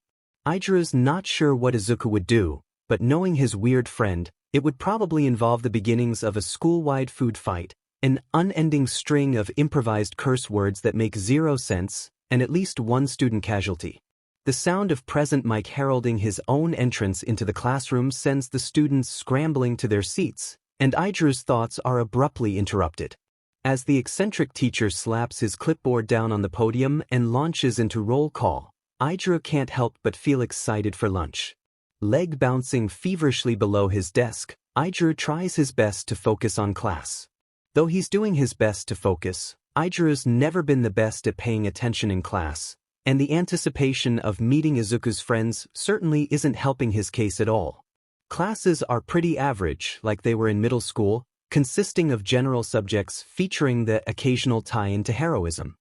Aijuru's not sure what Izuku would do, but knowing his weird friend, it would probably involve the beginnings of a school-wide food fight, an unending string of improvised curse words that make zero sense, and at least one student casualty. The sound of present Mike heralding his own entrance into the classroom sends the students scrambling to their seats, and Aijuru's thoughts are abruptly interrupted. As the eccentric teacher slaps his clipboard down on the podium and launches into roll call, Aijuru can't help but feel excited for lunch. Leg bouncing feverishly below his desk, Aijuru tries his best to focus on class. Though he's doing his best to focus, Aijuru's never been the best at paying attention in class, and the anticipation of meeting Izuku's friends certainly isn't helping his case at all. Classes are pretty average, like they were in middle school, consisting of general subjects featuring the occasional tie-in to heroism.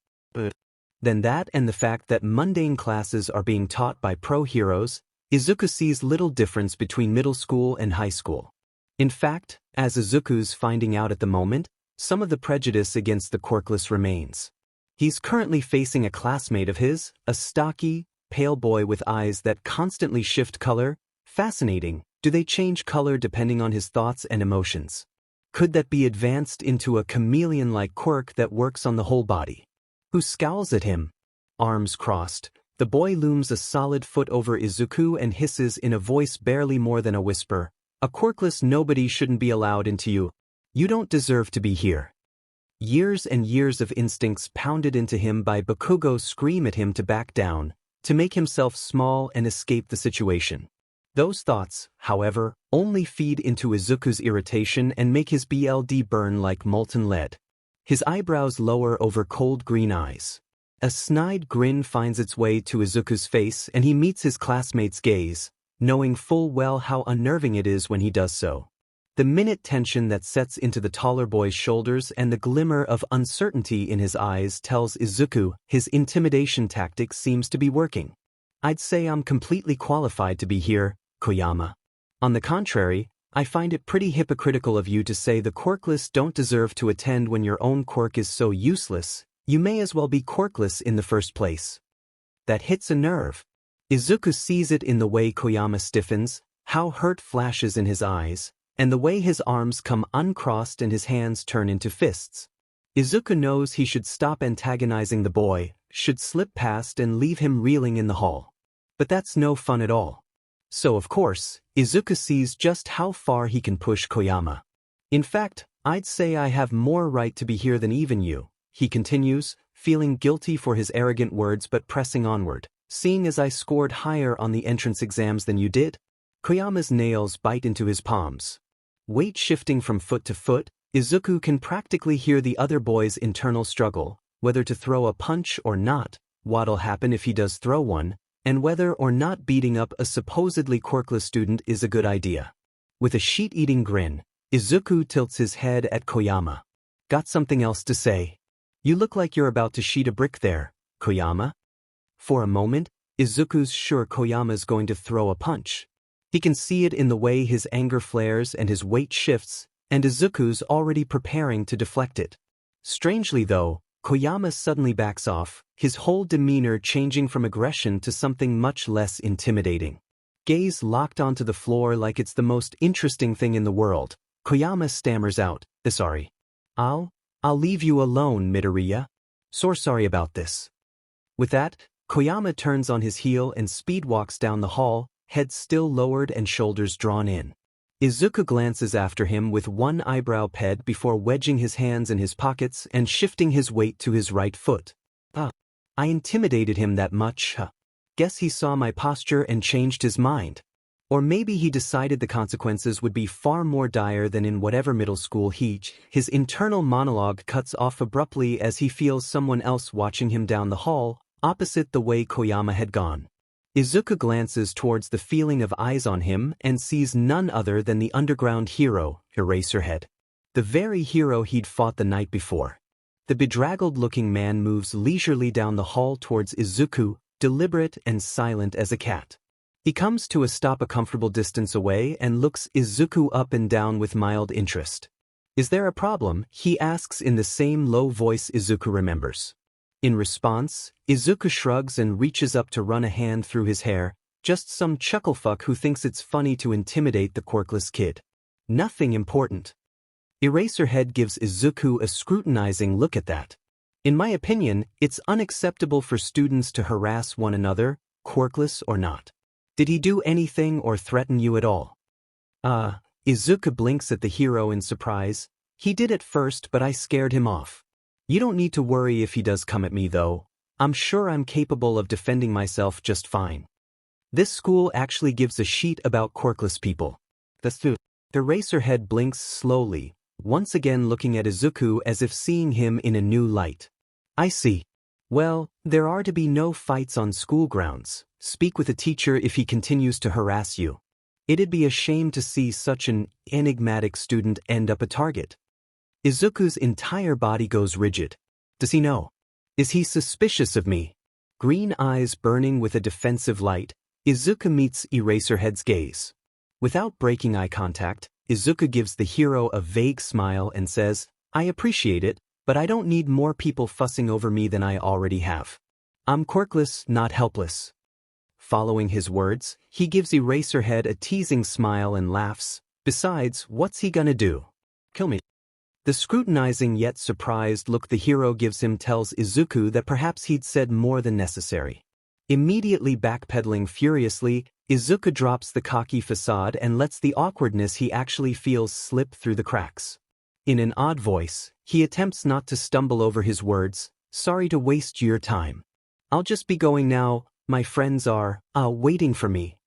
Then that and the fact that mundane classes are being taught by pro-heroes, Izuku sees little difference between middle school and high school. In fact, as Izuku's finding out at the moment, some of the prejudice against the quirkless remains. He's currently facing a classmate of his, a stocky, pale boy with eyes that constantly shift color. Fascinating, do they change color depending on his thoughts and emotions? Could that be advanced into a chameleon-like quirk that works on the whole body? Who scowls at him? Arms crossed, the boy looms a solid foot over Izuku and hisses in a voice barely more than a whisper, "A quirkless nobody shouldn't be allowed into you. You don't deserve to be here." Years and years of instincts pounded into him by Bakugo scream at him to back down, to make himself small and escape the situation. Those thoughts, however, only feed into Izuku's irritation and make his BLD burn like molten lead. His eyebrows lower over cold green eyes. A snide grin finds its way to Izuku's face and he meets his classmate's gaze, knowing full well how unnerving it is when he does so. The minute tension that sets into the taller boy's shoulders and the glimmer of uncertainty in his eyes tells Izuku his intimidation tactic seems to be working. "I'd say I'm completely qualified to be here, Koyama. On the contrary, I find it pretty hypocritical of you to say the quirkless don't deserve to attend when your own quirk is so useless. You may as well be quirkless in the first place." That hits a nerve. Izuku sees it in the way Koyama stiffens, how hurt flashes in his eyes, and the way his arms come uncrossed and his hands turn into fists. Izuku knows he should stop antagonizing the boy, should slip past and leave him reeling in the hall. But that's no fun at all. So of course, Izuku sees just how far he can push Koyama. "In fact, I'd say I have more right to be here than even you," he continues, feeling guilty for his arrogant words but pressing onward. "Seeing as I scored higher on the entrance exams than you did?" Koyama's nails bite into his palms. Weight shifting from foot to foot, Izuku can practically hear the other boy's internal struggle, whether to throw a punch or not, what'll happen if he does throw one, and whether or not beating up a supposedly quirkless student is a good idea. With a sheet-eating grin, Izuku tilts his head at Koyama. "Got something else to say? You look like you're about to sheet a brick there, Koyama." For a moment, Izuku's sure Koyama's going to throw a punch. He can see it in the way his anger flares and his weight shifts, and Izuku's already preparing to deflect it. Strangely though, Koyama suddenly backs off, his whole demeanor changing from aggression to something much less intimidating. Gaze locked onto the floor like it's the most interesting thing in the world, Koyama stammers out, "Sorry. I'll leave you alone, Midoriya. So sorry about this. With that, Koyama turns on his heel and speed walks down the hall, head still lowered and shoulders drawn in. Izuku glances after him with one eyebrow ped before wedging his hands in his pockets and shifting his weight to his right foot. I intimidated him that much, huh? Guess he saw my posture and changed his mind. Or maybe he decided the consequences would be far more dire than in whatever middle school his internal monologue cuts off abruptly as he feels someone else watching him down the hall, opposite the way Koyama had gone. Izuku glances towards the feeling of eyes on him and sees none other than the underground hero, Eraserhead. The very hero he'd fought the night before. The bedraggled-looking man moves leisurely down the hall towards Izuku, deliberate and silent as a cat. He comes to a stop a comfortable distance away and looks Izuku up and down with mild interest. Is there a problem? He asks in the same low voice Izuku remembers. In response, Izuku shrugs and reaches up to run a hand through his hair, just some chucklefuck who thinks it's funny to intimidate the quirkless kid. Nothing important. Eraserhead gives Izuku a scrutinizing look at that. In my opinion, it's unacceptable for students to harass one another, quirkless or not. Did he do anything or threaten you at all? Izuku blinks at the hero in surprise. He did at first, but I scared him off. You don't need to worry if he does come at me though. I'm sure I'm capable of defending myself just fine. This school actually gives a shit about quirkless people. The Eraserhead blinks slowly, once again looking at Izuku as if seeing him in a new light. I see. Well, there are to be no fights on school grounds. Speak with a teacher if he continues to harass you. It'd be a shame to see such an enigmatic student end up a target. Izuku's entire body goes rigid. Does he know? Is he suspicious of me? Green eyes burning with a defensive light, Izuku meets Eraserhead's gaze. Without breaking eye contact, Izuku gives the hero a vague smile and says, I appreciate it, but I don't need more people fussing over me than I already have. I'm quirkless, not helpless. Following his words, he gives Eraserhead a teasing smile and laughs. Besides, what's he gonna do? Kill me. The scrutinizing yet surprised look the hero gives him tells Izuku that perhaps he'd said more than necessary. Immediately backpedaling furiously, Izuku drops the cocky facade and lets the awkwardness he actually feels slip through the cracks. In an odd voice, he attempts not to stumble over his words. Sorry to waste your time. I'll just be going now, my friends are, waiting for me.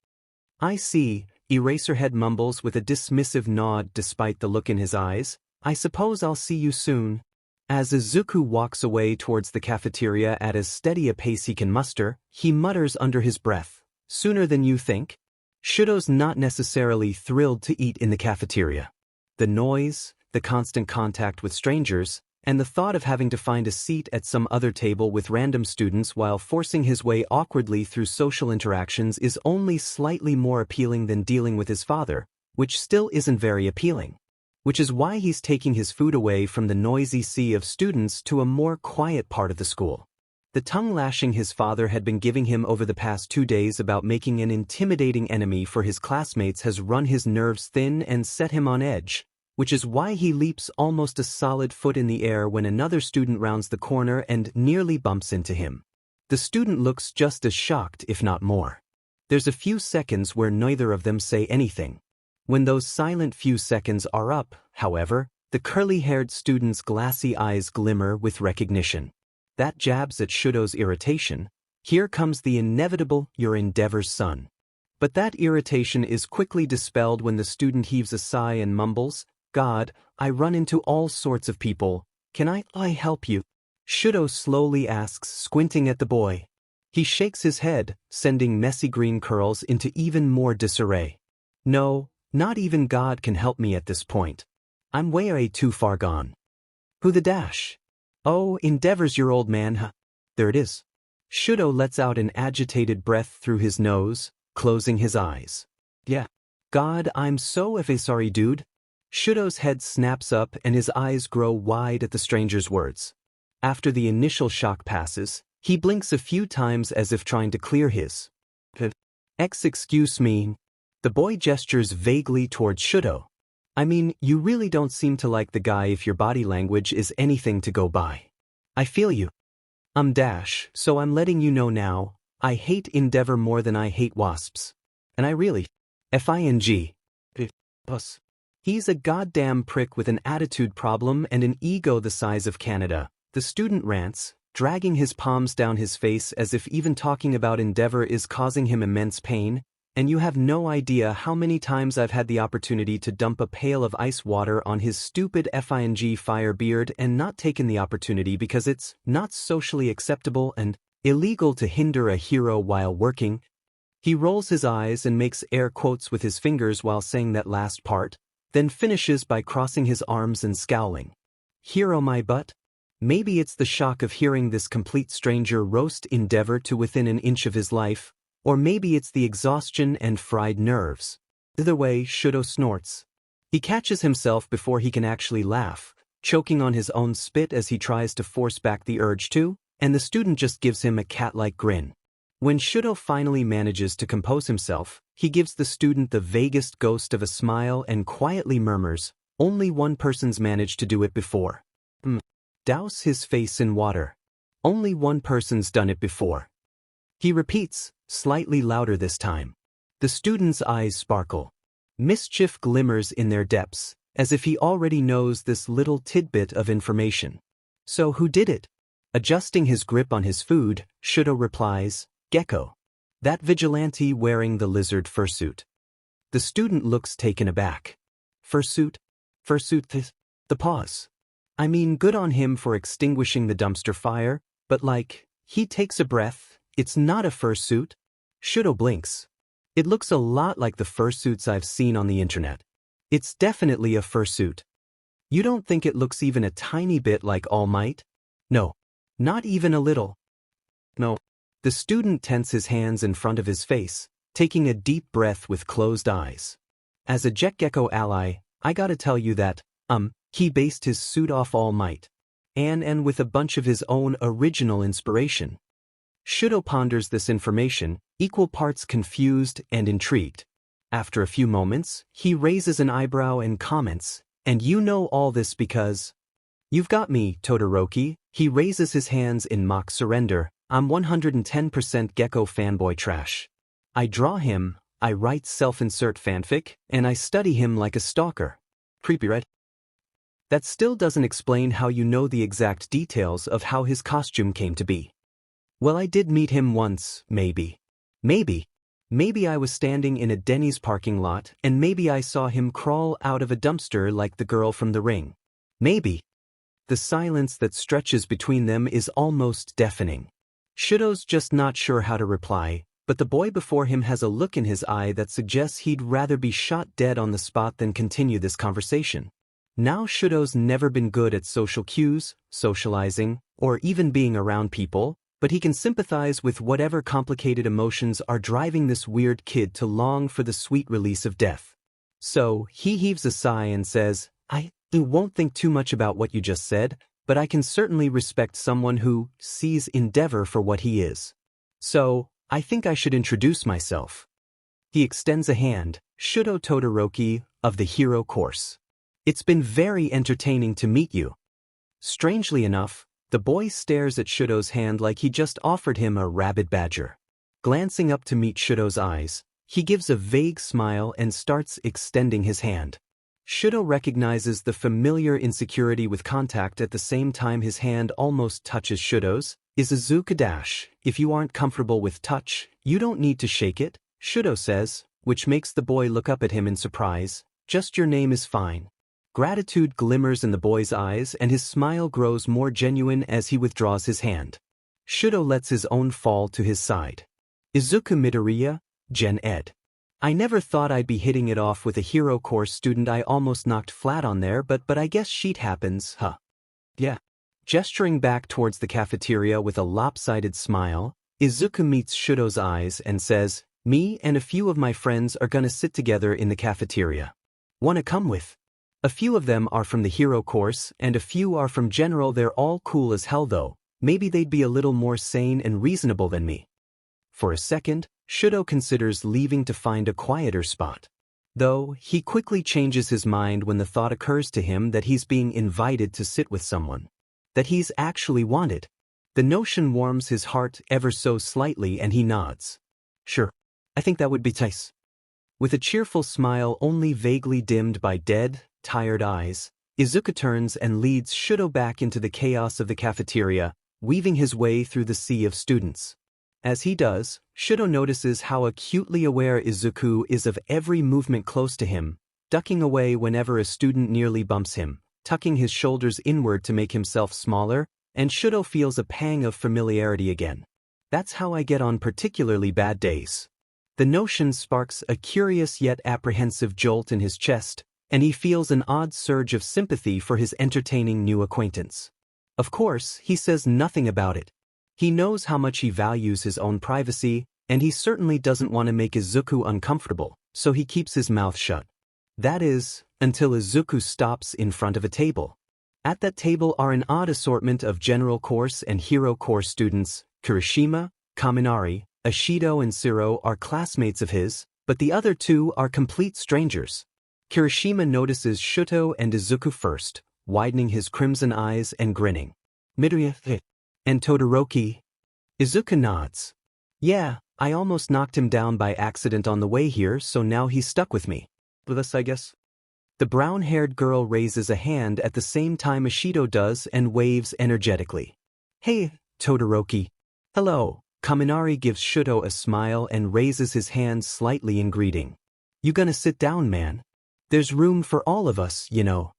I see, Eraserhead mumbles with a dismissive nod despite the look in his eyes. I suppose I'll see you soon. As Izuku walks away towards the cafeteria at as steady a pace he can muster, he mutters under his breath, sooner than you think? Shudo's not necessarily thrilled to eat in the cafeteria. The noise, the constant contact with strangers, and the thought of having to find a seat at some other table with random students while forcing his way awkwardly through social interactions is only slightly more appealing than dealing with his father, which still isn't very appealing. Which is why he's taking his food away from the noisy sea of students to a more quiet part of the school. The tongue-lashing his father had been giving him over the past 2 days about making an intimidating enemy for his classmates has run his nerves thin and set him on edge, which is why he leaps almost a solid foot in the air when another student rounds the corner and nearly bumps into him. The student looks just as shocked, if not more. There's a few seconds where neither of them say anything. When those silent few seconds are up, however, the curly-haired student's glassy eyes glimmer with recognition. That jabs at Shudo's irritation. Here comes the inevitable "your endeavors, son." But that irritation is quickly dispelled when the student heaves a sigh and mumbles, God, I run into all sorts of people. Can I help you? Shudo slowly asks, squinting at the boy. He shakes his head, sending messy green curls into even more disarray. No. Not even God can help me at this point. I'm way too far gone. Who the dash? Oh, endeavors your old man, huh? There it is. Shudo lets out an agitated breath through his nose, closing his eyes. Yeah. God, I'm so sorry, dude. Shudo's head snaps up and his eyes grow wide at the stranger's words. After the initial shock passes, he blinks a few times as if trying to clear his. Excuse me. The boy gestures vaguely towards Shudo. I mean, you really don't seem to like the guy if your body language is anything to go by. I feel you. Dash, so I'm letting you know now, I hate Endeavor more than I hate wasps. And I really. F-I-N-G. Us. He's a goddamn prick with an attitude problem and an ego the size of Canada, the student rants, dragging his palms down his face as if even talking about Endeavor is causing him immense pain, and you have no idea how many times I've had the opportunity to dump a pail of ice water on his stupid FING fire beard and not taken the opportunity because it's not socially acceptable and illegal to hinder a hero while working. He rolls his eyes and makes air quotes with his fingers while saying that last part, then finishes by crossing his arms and scowling. Hero my butt? Maybe it's the shock of hearing this complete stranger roast Endeavor to within an inch of his life, or maybe it's the exhaustion and fried nerves. Either way, Shudo snorts. He catches himself before he can actually laugh, choking on his own spit as he tries to force back the urge to, and the student just gives him a cat-like grin. When Shudo finally manages to compose himself, he gives the student the vaguest ghost of a smile and quietly murmurs, "Only one person's managed to do it before." Douse his face in water. Only one person's done it before. He repeats, slightly louder this time. The student's eyes sparkle. Mischief glimmers in their depths, as if he already knows this little tidbit of information. So who did it? Adjusting his grip on his food, Shudo replies, "Gecko. That vigilante wearing the lizard fursuit." The student looks taken aback. Fursuit? Fursuit? The pause. I mean, good on him for extinguishing the dumpster fire, but he takes a breath. It's not a fursuit. Shudo blinks. It looks a lot like the fursuits I've seen on the internet. It's definitely a fursuit. You don't think it looks even a tiny bit like All Might? No. Not even a little. No. The student tenses his hands in front of his face, taking a deep breath with closed eyes. As a Jet Gecko ally, I gotta tell you that, he based his suit off All Might. And with a bunch of his own original inspiration. Shudo ponders this information, equal parts confused and intrigued. After a few moments, he raises an eyebrow and comments, "And you know all this because..." "You've got me, Todoroki." He raises his hands in mock surrender. "I'm 110% Gecko fanboy trash. I draw him, I write self-insert fanfic, and I study him like a stalker." Creepy, right? That still doesn't explain how you know the exact details of how his costume came to be. Well, I did meet him once, maybe. Maybe I was standing in a Denny's parking lot and maybe I saw him crawl out of a dumpster like the girl from The Ring. Maybe. The silence that stretches between them is almost deafening. Shudo's just not sure how to reply, but the boy before him has a look in his eye that suggests he'd rather be shot dead on the spot than continue this conversation. Now Shudo's never been good at social cues, socializing, or even being around people, but he can sympathize with whatever complicated emotions are driving this weird kid to long for the sweet release of death. So, he heaves a sigh and says, I won't think too much about what you just said, but I can certainly respect someone who sees Endeavor for what he is. So, I think I should introduce myself." He extends a hand, "Shudo Todoroki, of the Hero Course. It's been very entertaining to meet you." Strangely enough, the boy stares at Shudo's hand like he just offered him a rabid badger. Glancing up to meet Shudo's eyes, he gives a vague smile and starts extending his hand. Shudo recognizes the familiar insecurity with contact at the same time his hand almost touches Shudo's. "Izuzuka dash, if you aren't comfortable with touch, you don't need to shake it," Shudo says, which makes the boy look up at him in surprise. "Just your name is fine." Gratitude glimmers in the boy's eyes and his smile grows more genuine as he withdraws his hand. Shudo lets his own fall to his side. "Izuku Midoriya, Gen Ed. I never thought I'd be hitting it off with a Hero Course student I almost knocked flat on there, but I guess shit happens, huh? Yeah." Gesturing back towards the cafeteria with a lopsided smile, Izuku meets Shudo's eyes and says, "Me and a few of my friends are gonna sit together in the cafeteria. Wanna come with?" A few of them are from the Hero Course and a few are from General. They're all cool as hell though. Maybe they'd be a little more sane and reasonable than me. For a second, Shudo considers leaving to find a quieter spot. Though, he quickly changes his mind when the thought occurs to him that he's being invited to sit with someone. That he's actually wanted. The notion warms his heart ever so slightly and he nods. Sure. I think that would be nice. With a cheerful smile only vaguely dimmed by dead, tired eyes, Izuku turns and leads Shudo back into the chaos of the cafeteria, weaving his way through the sea of students. As he does, Shudo notices how acutely aware Izuku is of every movement close to him, ducking away whenever a student nearly bumps him, tucking his shoulders inward to make himself smaller, and Shudo feels a pang of familiarity again. That's how I get on particularly bad days. The notion sparks a curious yet apprehensive jolt in his chest, and he feels an odd surge of sympathy for his entertaining new acquaintance. Of course, he says nothing about it. He knows how much he values his own privacy, and he certainly doesn't want to make Izuku uncomfortable, so he keeps his mouth shut. That is, until Izuku stops in front of a table. At that table are an odd assortment of general course and hero course students. Kirishima, Kaminari, Ishido and Shiro are classmates of his, but the other two are complete strangers. Kirishima notices Shuto and Izuku first, widening his crimson eyes and grinning. Midoriya and Todoroki. Izuku nods. Yeah, I almost knocked him down by accident on the way here, so now he's stuck with me. With us, I guess. The brown-haired girl raises a hand at the same time Ishido does and waves energetically. Hey, Todoroki. Hello. Kaminari gives Shuto a smile and raises his hand slightly in greeting. You gonna sit down, man? There's room for all of us, you know.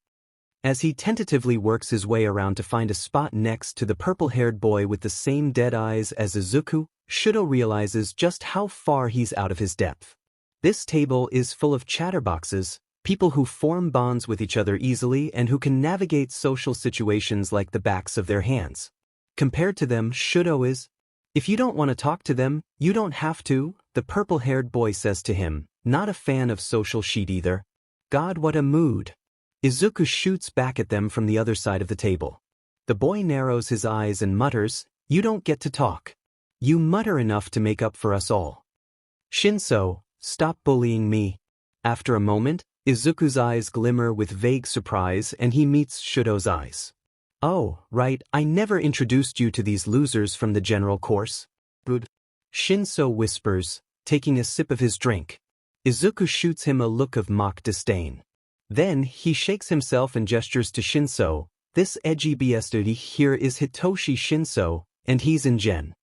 As he tentatively works his way around to find a spot next to the purple-haired boy with the same dead eyes as Izuku, Shuto realizes just how far he's out of his depth. This table is full of chatterboxes, people who form bonds with each other easily and who can navigate social situations like the backs of their hands. Compared to them, Shuto is. If you don't want to talk to them, you don't have to, the purple-haired boy says to him, not a fan of social shit either. God, what a mood. Izuku shoots back at them from the other side of the table. The boy narrows his eyes and mutters, you don't get to talk. You mutter enough to make up for us all. Shinso, stop bullying me. After a moment, Izuku's eyes glimmer with vague surprise and he meets Shudo's eyes. Oh, right, I never introduced you to these losers from the general course. Good. Shinso whispers, taking a sip of his drink. Izuku shoots him a look of mock disdain. Then, he shakes himself and gestures to Shinso. This edgy BSD here is Hitoshi Shinso, and he's in Gen.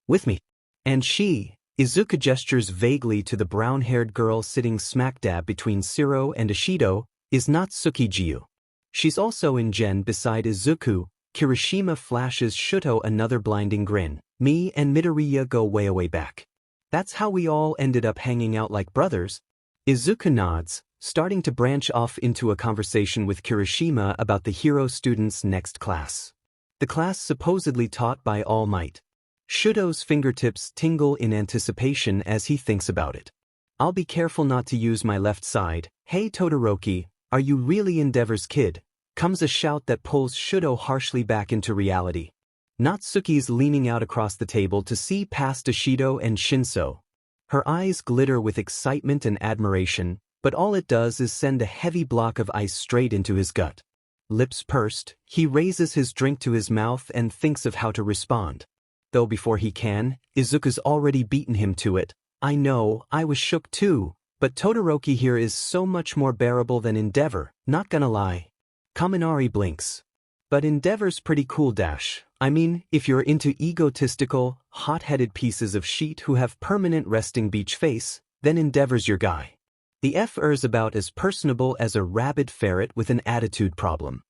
With me. And she, Izuku gestures vaguely to the brown-haired girl sitting smack dab between Shiro and Ishido, is Natsuki Jiu. She's also in Gen beside Izuku. Kirishima flashes Shuto another blinding grin. Me and Midoriya go way back. That's how we all ended up hanging out like brothers. Izuku nods, starting to branch off into a conversation with Kirishima about the hero student's next class. The class supposedly taught by All Might. Shudo's fingertips tingle in anticipation as he thinks about it. I'll be careful not to use my left side. Hey Todoroki, are you really Endeavor's kid? Comes a shout that pulls Shudo harshly back into reality. Natsuki's leaning out across the table to see past Ishido and Shinso. Her eyes glitter with excitement and admiration, but all it does is send a heavy block of ice straight into his gut. Lips pursed, he raises his drink to his mouth and thinks of how to respond. Though before he can, Izuku's already beaten him to it. I know, I was shook too, but Todoroki here is so much more bearable than Endeavor, not gonna lie. Kaminari blinks. But Endeavor's pretty cool dash. I mean, if you're into egotistical, hot-headed pieces of shit who have permanent resting beach face, then Endeavor's your guy. The F.'s about as personable as a rabid ferret with an attitude problem.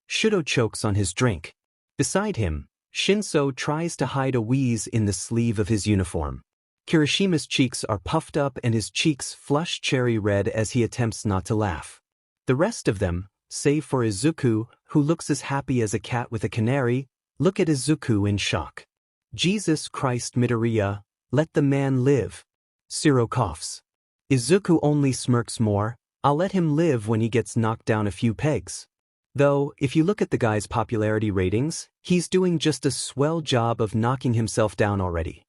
Shudo chokes on his drink. Beside him, Shinso tries to hide a wheeze in the sleeve of his uniform. Kirishima's cheeks are puffed up and his cheeks flush cherry red as he attempts not to laugh. The rest of them, save for Izuku, who looks as happy as a cat with a canary, look at Izuku in shock. Jesus Christ Midoriya, let the man live. Shiro coughs. Izuku only smirks more. I'll let him live when he gets knocked down a few pegs. Though, if you look at the guy's popularity ratings, he's doing just a swell job of knocking himself down already.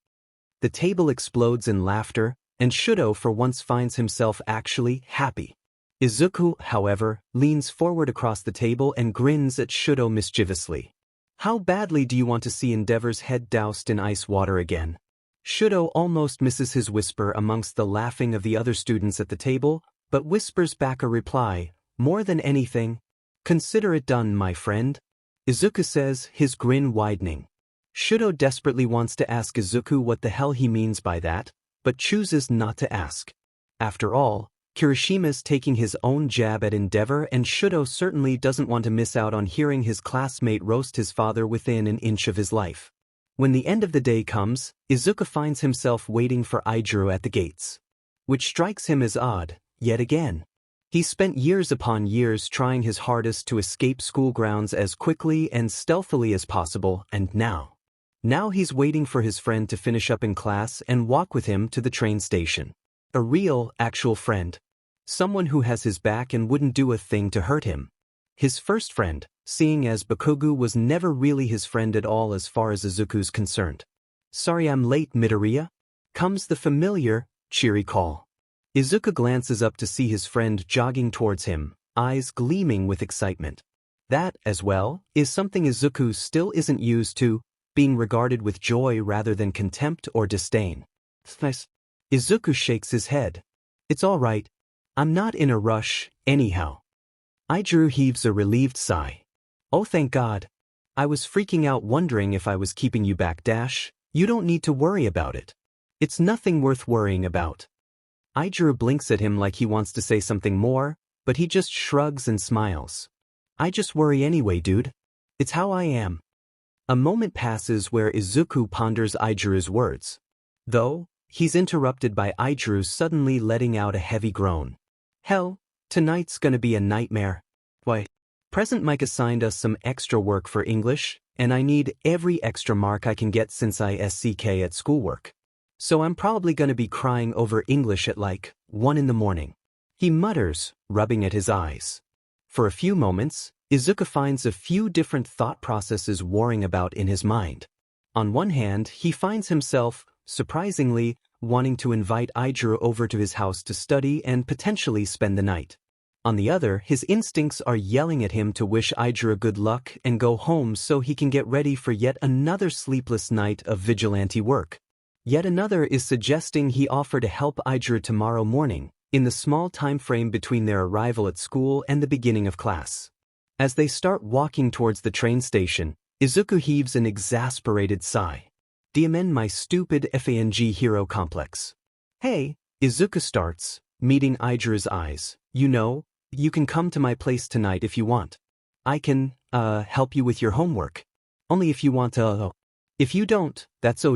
The table explodes in laughter, and Shudo for once finds himself actually happy. Izuku, however, leans forward across the table and grins at Shudo mischievously. How badly do you want to see Endeavor's head doused in ice water again? Shudo almost misses his whisper amongst the laughing of the other students at the table, but whispers back a reply, more than anything, consider it done, my friend. Izuku says, his grin widening. Shudo desperately wants to ask Izuku what the hell he means by that, but chooses not to ask. After all, Kirishima's taking his own jab at Endeavor, and Shudo certainly doesn't want to miss out on hearing his classmate roast his father within an inch of his life. When the end of the day comes, Izuku finds himself waiting for Aijiro at the gates. Which strikes him as odd, yet again. He spent years upon years trying his hardest to escape school grounds as quickly and stealthily as possible, and now he's waiting for his friend to finish up in class and walk with him to the train station. A real, actual friend. Someone who has his back and wouldn't do a thing to hurt him. His first friend, seeing as Bakugo was never really his friend at all as far as Izuku's concerned. Sorry I'm late, Midoriya? Comes the familiar, cheery call. Izuku glances up to see his friend jogging towards him, eyes gleaming with excitement. That, as well, is something Izuku still isn't used to, being regarded with joy rather than contempt or disdain. Nice. Izuku shakes his head. It's all right. I'm not in a rush, anyhow. Aijiro heaves a relieved sigh. Oh, thank God. I was freaking out wondering if I was keeping you back. You don't need to worry about it. It's nothing worth worrying about. Aijiro blinks at him like he wants to say something more, but he just shrugs and smiles. I just worry anyway, dude. It's how I am. A moment passes where Izuku ponders Aijiro's words. Though, he's interrupted by Aijiro suddenly letting out a heavy groan. Hell, tonight's gonna be a nightmare. Why? Present Mike assigned us some extra work for English, and I need every extra mark I can get since I SCK at schoolwork. So I'm probably gonna be crying over English at like 1 in the morning. He mutters, rubbing at his eyes. For a few moments, Izuku finds a few different thought processes warring about in his mind. On one hand, he finds himself, surprisingly, wanting to invite Aijiro over to his house to study and potentially spend the night. On the other, his instincts are yelling at him to wish Aijiro good luck and go home so he can get ready for yet another sleepless night of vigilante work. Yet another is suggesting he offer to help Aijiro tomorrow morning, in the small time frame between their arrival at school and the beginning of class. As they start walking towards the train station, Izuku heaves an exasperated sigh. Diamond my stupid FANG hero complex. Hey, Izuku starts, meeting Aijiro's eyes. You know, you can come to my place tonight if you want. I can, help you with your homework. Only if you want to, If you don't, that's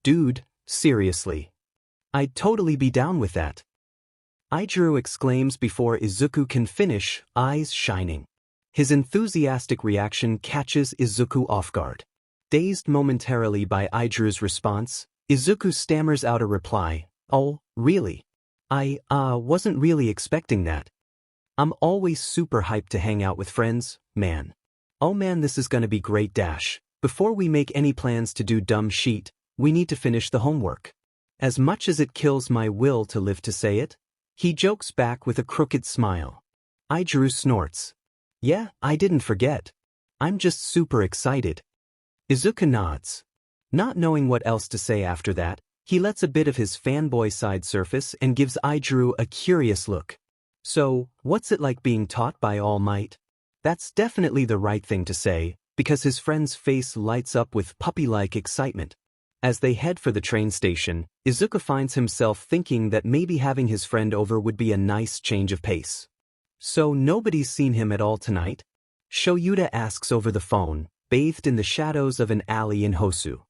dude, seriously. I'd totally be down with that. Aijiro exclaims before Izuku can finish, eyes shining. His enthusiastic reaction catches Izuku off guard. Dazed momentarily by Aijiro's response, Izuku stammers out a reply, Oh, really? I wasn't really expecting that. I'm always super hyped to hang out with friends, man. Oh man, this is gonna be great. Before we make any plans to do dumb shit, we need to finish the homework. As much as it kills my will to live to say it, he jokes back with a crooked smile. Aijiro snorts. Yeah, I didn't forget. I'm just super excited. Izuku nods. Not knowing what else to say after that, he lets a bit of his fanboy side surface and gives Aijiro a curious look. So, what's it like being taught by All Might? That's definitely the right thing to say, because his friend's face lights up with puppy-like excitement. As they head for the train station, Izuku finds himself thinking that maybe having his friend over would be a nice change of pace. So nobody's seen him at all tonight? Shoyuta asks over the phone, bathed in the shadows of an alley in Hosu.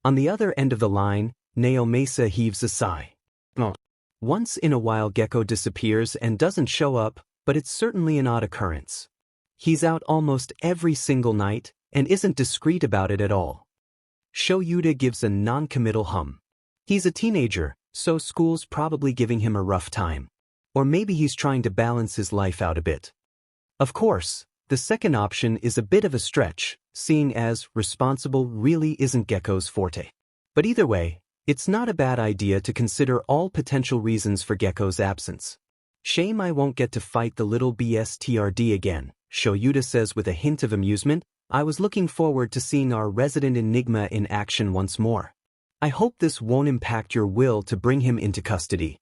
On the other end of the line, Naomasa heaves a sigh. Oh. Once in a while Gecko disappears and doesn't show up, but it's certainly an odd occurrence. He's out almost every single night, and isn't discreet about it at all. Shoyuta gives a non-committal hum. He's a teenager, so school's probably giving him a rough time. Or maybe he's trying to balance his life out a bit. Of course, the second option is a bit of a stretch, seeing as responsible really isn't Gecko's forte. But either way, It's not a bad idea to consider all potential reasons for Gekko's absence. Shame I won't get to fight the little BSTRD again, Shoyuta says with a hint of amusement. I was looking forward to seeing our resident enigma in action once more. I hope this won't impact your will to bring him into custody.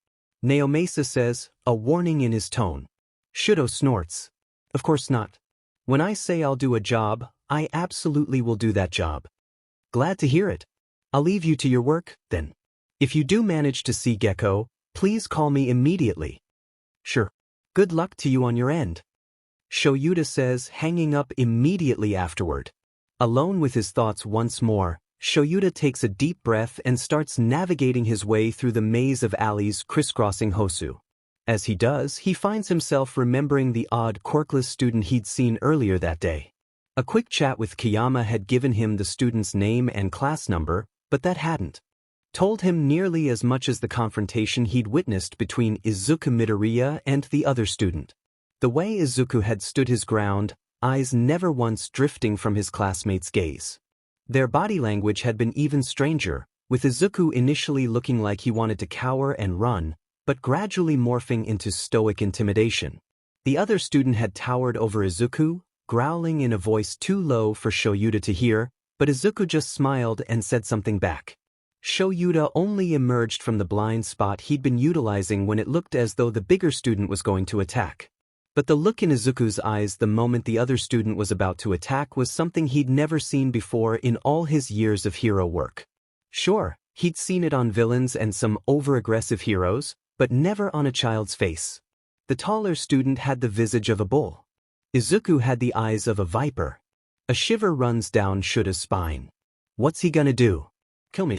Naomasa says, a warning in his tone. Shudo snorts. Of course not. When I say I'll do a job, I absolutely will do that job. Glad to hear it. I'll leave you to your work, then. If you do manage to see Gekko, please call me immediately. Sure. Good luck to you on your end. Shoyuta says, hanging up immediately afterward. Alone with his thoughts once more, Shoyuta takes a deep breath and starts navigating his way through the maze of alleys crisscrossing Hosu. As he does, he finds himself remembering the odd, quirkless student he'd seen earlier that day. A quick chat with Kiyama had given him the student's name and class number, but that hadn't told him nearly as much as the confrontation he'd witnessed between Izuku Midoriya and the other student. The way Izuku had stood his ground, eyes never once drifting from his classmate's gaze. Their body language had been even stranger, with Izuku initially looking like he wanted to cower and run, but gradually morphing into stoic intimidation. The other student had towered over Izuku, growling in a voice too low for Shoyuta to hear, but Izuku just smiled and said something back. Shoyuta only emerged from the blind spot he'd been utilizing when it looked as though the bigger student was going to attack. But the look in Izuku's eyes the moment the other student was about to attack was something he'd never seen before in all his years of hero work. Sure, he'd seen it on villains and some over-aggressive heroes, but never on a child's face. The taller student had the visage of a bull. Izuku had the eyes of a viper. A shiver runs down Shuta's spine. What's he gonna do? Kill me.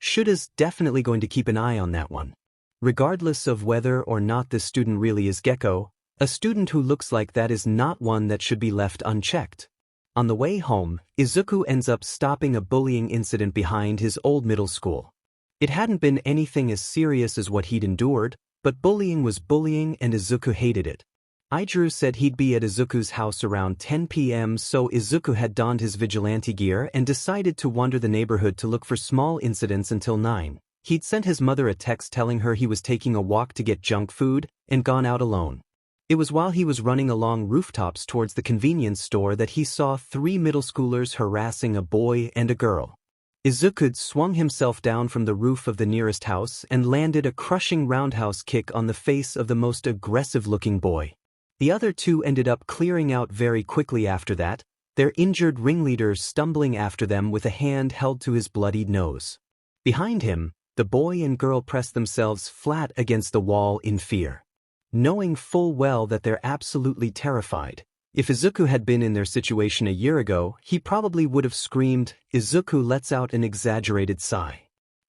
Shuta's definitely going to keep an eye on that one. Regardless of whether or not this student really is Gekko, a student who looks like that is not one that should be left unchecked. On the way home, Izuku ends up stopping a bullying incident behind his old middle school. It hadn't been anything as serious as what he'd endured, but bullying was bullying and Izuku hated it. Iida said he'd be at Izuku's house around 10 p.m. so Izuku had donned his vigilante gear and decided to wander the neighborhood to look for small incidents until 9. He'd sent his mother a text telling her he was taking a walk to get junk food and gone out alone. It was while he was running along rooftops towards the convenience store that he saw 3 middle schoolers harassing a boy and a girl. Izuku swung himself down from the roof of the nearest house and landed a crushing roundhouse kick on the face of the most aggressive-looking boy. The other 2 ended up clearing out very quickly after that, their injured ringleader stumbling after them with a hand held to his bloodied nose. Behind him, the boy and girl pressed themselves flat against the wall in fear. Knowing full well that they're absolutely terrified. If Izuku had been in their situation a year ago, he probably would have screamed. Izuku lets out an exaggerated sigh.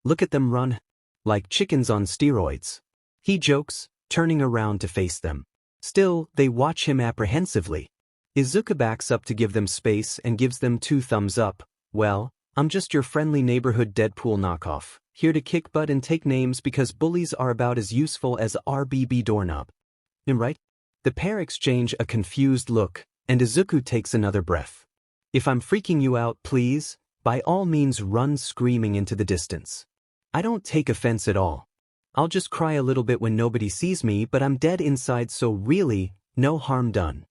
Look at them run. Like chickens on steroids. He jokes, turning around to face them. Still, they watch him apprehensively. Izuku backs up to give them space and gives them 2 thumbs up. Well, I'm just your friendly neighborhood Deadpool knockoff, here to kick butt and take names because bullies are about as useful as RBB doorknob. Right? The pair exchange a confused look, and Izuku takes another breath. If I'm freaking you out, please, by all means run screaming into the distance. I don't take offense at all. I'll just cry a little bit when nobody sees me, but I'm dead inside, so really, no harm done.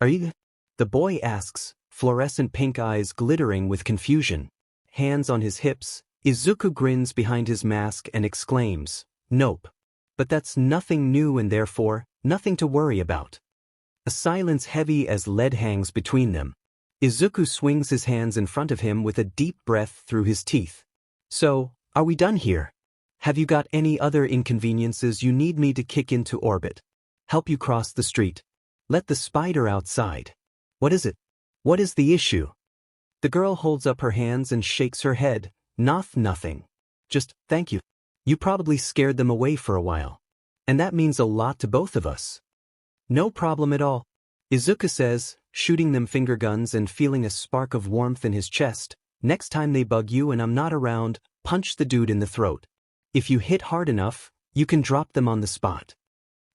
Are you? The boy asks, fluorescent pink eyes glittering with confusion. Hands on his hips, Izuku grins behind his mask and exclaims, nope. But that's nothing new and therefore, nothing to worry about. A silence heavy as lead hangs between them. Izuku swings his hands in front of him with a deep breath through his teeth. So, are we done here? Have you got any other inconveniences you need me to kick into orbit? Help you cross the street? Let the spider outside. What is it? What is the issue? The girl holds up her hands and shakes her head. Nothing. Just, thank you. You probably scared them away for a while. And that means a lot to both of us. No problem at all. Izuku says, shooting them finger guns and feeling a spark of warmth in his chest. Next time they bug you and I'm not around, punch the dude in the throat. If you hit hard enough, you can drop them on the spot.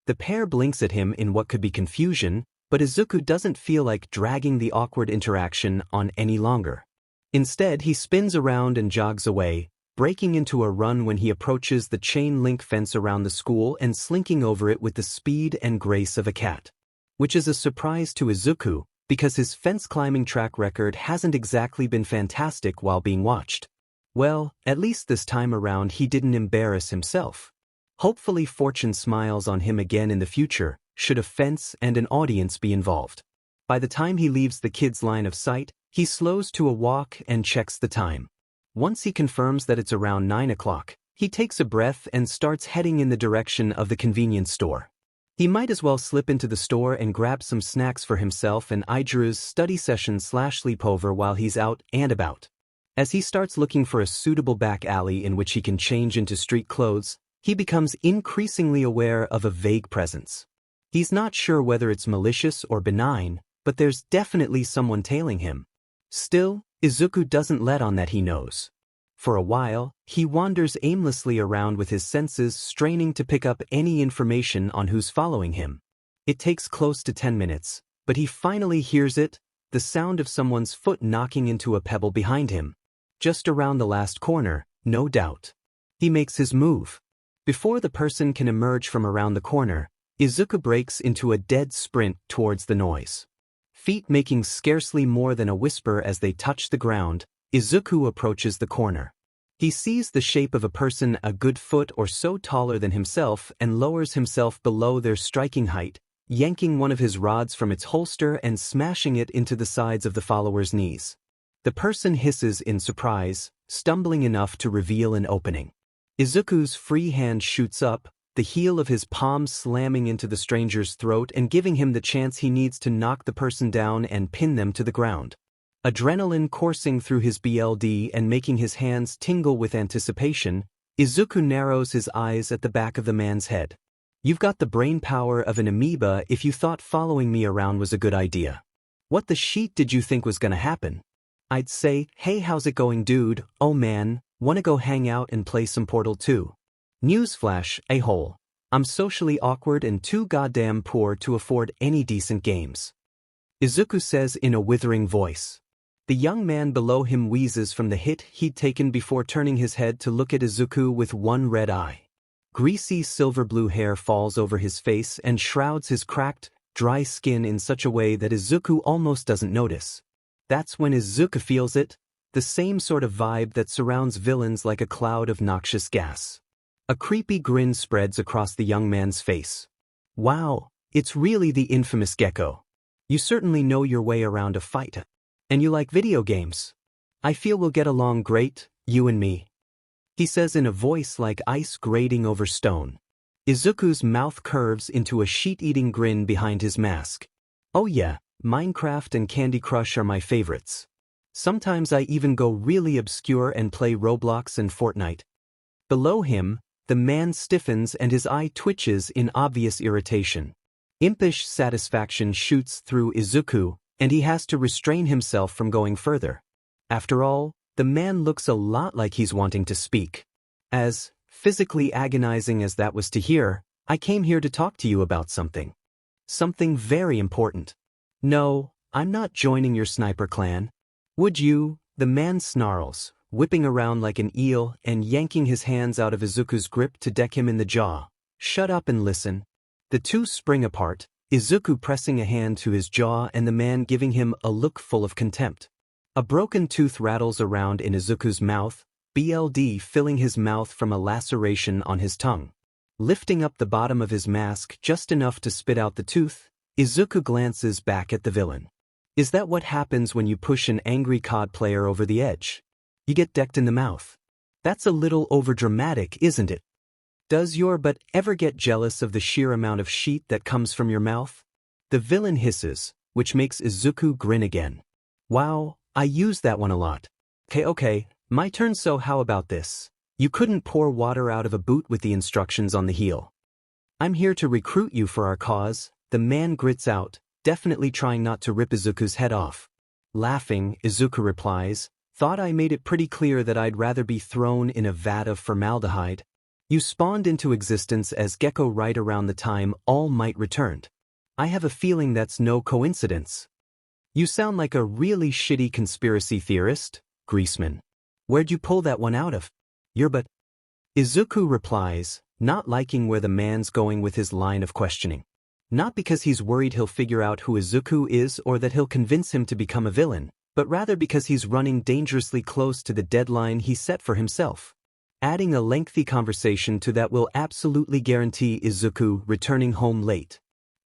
The pair blinks at him in what could be confusion, but Izuku doesn't feel like dragging the awkward interaction on any longer. Instead, he spins around and jogs away, breaking into a run when he approaches the chain-link fence around the school and slinking over it with the speed and grace of a cat. Which is a surprise to Izuku, because his fence-climbing track record hasn't exactly been fantastic while being watched. Well, at least this time around he didn't embarrass himself. Hopefully fortune smiles on him again in the future, should a fence and an audience be involved. By the time he leaves the kid's line of sight, he slows to a walk and checks the time. Once he confirms that it's around 9 o'clock, he takes a breath and starts heading in the direction of the convenience store. He might as well slip into the store and grab some snacks for himself and Iida's study session/sleepover while he's out and about. As he starts looking for a suitable back alley in which he can change into street clothes, he becomes increasingly aware of a vague presence. He's not sure whether it's malicious or benign, but there's definitely someone tailing him. Still, Izuku doesn't let on that he knows. For a while, he wanders aimlessly around with his senses straining to pick up any information on who's following him. It takes close to 10 minutes, but he finally hears it, the sound of someone's foot knocking into a pebble behind him. Just around the last corner, no doubt. He makes his move. Before the person can emerge from around the corner, Izuku breaks into a dead sprint towards the noise. Feet making scarcely more than a whisper as they touch the ground, Izuku approaches the corner. He sees the shape of a person a good foot or so taller than himself and lowers himself below their striking height, yanking one of his rods from its holster and smashing it into the sides of the follower's knees. The person hisses in surprise, stumbling enough to reveal an opening. Izuku's free hand shoots up, the heel of his palm slamming into the stranger's throat and giving him the chance he needs to knock the person down and pin them to the ground. Adrenaline coursing through his BLD and making his hands tingle with anticipation, Izuku narrows his eyes at the back of the man's head. You've got the brain power of an amoeba if you thought following me around was a good idea. What the sheet did you think was gonna happen? I'd say, hey, how's it going, dude? Oh man, wanna go hang out and play some Portal 2? Newsflash, a-hole. I'm socially awkward and too goddamn poor to afford any decent games. Izuku says in a withering voice. The young man below him wheezes from the hit he'd taken before turning his head to look at Izuku with one red eye. Greasy silver-blue hair falls over his face and shrouds his cracked, dry skin in such a way that Izuku almost doesn't notice. That's when Izuku feels it, the same sort of vibe that surrounds villains like a cloud of noxious gas. A creepy grin spreads across the young man's face. Wow, it's really the infamous Gecko. You certainly know your way around a fight. And you like video games. I feel we'll get along great, you and me. He says in a voice like ice grating over stone. Izuku's mouth curves into a sheet-eating grin behind his mask. Oh yeah, Minecraft and Candy Crush are my favorites. Sometimes I even go really obscure and play Roblox and Fortnite. Below him, the man stiffens and his eye twitches in obvious irritation. Impish satisfaction shoots through Izuku, and he has to restrain himself from going further. After all, the man looks a lot like he's wanting to speak. As physically agonizing as that was to hear, I came here to talk to you about something. Something very important. No, I'm not joining your sniper clan. Would you? The man snarls, whipping around like an eel and yanking his hands out of Izuku's grip to deck him in the jaw. Shut up and listen. The two spring apart, Izuku pressing a hand to his jaw and the man giving him a look full of contempt. A broken tooth rattles around in Izuku's mouth, BLD filling his mouth from a laceration on his tongue. Lifting up the bottom of his mask just enough to spit out the tooth, Izuku glances back at the villain. Is that what happens when you push an angry COD player over the edge? You get decked in the mouth. That's a little overdramatic, isn't it? Does your butt ever get jealous of the sheer amount of sheet that comes from your mouth? The villain hisses, which makes Izuku grin again. Wow, I use that one a lot. Okay, my turn, so how about this? You couldn't pour water out of a boot with the instructions on the heel. I'm here to recruit you for our cause, the man grits out, definitely trying not to rip Izuku's head off. Laughing, Izuku replies, thought I made it pretty clear that I'd rather be thrown in a vat of formaldehyde. You spawned into existence as Gecko right around the time All Might returned. I have a feeling that's no coincidence. You sound like a really shitty conspiracy theorist, Greaseman. Where'd you pull that one out of? You're but. Izuku replies, not liking where the man's going with his line of questioning. Not because he's worried he'll figure out who Izuku is or that he'll convince him to become a villain, but rather because he's running dangerously close to the deadline he set for himself. Adding a lengthy conversation to that will absolutely guarantee Izuku returning home late.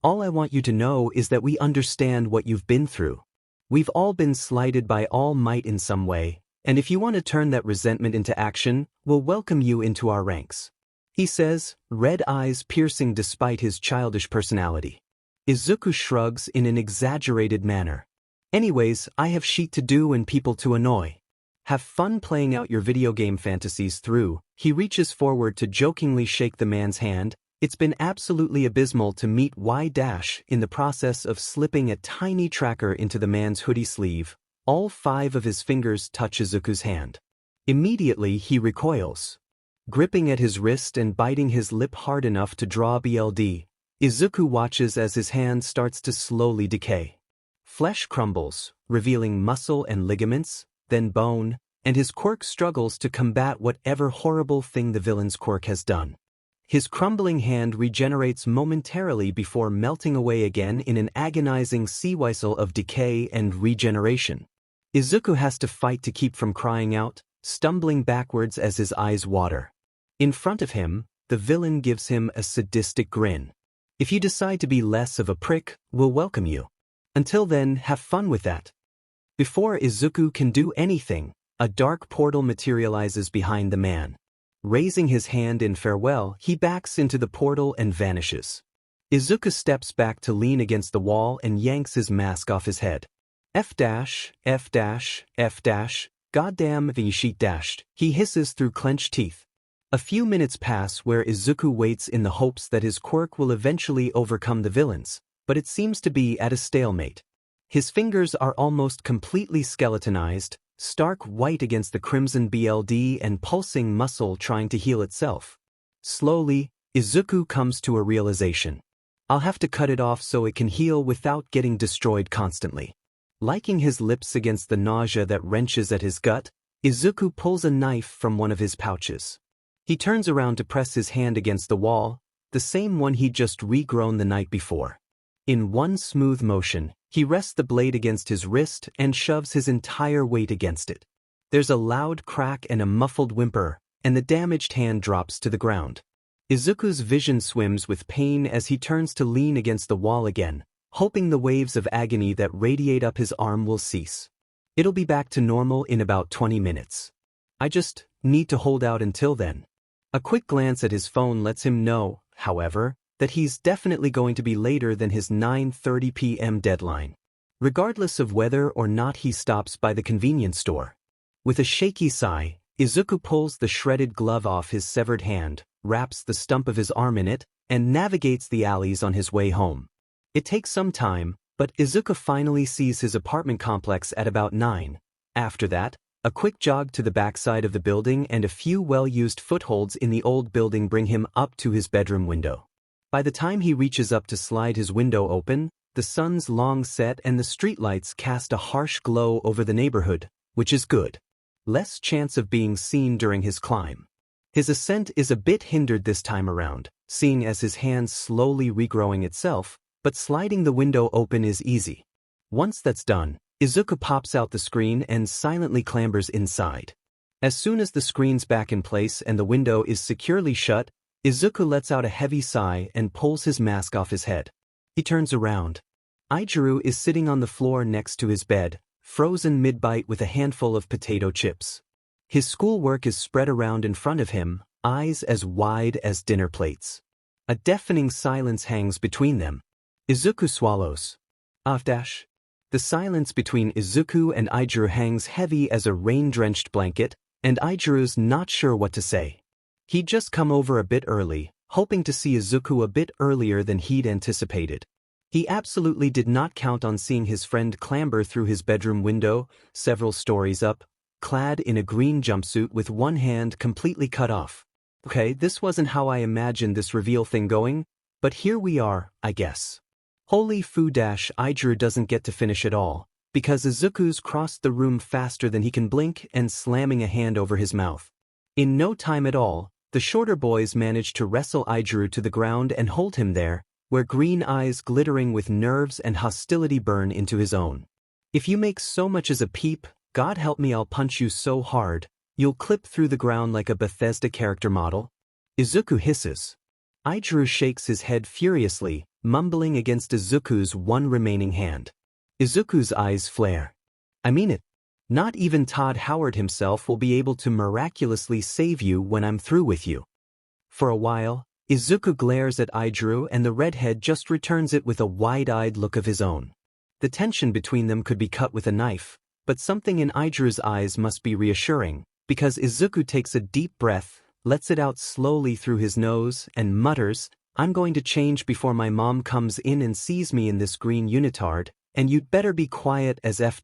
All I want you to know is that we understand what you've been through. We've all been slighted by All Might in some way, and if you want to turn that resentment into action, we'll welcome you into our ranks. He says, red eyes piercing despite his childish personality. Izuku shrugs in an exaggerated manner. Anyways, I have shit to do and people to annoy. Have fun playing out your video game fantasies through. He reaches forward to jokingly shake the man's hand. It's been absolutely abysmal to meet Y- in the process of slipping a tiny tracker into the man's hoodie sleeve. All 5 of his fingers touch Izuku's hand. Immediately he recoils. Gripping at his wrist and biting his lip hard enough to draw BLD, Izuku watches as his hand starts to slowly decay. Flesh crumbles, revealing muscle and ligaments, then bone, and his quirk struggles to combat whatever horrible thing the villain's quirk has done. His crumbling hand regenerates momentarily before melting away again in an agonizing sea whistle of decay and regeneration. Izuku has to fight to keep from crying out, stumbling backwards as his eyes water. In front of him, the villain gives him a sadistic grin. If you decide to be less of a prick, we'll welcome you. Until then, have fun with that. Before Izuku can do anything, a dark portal materializes behind the man. Raising his hand in farewell, he backs into the portal and vanishes. Izuku steps back to lean against the wall and yanks his mask off his head. F dash, F dash, F dash, goddamn the sheet dashed, he hisses through clenched teeth. A few minutes pass where Izuku waits in the hopes that his quirk will eventually overcome the villains, but it seems to be at a stalemate. His fingers are almost completely skeletonized, stark white against the crimson BLD and pulsing muscle trying to heal itself. Slowly, Izuku comes to a realization. I'll have to cut it off so it can heal without getting destroyed constantly. Liking his lips against the nausea that wrenches at his gut, Izuku pulls a knife from one of his pouches. He turns around to press his hand against the wall, the same one he'd just regrown the night before. In one smooth motion, he rests the blade against his wrist and shoves his entire weight against it. There's a loud crack and a muffled whimper, and the damaged hand drops to the ground. Izuku's vision swims with pain as he turns to lean against the wall again, hoping the waves of agony that radiate up his arm will cease. It'll be back to normal in about 20 minutes. I just need to hold out until then. A quick glance at his phone lets him know, however, that he's definitely going to be later than his 9:30 p.m. deadline. Regardless of whether or not he stops by the convenience store. With a shaky sigh, Izuku pulls the shredded glove off his severed hand, wraps the stump of his arm in it, and navigates the alleys on his way home. It takes some time, but Izuku finally sees his apartment complex at about 9. After that, a quick jog to the backside of the building and a few well-used footholds in the old building bring him up to his bedroom window. By the time he reaches up to slide his window open, the sun's long set and the streetlights cast a harsh glow over the neighborhood, which is good. Less chance of being seen during his climb. His ascent is a bit hindered this time around, seeing as his hand's slowly regrowing itself, but sliding the window open is easy. Once that's done, Izuku pops out the screen and silently clambers inside. As soon as the screen's back in place and the window is securely shut, Izuku lets out a heavy sigh and pulls his mask off his head. He turns around. Iida is sitting on the floor next to his bed, frozen mid-bite with a handful of potato chips. His schoolwork is spread around in front of him, eyes as wide as dinner plates. A deafening silence hangs between them. Izuku swallows. Dash. The silence between Izuku and Iida hangs heavy as a rain-drenched blanket, and Aijiru's not sure what to say. He'd just come over a bit early, hoping to see Izuku a bit earlier than he'd anticipated. He absolutely did not count on seeing his friend clamber through his bedroom window, several stories up, clad in a green jumpsuit with one hand completely cut off. Okay, this wasn't how I imagined this reveal thing going, but here we are, I guess. Holy foo dash, Iida doesn't get to finish at all, because Izuku's crossed the room faster than he can blink and slamming a hand over his mouth. In no time at all, the shorter boys managed to wrestle Iida to the ground and hold him there, where green eyes glittering with nerves and hostility burn into his own. If you make so much as a peep, God help me, I'll punch you so hard, you'll clip through the ground like a Bethesda character model. Izuku hisses. Iida shakes his head furiously, mumbling against Izuku's one remaining hand. Izuku's eyes flare. I mean it. Not even Todd Howard himself will be able to miraculously save you when I'm through with you. For a while, Izuku glares at Iida and the redhead just returns it with a wide-eyed look of his own. The tension between them could be cut with a knife, but something in Aida's eyes must be reassuring, because Izuku takes a deep breath, lets it out slowly through his nose, and mutters, I'm going to change before my mom comes in and sees me in this green unitard, and you'd better be quiet as F-.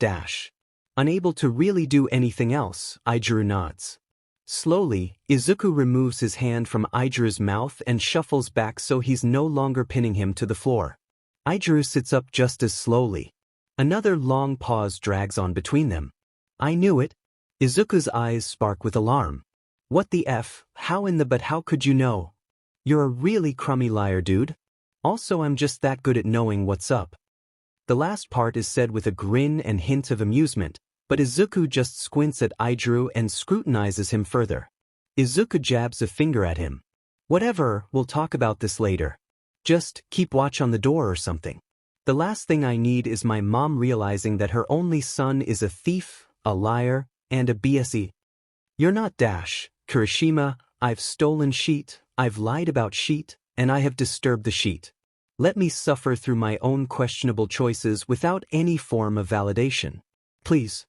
Unable to really do anything else, Iida nods. Slowly, Izuku removes his hand from Aida's mouth and shuffles back so he's no longer pinning him to the floor. Iida sits up just as slowly. Another long pause drags on between them. I knew it. Izuku's eyes spark with alarm. What the F, how in the but how could you know? You're a really crummy liar, dude. Also, I'm just that good at knowing what's up. The last part is said with a grin and hint of amusement, but Izuku just squints at Iida and scrutinizes him further. Izuku jabs a finger at him. Whatever, we'll talk about this later. Just keep watch on the door or something. The last thing I need is my mom realizing that her only son is a thief, a liar, and a BSE. You're not Kirishima, I've stolen sheet, I've lied about sheet, and I have disturbed the sheet. Let me suffer through my own questionable choices without any form of validation. Please.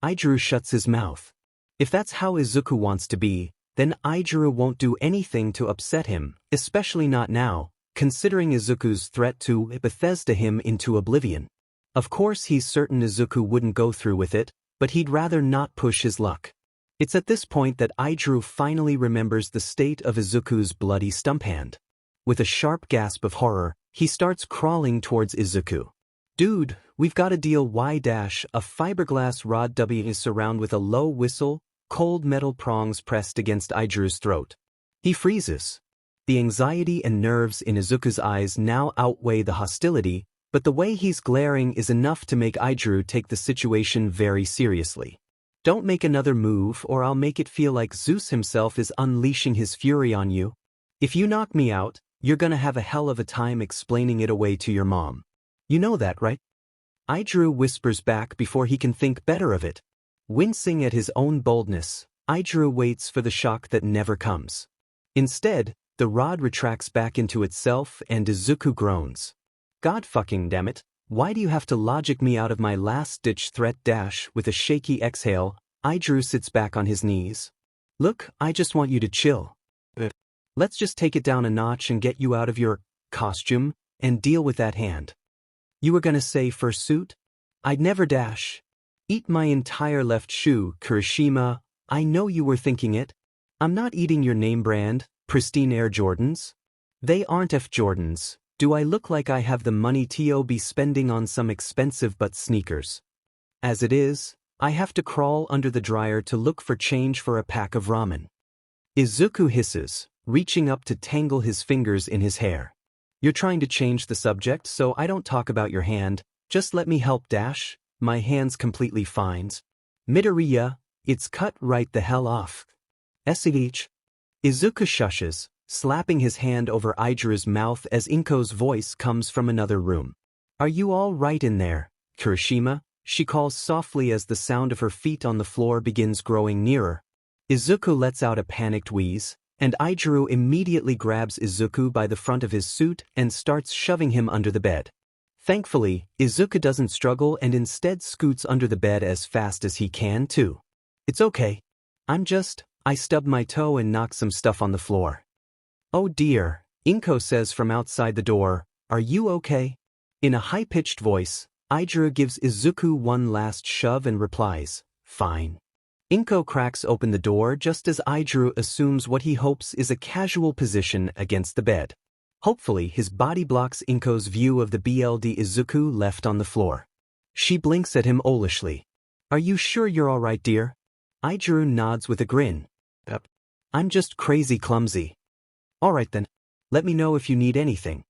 Iida shuts his mouth. If that's how Izuku wants to be, then Iida won't do anything to upset him, especially not now, considering Izuku's threat to Bethesda him into oblivion. Of course he's certain Izuku wouldn't go through with it, but he'd rather not push his luck. It's at this point that Iida finally remembers the state of Izuku's bloody stump hand. With a sharp gasp of horror, he starts crawling towards Izuku. Dude, we've got a deal. A fiberglass rod is surrounded with a low whistle, cold metal prongs pressed against Aida's throat. He freezes. The anxiety and nerves in Izuku's eyes now outweigh the hostility, but the way he's glaring is enough to make Iida take the situation very seriously. Don't make another move or I'll make it feel like Zeus himself is unleashing his fury on you. If you knock me out, you're gonna have a hell of a time explaining it away to your mom. You know that, right? Iida whispers back before he can think better of it. Wincing at his own boldness, Iida waits for the shock that never comes. Instead, the rod retracts back into itself and Izuku groans. God fucking damn it, why do you have to logic me out of my last-ditch threat? With a shaky exhale, Iida sits back on his knees. Look, I just want you to chill. Let's just take it down a notch and get you out of your costume and deal with that hand. You were gonna say fursuit? I'd never eat my entire left shoe, Kirishima. I know you were thinking it. I'm not eating your name brand, pristine Air Jordans. They aren't F Jordans. Do I look like I have the money to be spending on some expensive butt sneakers? As it is, I have to crawl under the dryer to look for change for a pack of ramen. Izuku hisses, reaching up to tangle his fingers in his hair. You're trying to change the subject so I don't talk about your hand, just let me help. My hand's completely fine. Midoriya, it's cut right the hell off. Izuku shushes, slapping his hand over Aida's mouth as Inko's voice comes from another room. Are you all right in there, Kirishima? She calls softly as the sound of her feet on the floor begins growing nearer. Izuku lets out a panicked wheeze, and Aida immediately grabs Izuku by the front of his suit and starts shoving him under the bed. Thankfully, Izuku doesn't struggle and instead scoots under the bed as fast as he can too. It's okay. I stubbed my toe and knocked some stuff on the floor. Oh dear, Inko says from outside the door, are you okay? In a high-pitched voice, Aida gives Izuku one last shove and replies, fine. Inko cracks open the door just as Aida assumes what he hopes is a casual position against the bed. Hopefully his body blocks Inko's view of the BLD Izuku left on the floor. She blinks at him owlishly. Are you sure you're alright, dear? Aida nods with a grin. I'm just crazy clumsy. Alright then. Let me know if you need anything.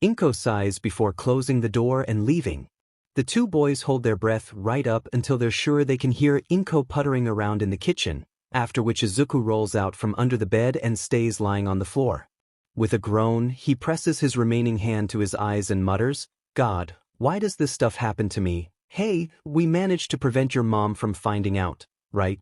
Inko sighs before closing the door and leaving. The two boys hold their breath right up until they're sure they can hear Inko puttering around in the kitchen, after which Izuku rolls out from under the bed and stays lying on the floor. With a groan, he presses his remaining hand to his eyes and mutters, "God, why does this stuff happen to me? Hey, we managed to prevent your mom from finding out, right?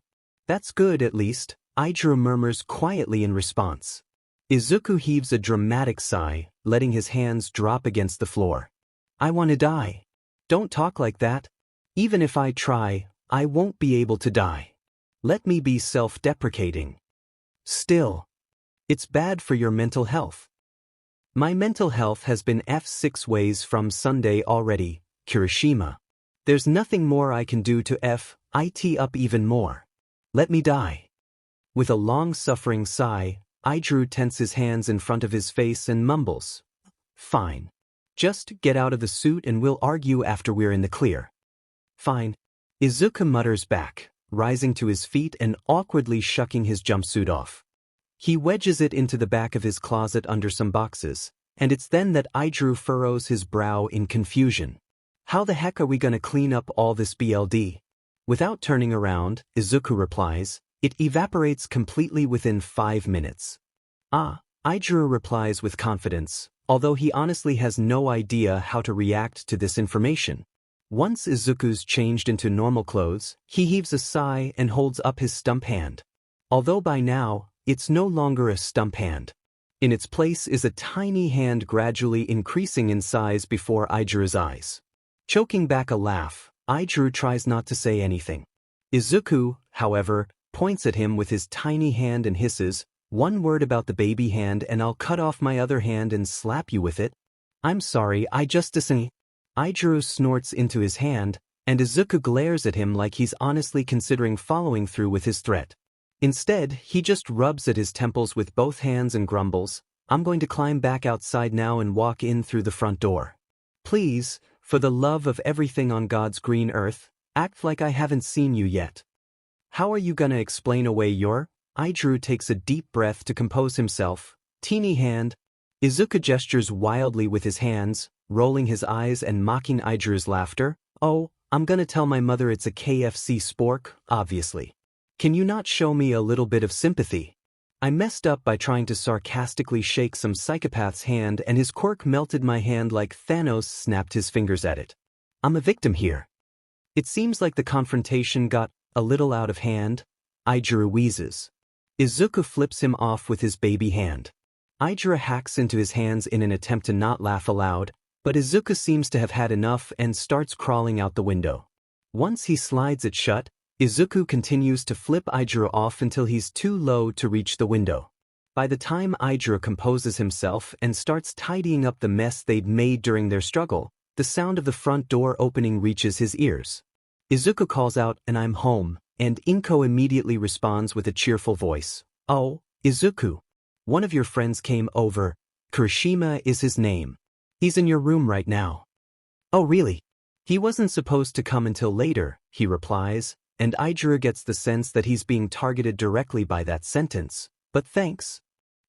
That's good at least," Iida murmurs quietly in response. Izuku heaves a dramatic sigh, letting his hands drop against the floor. "I want to die." "Don't talk like that. Even if I try, I won't be able to die. Let me be self-deprecating." "Still, it's bad for your mental health." "My mental health has been F6 ways from Sunday already, Kirishima. There's nothing more I can do to F it up even more. Let me die." With a long-suffering sigh, Iida tenses his hands in front of his face and mumbles, "Fine. Just get out of the suit and we'll argue after we're in the clear." "Fine." Izuku mutters back, rising to his feet and awkwardly shucking his jumpsuit off. He wedges it into the back of his closet under some boxes, and it's then that Iida furrows his brow in confusion. "How the heck are we gonna clean up all this BLD?" Without turning around, Izuku replies, "It evaporates completely within 5 minutes. Iida replies with confidence, although he honestly has no idea how to react to this information. Once Izuku's changed into normal clothes, he heaves a sigh and holds up his stump hand. Although by now, it's no longer a stump hand. In its place is a tiny hand gradually increasing in size before Aida's eyes. Choking back a laugh, Iida tries not to say anything. Izuku, however, points at him with his tiny hand and hisses, "One word about the baby hand and I'll cut off my other hand and slap you with it." "I'm sorry, I just didn't." Iida snorts into his hand, and Izuku glares at him like he's honestly considering following through with his threat. Instead, he just rubs at his temples with both hands and grumbles, "I'm going to climb back outside now and walk in through the front door. Please, for the love of everything on God's green earth, act like I haven't seen you yet." "How are you gonna explain away your—" Iida takes a deep breath to compose himself. "Teeny hand." Izuku gestures wildly with his hands, rolling his eyes and mocking Aida's laughter. "Oh, I'm gonna tell my mother it's a KFC spork, obviously. Can you not show me a little bit of sympathy?" I messed up by trying to sarcastically shake some psychopath's hand and his quirk melted my hand like Thanos snapped his fingers at it. I'm a victim here. It seems like the confrontation got a little out of hand. Iida wheezes. Izuku flips him off with his baby hand. Iida hacks into his hands in an attempt to not laugh aloud, but Izuku seems to have had enough and starts crawling out the window. Once he slides it shut, Izuku continues to flip Iida off until he's too low to reach the window. By the time Iida composes himself and starts tidying up the mess they'd made during their struggle, the sound of the front door opening reaches his ears. Izuku calls out, "And I'm home," and Inko immediately responds with a cheerful voice. "Oh, Izuku. One of your friends came over. Kirishima is his name. He's in your room right now." "Oh really? He wasn't supposed to come until later," he replies, and Iida gets the sense that he's being targeted directly by that sentence. "But thanks."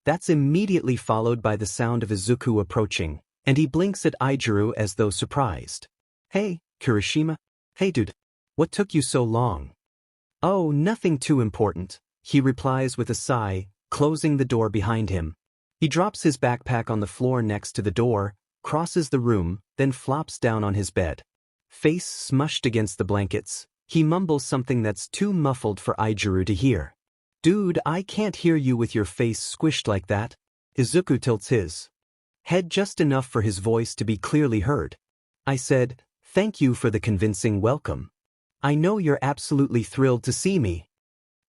That's immediately followed by the sound of Izuku approaching, and he blinks at Iida as though surprised. "Hey, Kirishima. Hey dude. What took you so long?" "Oh, nothing too important," he replies with a sigh, closing the door behind him. He drops his backpack on the floor next to the door, crosses the room, then flops down on his bed. Face smushed against the blankets, he mumbles something that's too muffled for Iida to hear. "Dude, I can't hear you with your face squished like that." Izuku tilts his head just enough for his voice to be clearly heard. "I said, thank you for the convincing welcome. I know you're absolutely thrilled to see me."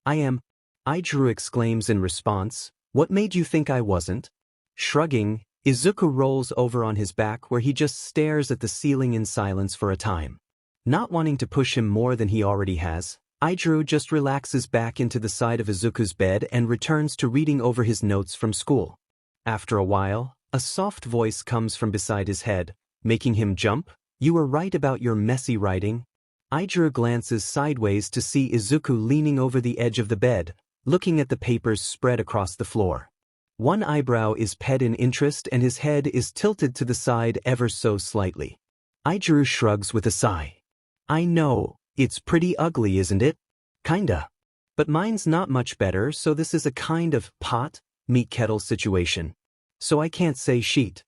"I am," Iida exclaims in response. "What made you think I wasn't?" Shrugging, Izuku rolls over on his back where he just stares at the ceiling in silence for a time. Not wanting to push him more than he already has, Iida just relaxes back into the side of Izuku's bed and returns to reading over his notes from school. After a while, a soft voice comes from beside his head, making him jump. "You were right about your messy writing." Iida glances sideways to see Izuku leaning over the edge of the bed, looking at the papers spread across the floor. One eyebrow is pet in interest and his head is tilted to the side ever so slightly. Iida shrugs with a sigh. I know, it's pretty ugly, isn't it? Kinda. But mine's not much better, so this is a kind of pot, meat kettle situation. So I can't say shit.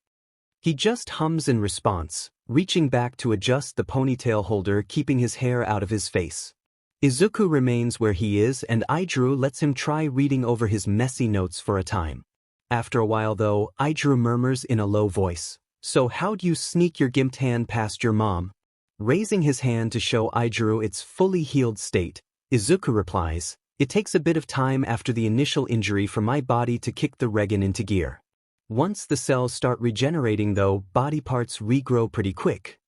He just hums in response, reaching back to adjust the ponytail holder, keeping his hair out of his face. Izuku remains where he is and Iida lets him try reading over his messy notes for a time. After a while though, Iida murmurs in a low voice, "So how'd you sneak your gimped hand past your mom?" Raising his hand to show Iida its fully healed state, Izuku replies, "It takes a bit of time after the initial injury for my body to kick the Regan into gear. Once the cells start regenerating though, body parts regrow pretty quick."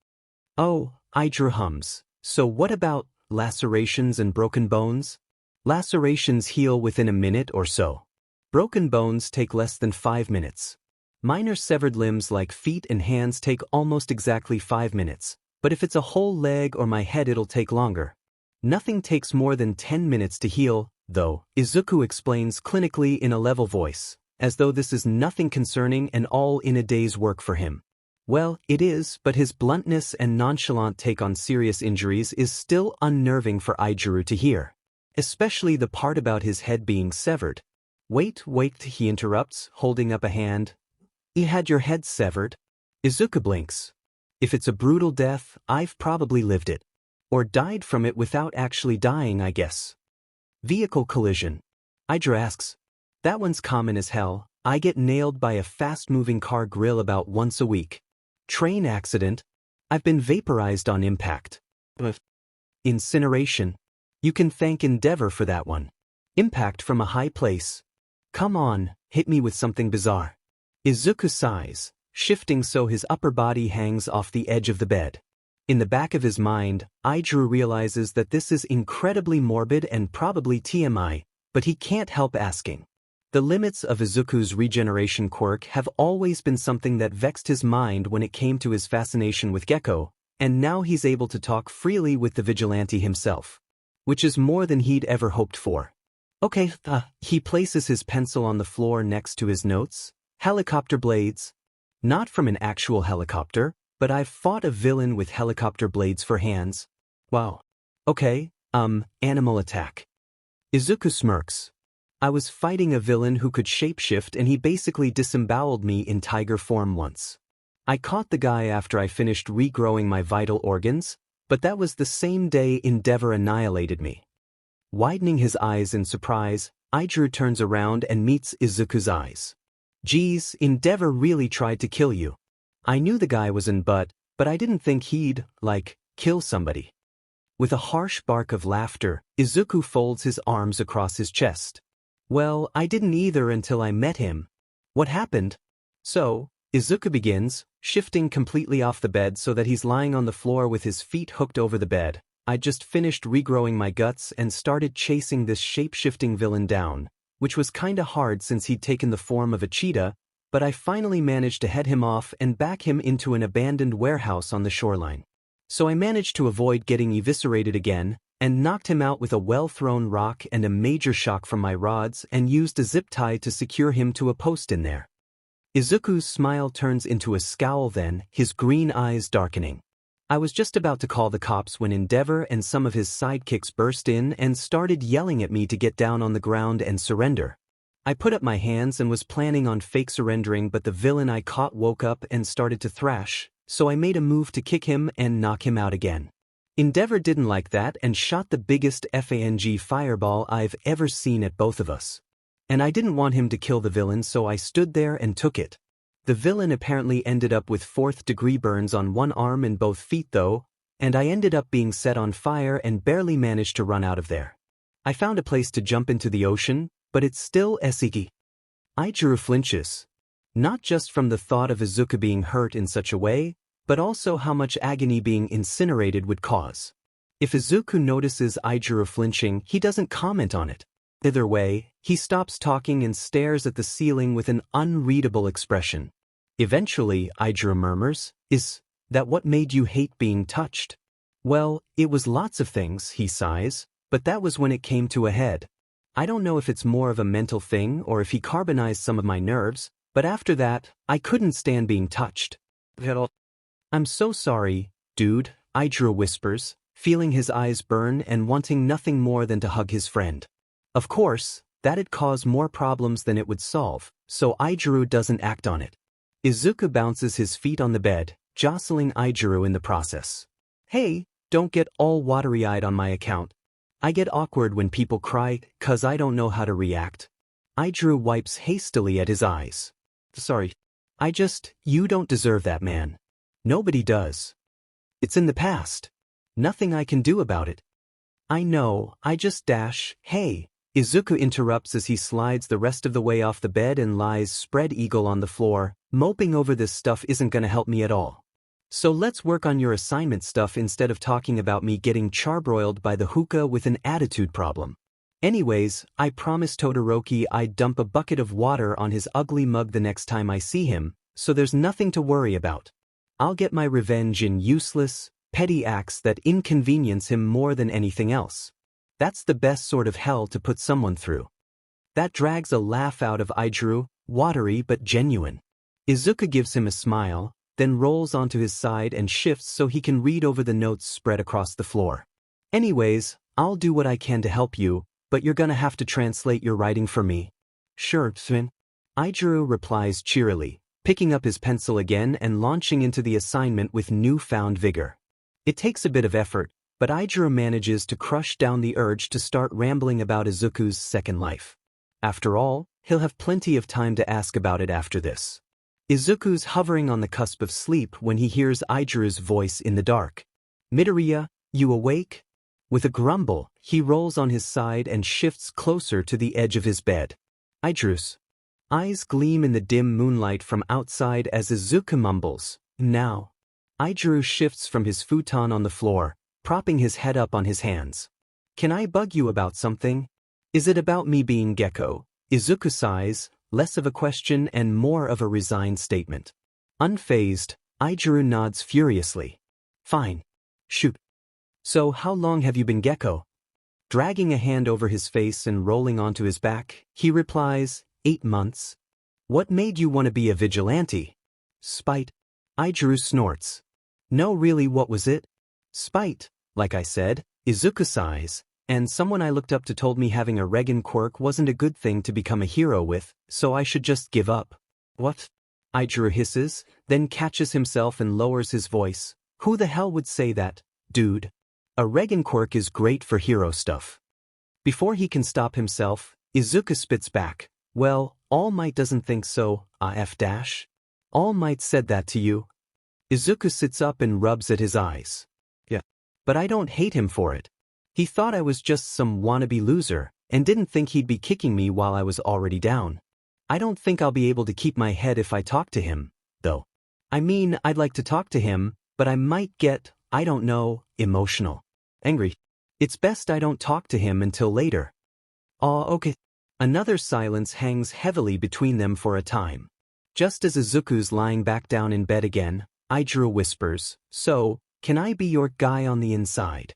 Oh, Iida hums, "So what about lacerations and broken bones?" Lacerations heal within a minute or so. Broken bones take less than 5 minutes. Minor severed limbs like feet and hands take almost exactly 5 minutes, but if it's a whole leg or my head it'll take longer. Nothing takes more than 10 minutes to heal, though, Izuku explains clinically in a level voice, as though this is nothing concerning and all in a day's work for him. Well, it is, but his bluntness and nonchalant take on serious injuries is still unnerving for Iida to hear. Especially the part about his head being severed. Wait, he interrupts, holding up a hand. You had your head severed? Izuku blinks. If it's a brutal death, I've probably lived it. Or died from it without actually dying, I guess. Vehicle collision. Iida asks. That one's common as hell. I get nailed by a fast-moving car grill about once a week. Train accident. I've been vaporized on impact. Incineration. You can thank Endeavor for that one. Impact from a high place. Come on, hit me with something bizarre. Izuku sighs, shifting so his upper body hangs off the edge of the bed. In the back of his mind, Iida realizes that this is incredibly morbid and probably TMI, but he can't help asking. The limits of Izuku's regeneration quirk have always been something that vexed his mind when it came to his fascination with Gecko, and now he's able to talk freely with the Vigilante himself. Which is more than he'd ever hoped for. Okay, he places his pencil on the floor next to his notes. Helicopter blades. Not from an actual helicopter, but I've fought a villain with helicopter blades for hands. Wow. Okay, animal attack. Izuku smirks. I was fighting a villain who could shapeshift and he basically disemboweled me in tiger form once. I caught the guy after I finished regrowing my vital organs, but that was the same day Endeavor annihilated me. Widening his eyes in surprise, Iida turns around and meets Izuku's eyes. Geez, Endeavor really tried to kill you. I knew the guy was in but I didn't think he'd, kill somebody. With a harsh bark of laughter, Izuku folds his arms across his chest. Well, I didn't either until I met him. What happened? So, Izuku begins, shifting completely off the bed so that he's lying on the floor with his feet hooked over the bed. I just finished regrowing my guts and started chasing this shape-shifting villain down, which was kinda hard since he'd taken the form of a cheetah, but I finally managed to head him off and back him into an abandoned warehouse on the shoreline. So I managed to avoid getting eviscerated again, and knocked him out with a well-thrown rock and a major shock from my rods and used a zip tie to secure him to a post in there. Izuku's smile turns into a scowl then, his green eyes darkening. I was just about to call the cops when Endeavor and some of his sidekicks burst in and started yelling at me to get down on the ground and surrender. I put up my hands and was planning on fake surrendering, but the villain I caught woke up and started to thrash, so I made a move to kick him and knock him out again. Endeavor didn't like that and shot the biggest FANG fireball I've ever seen at both of us. And I didn't want him to kill the villain, so I stood there and took it. The villain apparently ended up with 4th-degree burns on one arm and both feet though, and I ended up being set on fire and barely managed to run out of there. I found a place to jump into the ocean, but it's still Esiki. Iida flinches. Not just from the thought of Izuku being hurt in such a way, but also how much agony being incinerated would cause. If Izuku notices Iida flinching, he doesn't comment on it. Either way, he stops talking and stares at the ceiling with an unreadable expression. Eventually, Iida murmurs, "Is that what made you hate being touched?" "Well, it was lots of things," he sighs, "but that was when it came to a head." I don't know if it's more of a mental thing or if he carbonized some of my nerves, but after that, I couldn't stand being touched. I'm so sorry, dude, Iida whispers, feeling his eyes burn and wanting nothing more than to hug his friend. Of course, that'd cause more problems than it would solve, so Iida doesn't act on it. Izuku bounces his feet on the bed, jostling Iida in the process. Hey, don't get all watery-eyed on my account. I get awkward when people cry, 'cause I don't know how to react. Iida wipes hastily at his eyes. Sorry. You don't deserve that, man. Nobody does. It's in the past. Nothing I can do about it. I know, Hey. Izuku interrupts as he slides the rest of the way off the bed and lies spread eagle on the floor. Moping over this stuff isn't gonna help me at all. So let's work on your assignment stuff instead of talking about me getting charbroiled by the hookah with an attitude problem. Anyways, I promised Todoroki I'd dump a bucket of water on his ugly mug the next time I see him, so there's nothing to worry about. I'll get my revenge in useless, petty acts that inconvenience him more than anything else. That's the best sort of hell to put someone through. That drags a laugh out of Iida, watery but genuine. Izuku gives him a smile, then rolls onto his side and shifts so he can read over the notes spread across the floor. Anyways, I'll do what I can to help you, but you're gonna have to translate your writing for me. Sure, Twin. Iida replies cheerily, picking up his pencil again and launching into the assignment with newfound vigor. It takes a bit of effort, but Iida manages to crush down the urge to start rambling about Izuku's second life. After all, he'll have plenty of time to ask about it after this. Izuku's hovering on the cusp of sleep when he hears Aida's voice in the dark. Midoriya, you awake? With a grumble, he rolls on his side and shifts closer to the edge of his bed. Aida's eyes gleam in the dim moonlight from outside as Izuku mumbles, now. Aida shifts from his futon on the floor, propping his head up on his hands. Can I bug you about something? Is it about me being Gecko? Izuku sighs, less of a question and more of a resigned statement. Unfazed, Aida nods furiously. Fine. Shoot. So how long have you been Gecko? Dragging a hand over his face and rolling onto his back, he replies, 8 months. What made you want to be a vigilante? Spite. Aida snorts. No, really, what was it? Spite, like I said, Izuku sighs, and someone I looked up to told me having a Regan quirk wasn't a good thing to become a hero with, so I should just give up. What? Aida hisses, then catches himself and lowers his voice. Who the hell would say that, dude? A Regan quirk is great for hero stuff. Before he can stop himself, Izuku spits back. Well, All Might doesn't think so, AF dash. All Might said that to you. Izuku sits up and rubs at his eyes. Yeah. But I don't hate him for it. He thought I was just some wannabe loser, and didn't think he'd be kicking me while I was already down. I don't think I'll be able to keep my head if I talk to him, though. I mean, I'd like to talk to him, but I might get, I don't know, emotional. Angry. It's best I don't talk to him until later. Aw, okay. Another silence hangs heavily between them for a time. Just as Izuku's lying back down in bed again, Aida whispers, so, can I be your guy on the inside?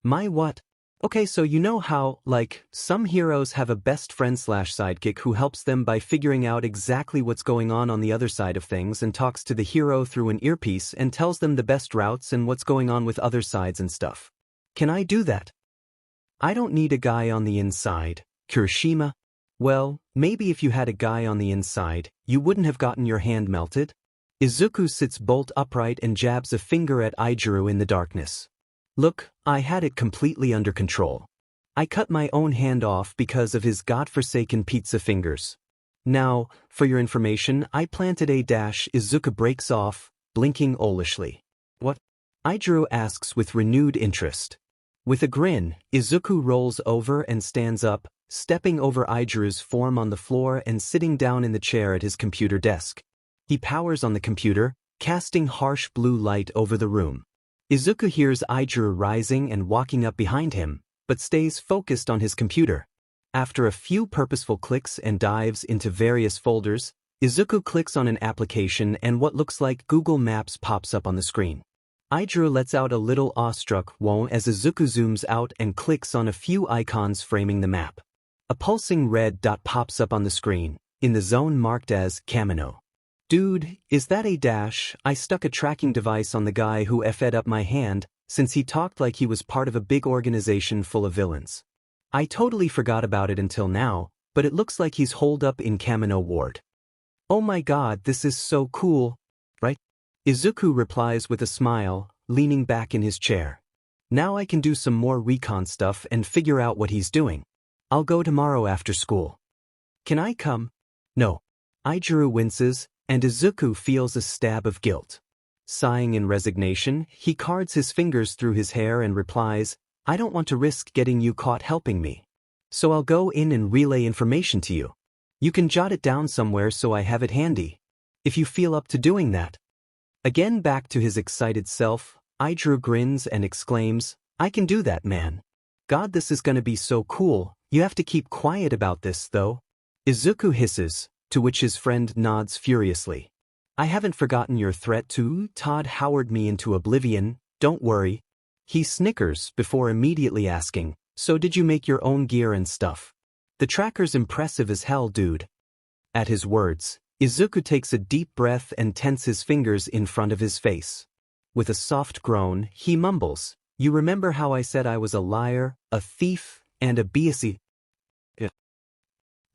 My what? Okay, so you know how, like, some heroes have a best friend/sidekick who helps them by figuring out exactly what's going on the other side of things and talks to the hero through an earpiece and tells them the best routes and what's going on with other sides and stuff. Can I do that? I don't need a guy on the inside, Kirishima. Well, maybe if you had a guy on the inside, you wouldn't have gotten your hand melted. Izuku sits bolt upright and jabs a finger at Aida in the darkness. Look, I had it completely under control. I cut my own hand off because of his godforsaken pizza fingers. Now, for your information, I planted a dash. Izuku breaks off, blinking owlishly. What? Aida asks with renewed interest. With a grin, Izuku rolls over and stands up, stepping over Aida's form on the floor and sitting down in the chair at his computer desk. He powers on the computer, casting harsh blue light over the room. Izuku hears Aida rising and walking up behind him, but stays focused on his computer. After a few purposeful clicks and dives into various folders, Izuku clicks on an application and what looks like Google Maps pops up on the screen. Aida lets out a little awestruck whoa as Izuku zooms out and clicks on a few icons framing the map. A pulsing red dot pops up on the screen, in the zone marked as Kamino. Dude, is that a dash? I stuck a tracking device on the guy who F'd up my hand, since he talked like he was part of a big organization full of villains. I totally forgot about it until now, but it looks like he's holed up in Kamino Ward. Oh my god, this is so cool, right? Izuku replies with a smile, leaning back in his chair. Now I can do some more recon stuff and figure out what he's doing. I'll go tomorrow after school. Can I come? No. Aijuru winces, and Izuku feels a stab of guilt. Sighing in resignation, he cards his fingers through his hair and replies, I don't want to risk getting you caught helping me. So I'll go in and relay information to you. You can jot it down somewhere so I have it handy. If you feel up to doing that. Again back to his excited self, Aijuru grins and exclaims, I can do that, man. God, this is gonna be so cool. You have to keep quiet about this, though. Izuku hisses, to which his friend nods furiously. I haven't forgotten your threat to Todd Howard me into oblivion, don't worry. He snickers before immediately asking, so did you make your own gear and stuff? The tracker's impressive as hell, dude. At his words, Izuku takes a deep breath and tenses his fingers in front of his face. With a soft groan, he mumbles, You remember how I said I was a liar, a thief, and a biasi?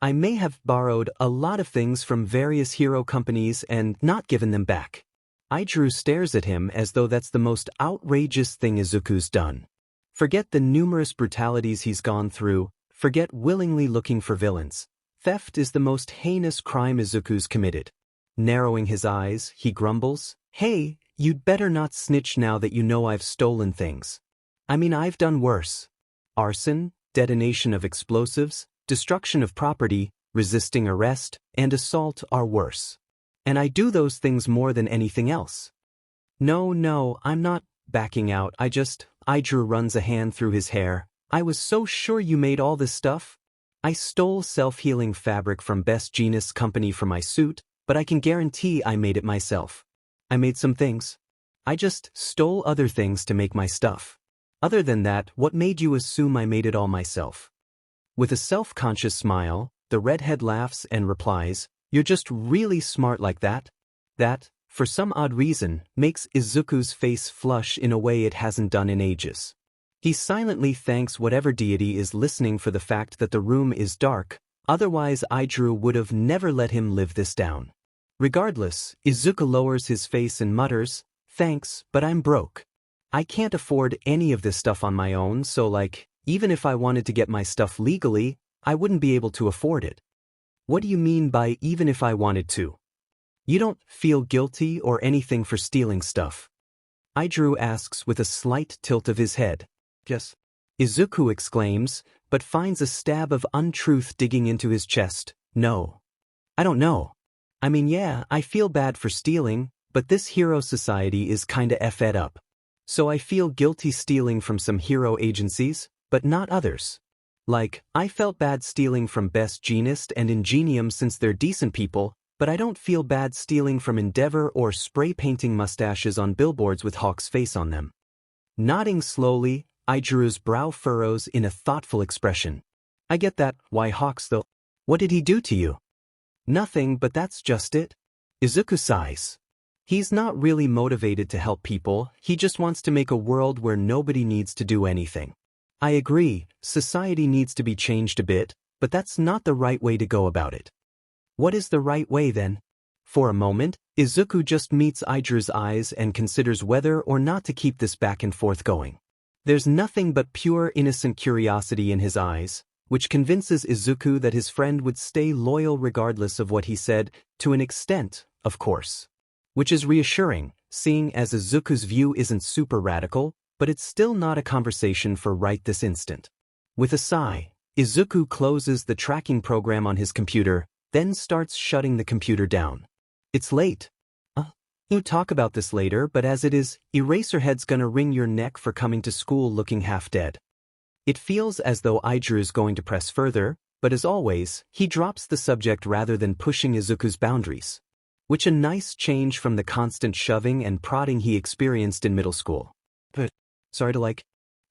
I may have borrowed a lot of things from various hero companies and not given them back. Aijuru stares at him as though that's the most outrageous thing Izuku's done. Forget the numerous brutalities he's gone through, forget willingly looking for villains. Theft is the most heinous crime Izuku's committed. Narrowing his eyes, he grumbles, Hey, you'd better not snitch now that you know I've stolen things. I mean, I've done worse. Arson, detonation of explosives, destruction of property, resisting arrest, and assault are worse. And I do those things more than anything else. No, I'm not backing out, Aijuru runs a hand through his hair. I was so sure you made all this stuff. I stole self-healing fabric from Best Jeanist Company for my suit, but I can guarantee I made it myself. I made some things. I just stole other things to make my stuff. Other than that, what made you assume I made it all myself? With a self-conscious smile, the redhead laughs and replies, You're just really smart like that. That, for some odd reason, makes Izuku's face flush in a way it hasn't done in ages. He silently thanks whatever deity is listening for the fact that the room is dark, otherwise Aijuru would have never let him live this down. Regardless, Izuku lowers his face and mutters, Thanks, but I'm broke. I can't afford any of this stuff on my own, so even if I wanted to get my stuff legally, I wouldn't be able to afford it. What do you mean by even if I wanted to? You don't feel guilty or anything for stealing stuff? Aijuru asks with a slight tilt of his head. Yes. Izuku exclaims, but finds a stab of untruth digging into his chest. No. I don't know. I mean, yeah, I feel bad for stealing, but this hero society is kinda F'd up. So I feel guilty stealing from some hero agencies, but not others. I felt bad stealing from Best Jeanist and Ingenium since they're decent people, but I don't feel bad stealing from Endeavor or spray painting mustaches on billboards with Hawk's face on them. Nodding slowly, Aijuru's brow furrows in a thoughtful expression. I get that, why Hawks though? What did he do to you? Nothing, but that's just it. Izuku sighs. He's not really motivated to help people, he just wants to make a world where nobody needs to do anything. I agree, society needs to be changed a bit, but that's not the right way to go about it. What is the right way then? For a moment, Izuku just meets Aijuru's eyes and considers whether or not to keep this back and forth going. There's nothing but pure innocent curiosity in his eyes, which convinces Izuku that his friend would stay loyal regardless of what he said, to an extent, of course. Which is reassuring, seeing as Izuku's view isn't super radical, but it's still not a conversation for right this instant. With a sigh, Izuku closes the tracking program on his computer, then starts shutting the computer down. It's late. We'll talk about this later, but as it is, Eraserhead's gonna wring your neck for coming to school looking half dead. It feels as though Aijuru is going to press further, but as always, he drops the subject rather than pushing Izuku's boundaries. Which a nice change from the constant shoving and prodding he experienced in middle school. But, sorry to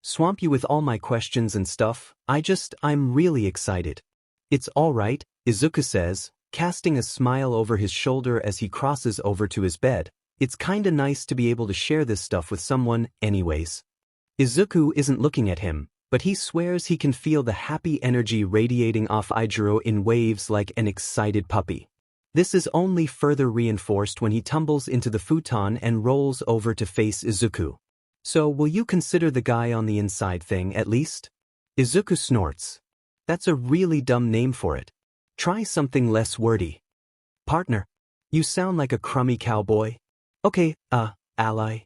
swamp you with all my questions and stuff, I'm really excited. It's all right, Izuku says, casting a smile over his shoulder as he crosses over to his bed. It's kinda nice to be able to share this stuff with someone, anyways. Izuku isn't looking at him, but he swears he can feel the happy energy radiating off Ijiro in waves like an excited puppy. This is only further reinforced when he tumbles into the futon and rolls over to face Izuku. So will you consider the guy on the inside thing at least? Izuku snorts. That's a really dumb name for it. Try something less wordy. Partner. You sound like a crummy cowboy. Okay, ally.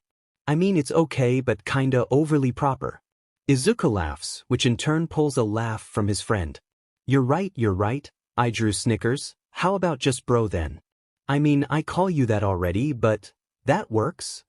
I mean it's okay but kinda overly proper. Izuku laughs, which in turn pulls a laugh from his friend. You're right, Ijiro snickers. How about just bro then? I mean I call you that already, but that works?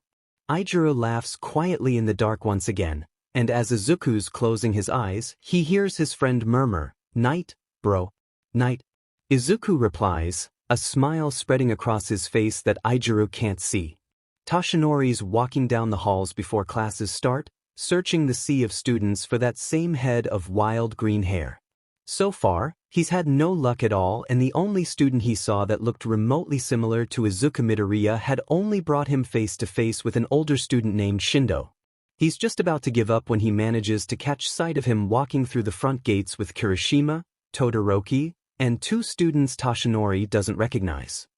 Ijiro laughs quietly in the dark once again, and as Izuku's closing his eyes, he hears his friend murmur, "Night, bro. Night." Izuku replies, a smile spreading across his face that Ijiro can't see. Toshinori's walking down the halls before classes start, searching the sea of students for that same head of wild green hair. So far, he's had no luck at all, and the only student he saw that looked remotely similar to Izuku Midoriya had only brought him face to face with an older student named Shindo. He's just about to give up when he manages to catch sight of him walking through the front gates with Kirishima, Todoroki, and two students Toshinori doesn't recognize.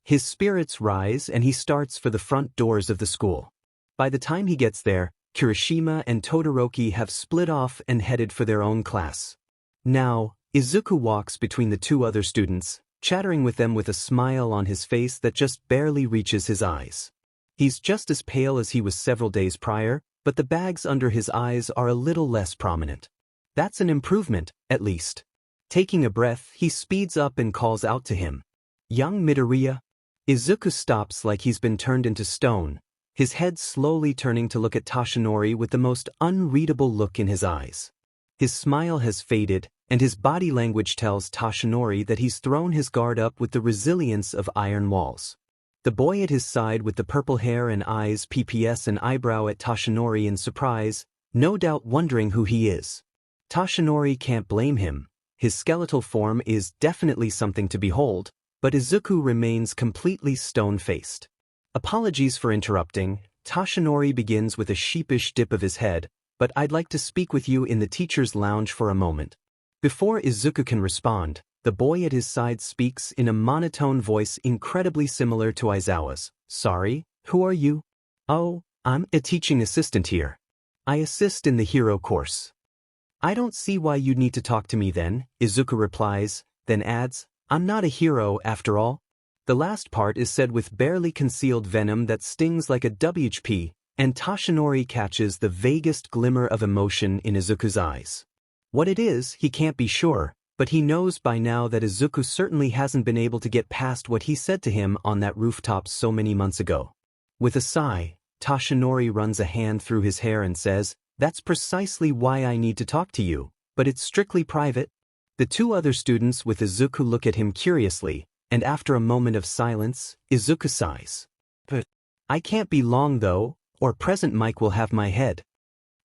His spirits rise and he starts for the front doors of the school. By the time he gets there, Kirishima and Todoroki have split off and headed for their own class. Now, Izuku walks between the two other students, chattering with them with a smile on his face that just barely reaches his eyes. He's just as pale as he was several days prior, but the bags under his eyes are a little less prominent. That's an improvement, at least. Taking a breath, he speeds up and calls out to him. "Young Midoriya?" Izuku stops like he's been turned into stone, his head slowly turning to look at Toshinori with the most unreadable look in his eyes. His smile has faded, and his body language tells Toshinori that he's thrown his guard up with the resilience of iron walls. The boy at his side with the purple hair and eyes PPS an eyebrow at Toshinori in surprise, no doubt wondering who he is. Toshinori can't blame him. His skeletal form is definitely something to behold, but Izuku remains completely stone-faced. Apologies for interrupting, Toshinori begins with a sheepish dip of his head, but I'd like to speak with you in the teacher's lounge for a moment. Before Izuku can respond, the boy at his side speaks in a monotone voice incredibly similar to Aizawa's. "Sorry, who are you?" "Oh, I'm a teaching assistant here. I assist in the hero course." "I don't see why you'd need to talk to me then," Izuku replies, then adds, "I'm not a hero after all." The last part is said with barely concealed venom that stings like a WHP, and Toshinori catches the vaguest glimmer of emotion in Izuku's eyes. What it is, he can't be sure, but he knows by now that Izuku certainly hasn't been able to get past what he said to him on that rooftop so many months ago. With a sigh, Toshinori runs a hand through his hair and says, "That's precisely why I need to talk to you, but it's strictly private." The two other students with Izuku look at him curiously, and after a moment of silence, Izuku sighs. "But I can't be long though, or Present Mike will have my head."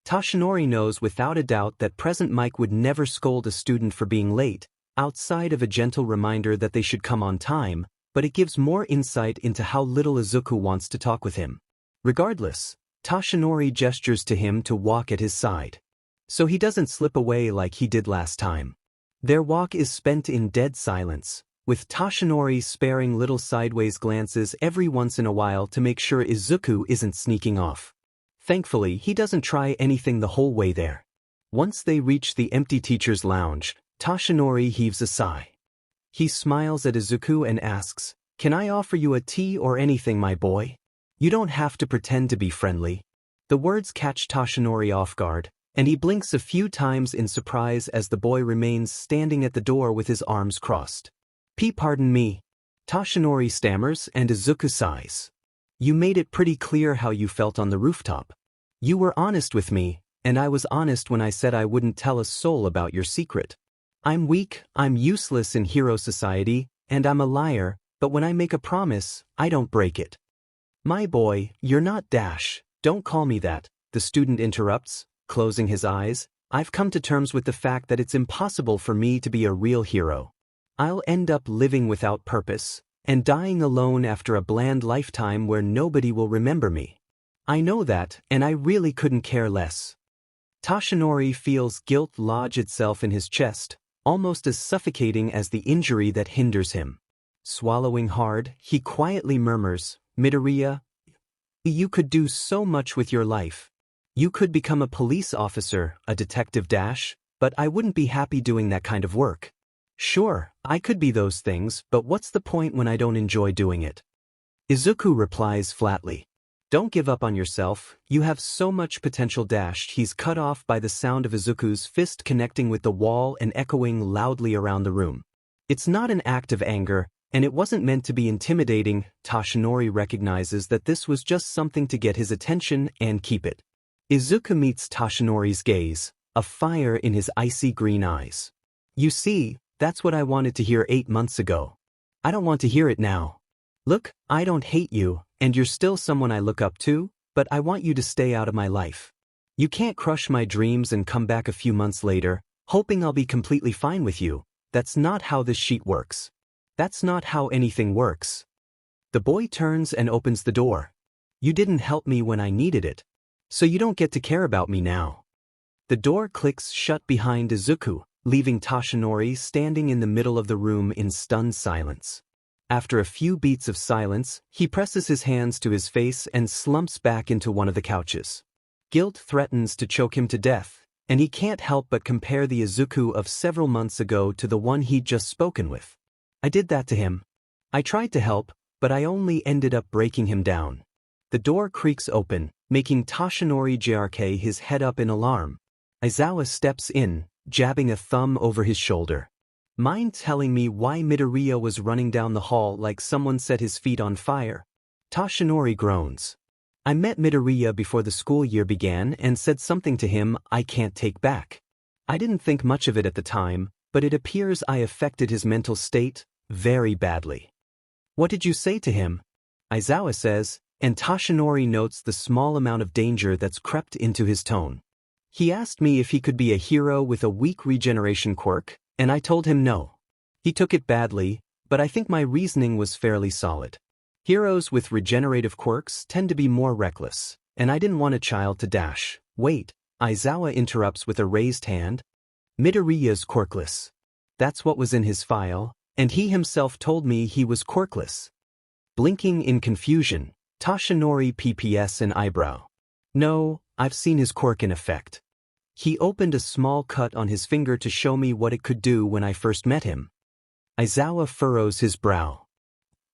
Toshinori knows without a doubt that Present Mike would never scold a student for being late, outside of a gentle reminder that they should come on time, but it gives more insight into how little Izuku wants to talk with him. Regardless, Toshinori gestures to him to walk at his side. So he doesn't slip away like he did last time. Their walk is spent in dead silence, with Toshinori sparing little sideways glances every once in a while to make sure Izuku isn't sneaking off. Thankfully, he doesn't try anything the whole way there. Once they reach the empty teacher's lounge, Toshinori heaves a sigh. He smiles at Izuku and asks, "Can I offer you a tea or anything, my boy? You don't have to pretend to be friendly." The words catch Toshinori off guard, and he blinks a few times in surprise as the boy remains standing at the door with his arms crossed. Pardon me." Toshinori stammers and Izuku sighs. "You made it pretty clear how you felt on the rooftop. You were honest with me, and I was honest when I said I wouldn't tell a soul about your secret. I'm weak, I'm useless in hero society, and I'm a liar, but when I make a promise, I don't break it." "My boy, you're not Dash, don't call me that," the student interrupts, closing his eyes. I've come to terms with the fact that it's impossible for me to be a real hero. I'll end up living without purpose, and dying alone after a bland lifetime where nobody will remember me. I know that, and I really couldn't care less. Toshinori feels guilt lodge itself in his chest, almost as suffocating as the injury that hinders him. Swallowing hard, he quietly murmurs, "Midoriya, you could do so much with your life. You could become a police officer, a detective but I wouldn't be happy doing that kind of work. Sure, I could be those things, but what's the point when I don't enjoy doing it?" Izuku replies flatly, "Don't give up on yourself, you have so much potential." He's cut off by the sound of Izuku's fist connecting with the wall and echoing loudly around the room. It's not an act of anger, and it wasn't meant to be intimidating. Toshinori recognizes that this was just something to get his attention and keep it. Izuku meets Toshinori's gaze, a fire in his icy green eyes. "You see, that's what I wanted to hear 8 months ago. I don't want to hear it now. Look, I don't hate you, and you're still someone I look up to, but I want you to stay out of my life. You can't crush my dreams and come back a few months later, hoping I'll be completely fine with you. That's not how this sheet works. That's not how anything works." The boy turns and opens the door. "You didn't help me when I needed it, so you don't get to care about me now." The door clicks shut behind Izuku, leaving Toshinori standing in the middle of the room in stunned silence. After a few beats of silence, he presses his hands to his face and slumps back into one of the couches. Guilt threatens to choke him to death, and he can't help but compare the Izuku of several months ago to the one he'd just spoken with. "I did that to him. I tried to help, but I only ended up breaking him down." The door creaks open, making Toshinori jerk his head up in alarm. Aizawa steps in, jabbing a thumb over his shoulder. "Mind telling me why Midoriya was running down the hall like someone set his feet on fire?" Toshinori groans. "I met Midoriya before the school year began and said something to him I can't take back. I didn't think much of it at the time, but it appears I affected his mental state very badly." "What did you say to him?" Aizawa says, and Toshinori notes the small amount of danger that's crept into his tone. "He asked me if he could be a hero with a weak regeneration quirk, and I told him no. He took it badly, but I think my reasoning was fairly solid. Heroes with regenerative quirks tend to be more reckless, and I didn't want a child to dash." "Wait," Aizawa interrupts with a raised hand. "Midoriya's quirkless. That's what was in his file, and he himself told me he was quirkless." Blinking in confusion, Toshinori pps an eyebrow. "No, I've seen his quirk in effect. He opened a small cut on his finger to show me what it could do when I first met him." Aizawa furrows his brow.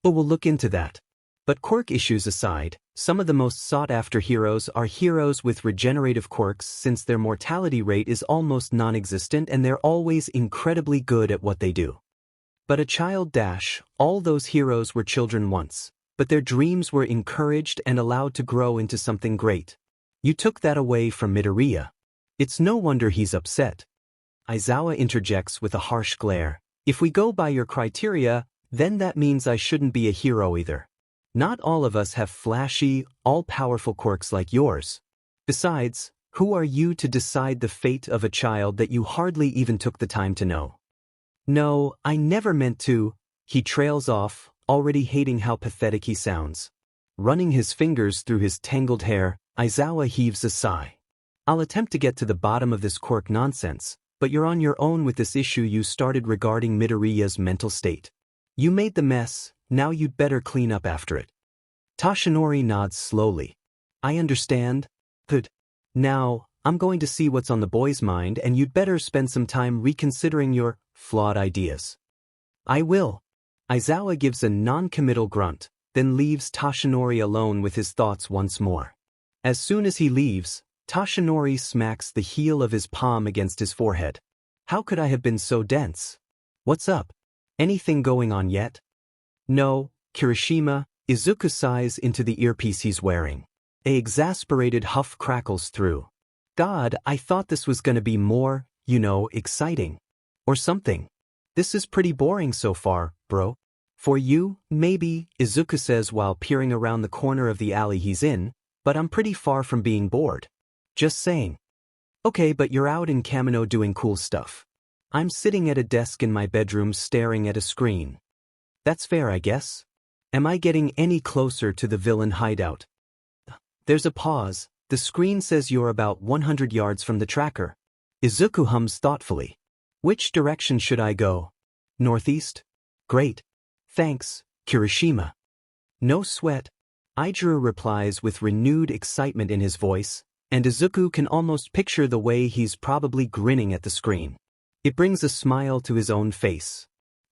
"Oh, we'll look into that. But quirk issues aside, some of the most sought-after heroes are heroes with regenerative quirks since their mortality rate is almost non-existent and they're always incredibly good at what they do. But a child all those heroes were children once, but their dreams were encouraged and allowed to grow into something great. You took that away from Midoriya. It's no wonder he's upset." Aizawa interjects with a harsh glare. "If we go by your criteria, then that means I shouldn't be a hero either. Not all of us have flashy, all-powerful quirks like yours. Besides, who are you to decide the fate of a child that you hardly even took the time to know?" "No, I never meant to." He trails off, already hating how pathetic he sounds. Running his fingers through his tangled hair, Aizawa heaves a sigh. "I'll attempt to get to the bottom of this quirk nonsense, but you're on your own with this issue you started regarding Midoriya's mental state. You made the mess, now you'd better clean up after it." Toshinori nods slowly. "I understand. Good. Now, I'm going to see what's on the boy's mind and you'd better spend some time reconsidering your flawed ideas." "I will." Aizawa gives a non-committal grunt, then leaves Toshinori alone with his thoughts once more. As soon as he leaves, Toshinori smacks the heel of his palm against his forehead. "How could I have been so dense? What's up? Anything going on yet?" "No, Kirishima." Izuku sighs into the earpiece he's wearing. A exasperated huff crackles through. "God, I thought this was gonna be more, exciting. Or something. This is pretty boring so far, bro." "For you, maybe," Izuku says while peering around the corner of the alley he's in, "but I'm pretty far from being bored. Just saying." Okay, but you're out in Kamino doing cool stuff. I'm sitting at a desk in my bedroom staring at a screen. That's fair, I guess. Am I getting any closer to the villain hideout? There's a pause. The screen says you're about 100 yards from the tracker. Izuku hums thoughtfully. Which direction should I go? Northeast? Great. Thanks, Kirishima. No sweat. Iida replies with renewed excitement in his voice, and Izuku can almost picture the way he's probably grinning at the screen. It brings a smile to his own face.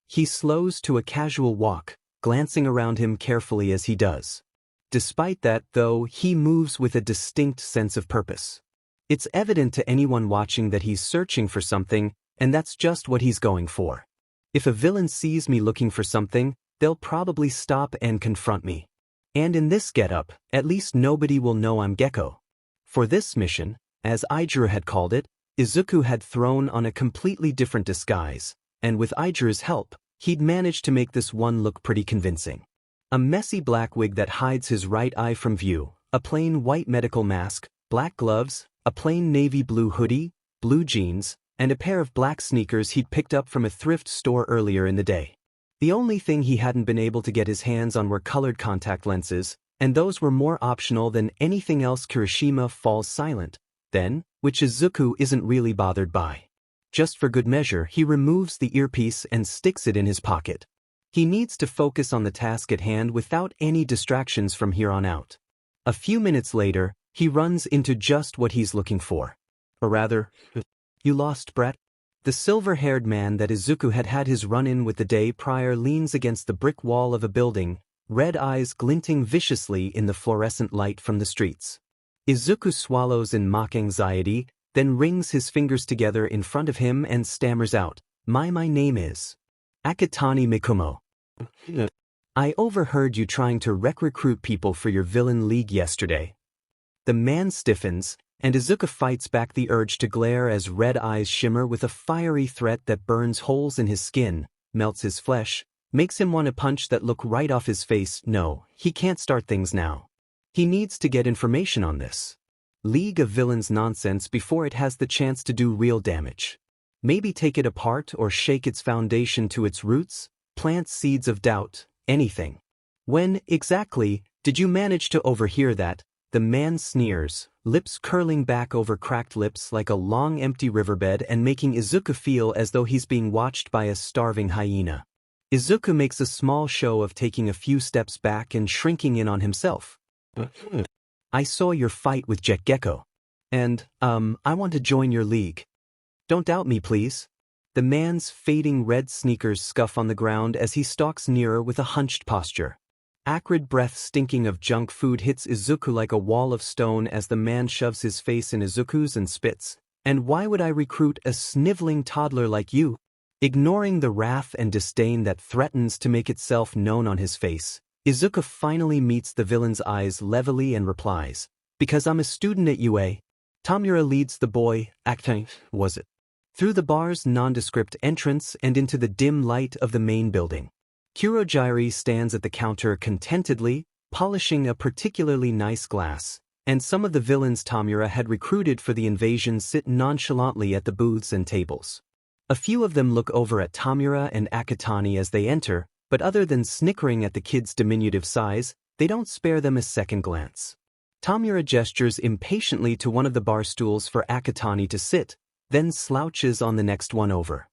He slows to a casual walk, glancing around him carefully as he does. Despite that, though, he moves with a distinct sense of purpose. It's evident to anyone watching that he's searching for something, and that's just what he's going for. If a villain sees me looking for something, they'll probably stop and confront me. And in this getup, at least nobody will know I'm Gecko. For this mission, as Iida had called it, Izuku had thrown on a completely different disguise, and with Aida's help, he'd managed to make this one look pretty convincing. A messy black wig that hides his right eye from view, a plain white medical mask, black gloves, a plain navy blue hoodie, blue jeans, and a pair of black sneakers he'd picked up from a thrift store earlier in the day. The only thing he hadn't been able to get his hands on were colored contact lenses, and those were more optional than anything else. Kirishima falls silent, then, which Izuku isn't really bothered by. Just for good measure, he removes the earpiece and sticks it in his pocket. He needs to focus on the task at hand without any distractions from here on out. A few minutes later, he runs into just what he's looking for. Or rather, you lost, Brett? The silver-haired man that Izuku had had his run-in with the day prior leans against the brick wall of a building, red eyes glinting viciously in the fluorescent light from the streets. Izuku swallows in mock anxiety, then rings his fingers together in front of him and stammers out, My name is Akatani Mikumo. I overheard you trying to recruit people for your villain league yesterday. The man stiffens, and Izuku fights back the urge to glare as red eyes shimmer with a fiery threat that burns holes in his skin, melts his flesh, makes him want to punch that look right off his face. No, he can't start things now. He needs to get information on this League of Villains nonsense before it has the chance to do real damage. Maybe take it apart or shake its foundation to its roots, plant seeds of doubt, anything. When, exactly, did you manage to overhear that? The man sneers, lips curling back over cracked lips like a long empty riverbed and making Izuku feel as though he's being watched by a starving hyena. Izuku makes a small show of taking a few steps back and shrinking in on himself. I saw your fight with Jet Gecko. And, I want to join your league. Don't doubt me, please. The man's fading red sneakers scuff on the ground as he stalks nearer with a hunched posture. Acrid breath stinking of junk food hits Izuku like a wall of stone as the man shoves his face in Izuku's and spits. And why would I recruit a sniveling toddler like you? Ignoring the wrath and disdain that threatens to make itself known on his face, Izuku finally meets the villain's eyes levelly and replies, Because I'm a student at UA. Tamura leads the boy, acting, was it? Through the bar's nondescript entrance and into the dim light of the main building. Kurogiri stands at the counter contentedly, polishing a particularly nice glass, and some of the villains Tamura had recruited for the invasion sit nonchalantly at the booths and tables. A few of them look over at Tamura and Akatani as they enter, but other than snickering at the kid's diminutive size, they don't spare them a second glance. Tamura gestures impatiently to one of the bar stools for Akatani to sit, then slouches on the next one over.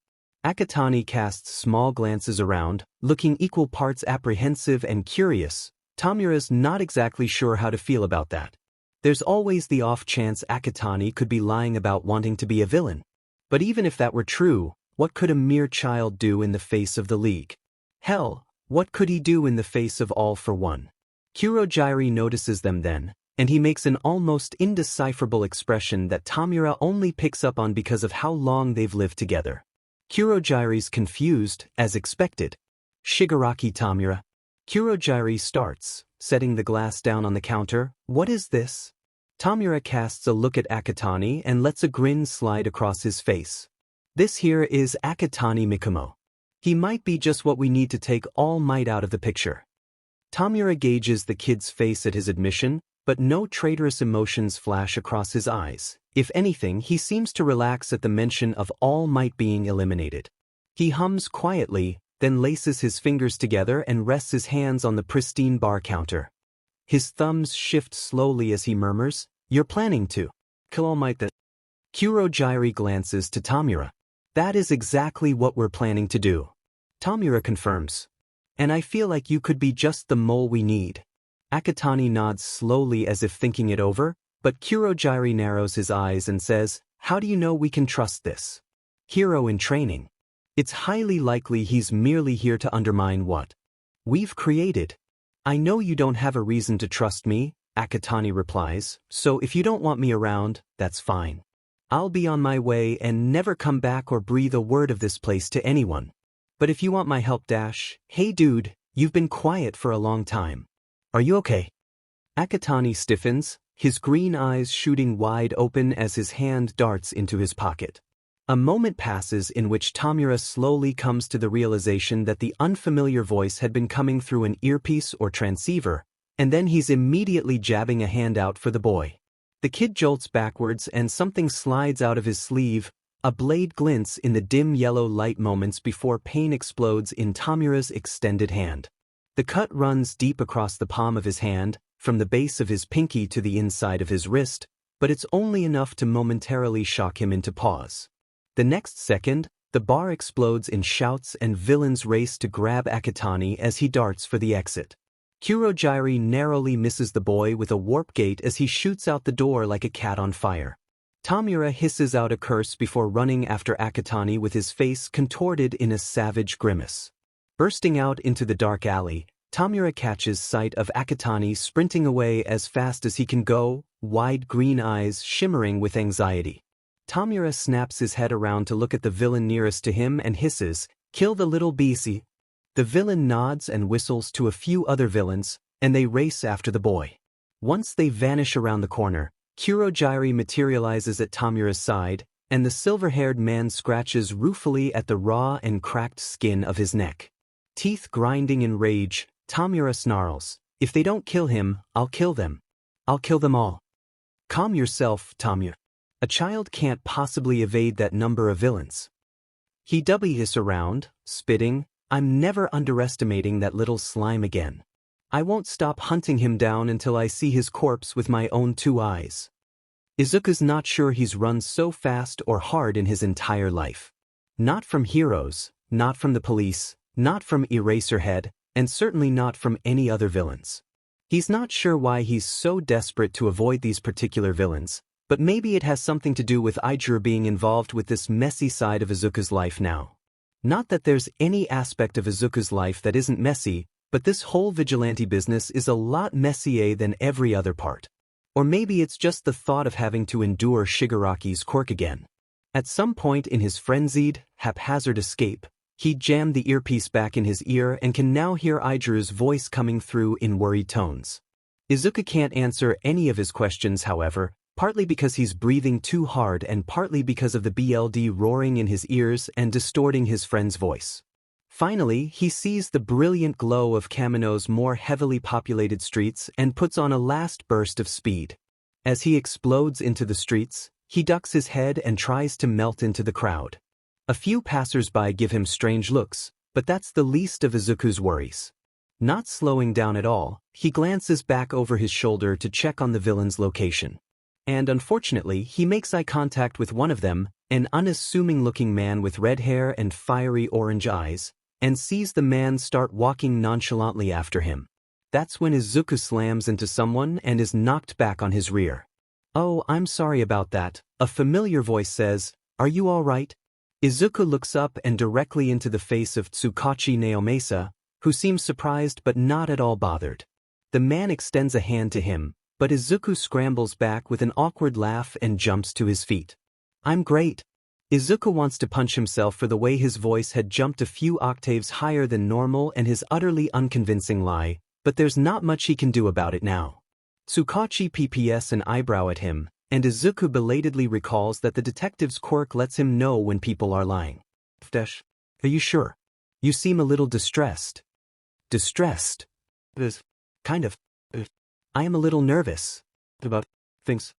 Akatani casts small glances around, looking equal parts apprehensive and curious. Tamura's not exactly sure how to feel about that. There's always the off chance Akatani could be lying about wanting to be a villain. But even if that were true, what could a mere child do in the face of the League? Hell, what could he do in the face of All for One? Kurogiri notices them then, and he makes an almost indecipherable expression that Tamura only picks up on because of how long they've lived together. Kurogiri's confused, as expected. Shigaraki Tamura. Kurogiri starts, setting the glass down on the counter. What is this? Tamura casts a look at Akatani and lets a grin slide across his face. This here is Akatani Mikumo. He might be just what we need to take All Might out of the picture. Tamura gauges the kid's face at his admission, but no traitorous emotions flash across his eyes. If anything, he seems to relax at the mention of All Might being eliminated. He hums quietly, then laces his fingers together and rests his hands on the pristine bar counter. His thumbs shift slowly as he murmurs, "You're planning to kill All Might that." Kurojiri glances to Tamura. "That is exactly what we're planning to do." Tamura confirms. "And I feel like you could be just the mole we need." Akatani nods slowly as if thinking it over, but Kurojiri narrows his eyes and says, "How do you know we can trust this hero in training? It's highly likely he's merely here to undermine what we've created." "I know you don't have a reason to trust me," Akatani replies, "so if you don't want me around, that's fine. I'll be on my way and never come back or breathe a word of this place to anyone. But if you want my help, hey dude, you've been quiet for a long time. Are you okay?" Akatani stiffens, his green eyes shooting wide open as his hand darts into his pocket. A moment passes in which Tamura slowly comes to the realization that the unfamiliar voice had been coming through an earpiece or transceiver, and then he's immediately jabbing a hand out for the boy. The kid jolts backwards and something slides out of his sleeve. A blade glints in the dim yellow light moments before pain explodes in Tamura's extended hand. The cut runs deep across the palm of his hand, from the base of his pinky to the inside of his wrist, but it's only enough to momentarily shock him into pause. The next second, the bar explodes in shouts and villains race to grab Akatani as he darts for the exit. Kurojiri narrowly misses the boy with a warp gate as he shoots out the door like a cat on fire. Tamura hisses out a curse before running after Akatani with his face contorted in a savage grimace. Bursting out into the dark alley, Tamura catches sight of Akatani sprinting away as fast as he can go, wide green eyes shimmering with anxiety. Tamura snaps his head around to look at the villain nearest to him and hisses, "Kill the little beastie." The villain nods and whistles to a few other villains, and they race after the boy. Once they vanish around the corner, Kurojiri materializes at Tamura's side, and the silver-haired man scratches ruefully at the raw and cracked skin of his neck. Teeth grinding in rage, Tamura snarls, "If they don't kill him, I'll kill them. I'll kill them all." "Calm yourself, Tamura. A child can't possibly evade that number of villains." He hisses around, spitting, "I'm never underestimating that little slime again. I won't stop hunting him down until I see his corpse with my own two eyes." Izuku's not sure he's run so fast or hard in his entire life. Not from heroes, not from the police, not from Eraserhead, and certainly not from any other villains. He's not sure why he's so desperate to avoid these particular villains, but maybe it has something to do with Iida being involved with this messy side of Izuku's life now. Not that there's any aspect of Izuku's life that isn't messy, but this whole vigilante business is a lot messier than every other part. Or maybe it's just the thought of having to endure Shigaraki's quirk again. At some point in his frenzied, haphazard escape, he jammed the earpiece back in his ear and can now hear Aijiru's voice coming through in worried tones. Izuku can't answer any of his questions, however, partly because he's breathing too hard and partly because of the BLD roaring in his ears and distorting his friend's voice. Finally, he sees the brilliant glow of Kamino's more heavily populated streets and puts on a last burst of speed. As he explodes into the streets, he ducks his head and tries to melt into the crowd. A few passers-by give him strange looks, but that's the least of Izuku's worries. Not slowing down at all, he glances back over his shoulder to check on the villain's location. And unfortunately, he makes eye contact with one of them, an unassuming-looking man with red hair and fiery orange eyes, and sees the man start walking nonchalantly after him. That's when Izuku slams into someone and is knocked back on his rear. "Oh, I'm sorry about that," a familiar voice says. "Are you all right?" Izuku looks up and directly into the face of Tsukauchi Naomasa, who seems surprised but not at all bothered. The man extends a hand to him, but Izuku scrambles back with an awkward laugh and jumps to his feet. "I'm great." Izuku wants to punch himself for the way his voice had jumped a few octaves higher than normal and his utterly unconvincing lie, but there's not much he can do about it now. Tsukauchi pps an eyebrow at him, and Izuku belatedly recalls that the detective's quirk lets him know when people are lying. "Are you sure? You seem a little distressed." "Distressed? Kind of. I am a little nervous. About things."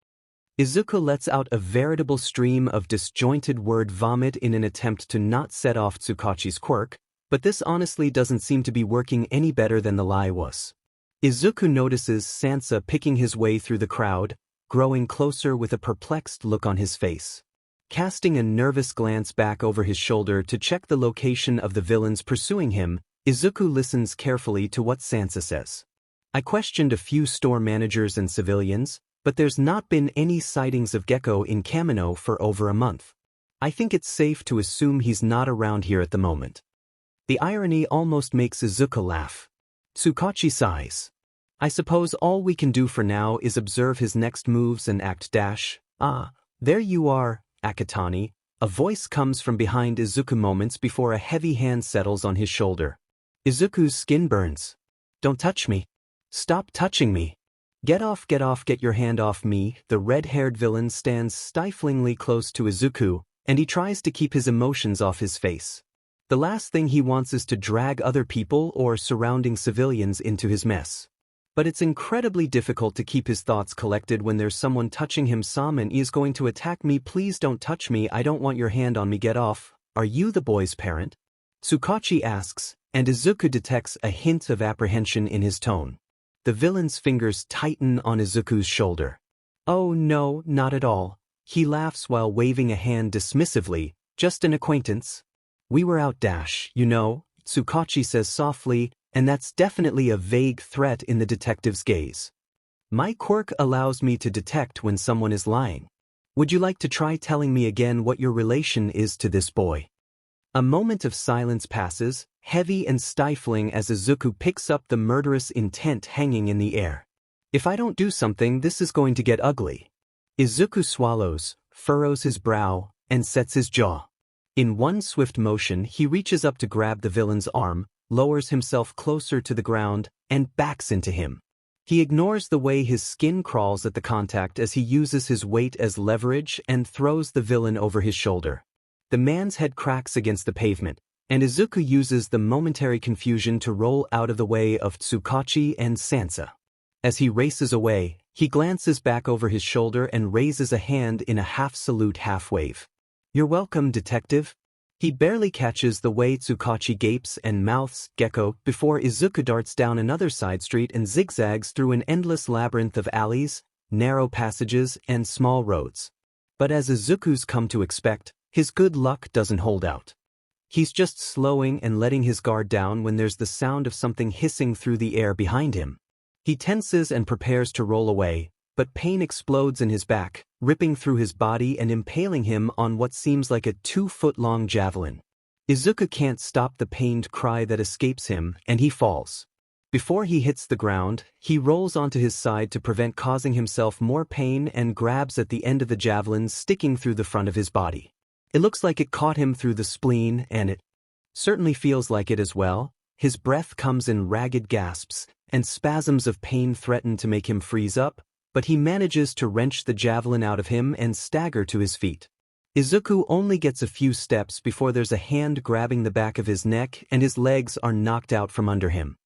Izuku lets out a veritable stream of disjointed word vomit in an attempt to not set off Tsukauchi's quirk, but this honestly doesn't seem to be working any better than the lie was. Izuku notices Sansa picking his way through the crowd, growing closer with a perplexed look on his face. Casting a nervous glance back over his shoulder to check the location of the villains pursuing him, Izuku listens carefully to what Sansa says. I questioned a few store managers and civilians, but there's not been any sightings of Gecko in Kamino for over a month. I think it's safe to assume he's not around here at the moment. The irony almost makes Izuku laugh. Tsukauchi sighs. I suppose all we can do for now is observe his next moves and act dash. Ah, there you are, Akatani. A voice comes from behind Izuku moments before a heavy hand settles on his shoulder. Izuku's skin burns. Don't touch me. Stop touching me. Get off, get your hand off me. The red-haired villain stands stiflingly close to Izuku, and he tries to keep his emotions off his face. The last thing he wants is to drag other people or surrounding civilians into his mess. But it's incredibly difficult to keep his thoughts collected when there's someone touching him. Someone is going to attack me. Please don't touch me. I don't want your hand on me. Get off. Are you the boy's parent? Tsukauchi asks, and Izuku detects a hint of apprehension in his tone. The villain's fingers tighten on Izuku's shoulder. Oh no, not at all. He laughs while waving a hand dismissively. Just an acquaintance. We were out dash, you know, Tsukauchi says softly, and that's definitely a vague threat in the detective's gaze. My quirk allows me to detect when someone is lying. Would you like to try telling me again what your relation is to this boy? A moment of silence passes, heavy and stifling as Izuku picks up the murderous intent hanging in the air. If I don't do something, this is going to get ugly. Izuku swallows, furrows his brow, and sets his jaw. In one swift motion, he reaches up to grab the villain's arm, lowers himself closer to the ground, and backs into him. He ignores the way his skin crawls at the contact as he uses his weight as leverage and throws the villain over his shoulder. The man's head cracks against the pavement, and Izuku uses the momentary confusion to roll out of the way of Tsukauchi and Sansa. As he races away, he glances back over his shoulder and raises a hand in a half-salute half-wave. You're welcome, detective. He barely catches the way Tsukauchi gapes and mouths Gecko before Izuku darts down another side street and zigzags through an endless labyrinth of alleys, narrow passages, and small roads. But as Izuku's come to expect, his good luck doesn't hold out. He's just slowing and letting his guard down when there's the sound of something hissing through the air behind him. He tenses and prepares to roll away, but pain explodes in his back, ripping through his body and impaling him on what seems like a 2-foot-long javelin. Izuku can't stop the pained cry that escapes him, and he falls. Before he hits the ground, he rolls onto his side to prevent causing himself more pain and grabs at the end of the javelin sticking through the front of his body. It looks like it caught him through the spleen, and it certainly feels like it as well. His breath comes in ragged gasps, and spasms of pain threaten to make him freeze up, but he manages to wrench the javelin out of him and stagger to his feet. Izuku only gets a few steps before there's a hand grabbing the back of his neck and his legs are knocked out from under him.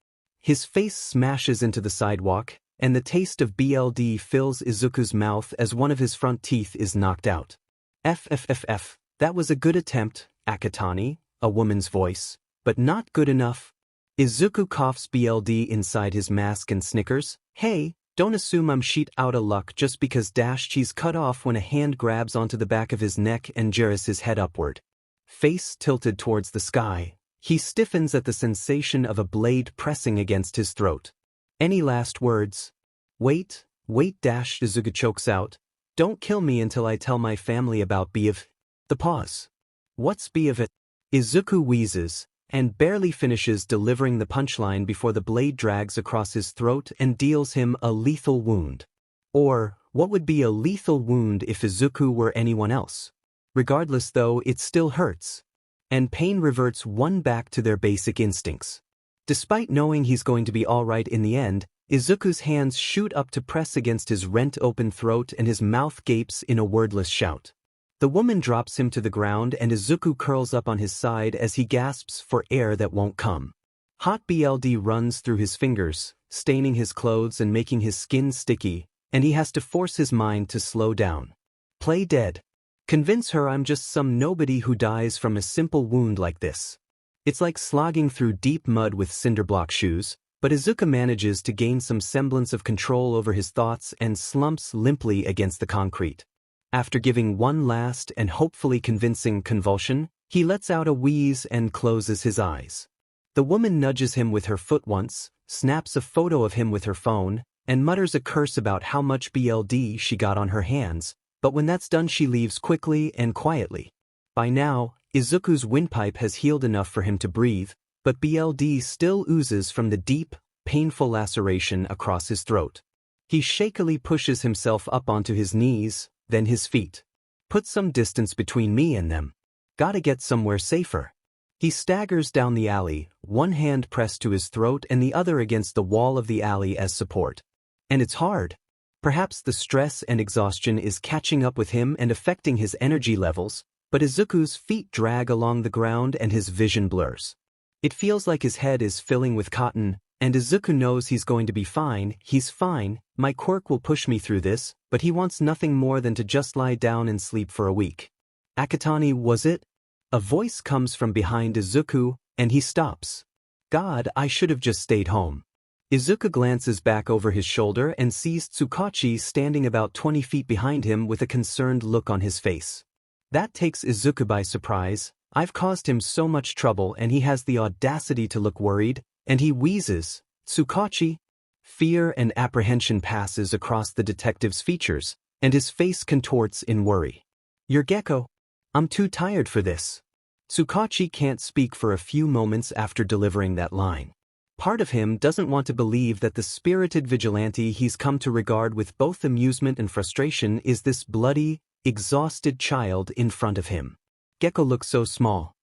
His face smashes into the sidewalk, and the taste of BLD fills Izuku's mouth as one of his front teeth is knocked out. FFFF, that was a good attempt, Akatani, a woman's voice, but not good enough. Izuku coughs BLD inside his mask and snickers. Hey, don't assume I'm sheet outta luck just because she's cut off when a hand grabs onto the back of his neck and jars his head upward. Face tilted towards the sky, he stiffens at the sensation of a blade pressing against his throat. Any last words? Wait, Izuku chokes out. Don't kill me until I tell my family about B of... The pause. What's B of it? Izuku wheezes, and barely finishes delivering the punchline before the blade drags across his throat and deals him a lethal wound. Or, what would be a lethal wound if Izuku were anyone else? Regardless though, it still hurts. And pain reverts one back to their basic instincts. Despite knowing he's going to be alright in the end, Izuku's hands shoot up to press against his rent-open throat and his mouth gapes in a wordless shout. The woman drops him to the ground and Izuku curls up on his side as he gasps for air that won't come. Hot BLD runs through his fingers, staining his clothes and making his skin sticky, and he has to force his mind to slow down. Play dead. Convince her I'm just some nobody who dies from a simple wound like this. It's like slogging through deep mud with cinderblock shoes, but Izuku manages to gain some semblance of control over his thoughts and slumps limply against the concrete. After giving one last and hopefully convincing convulsion, he lets out a wheeze and closes his eyes. The woman nudges him with her foot once, snaps a photo of him with her phone, and mutters a curse about how much BLD she got on her hands, but when that's done she leaves quickly and quietly. By now, Izuku's windpipe has healed enough for him to breathe, but BLD still oozes from the deep, painful laceration across his throat. He shakily pushes himself up onto his knees, then his feet. Put some distance between me and them. Gotta get somewhere safer. He staggers down the alley, one hand pressed to his throat and the other against the wall of the alley as support. And it's hard. Perhaps the stress and exhaustion is catching up with him and affecting his energy levels, but Izuku's feet drag along the ground and his vision blurs. It feels like his head is filling with cotton, and Izuku knows he's going to be fine. He's fine, my quirk will push me through this, but he wants nothing more than to just lie down and sleep for a week. Akatani, was it? A voice comes from behind Izuku, and he stops. God, I should have just stayed home. Izuku glances back over his shoulder and sees Tsukauchi standing about 20 feet behind him with a concerned look on his face. That takes Izuku by surprise. I've caused him so much trouble and he has the audacity to look worried, and he wheezes, Tsukauchi? Fear and apprehension passes across the detective's features, and his face contorts in worry. You're Gecko. I'm too tired for this. Tsukauchi can't speak for a few moments after delivering that line. Part of him doesn't want to believe that the spirited vigilante he's come to regard with both amusement and frustration is this bloody, exhausted child in front of him. Gecko looks so small.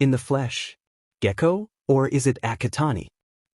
In the flesh. Gecko? Or is it Akatani?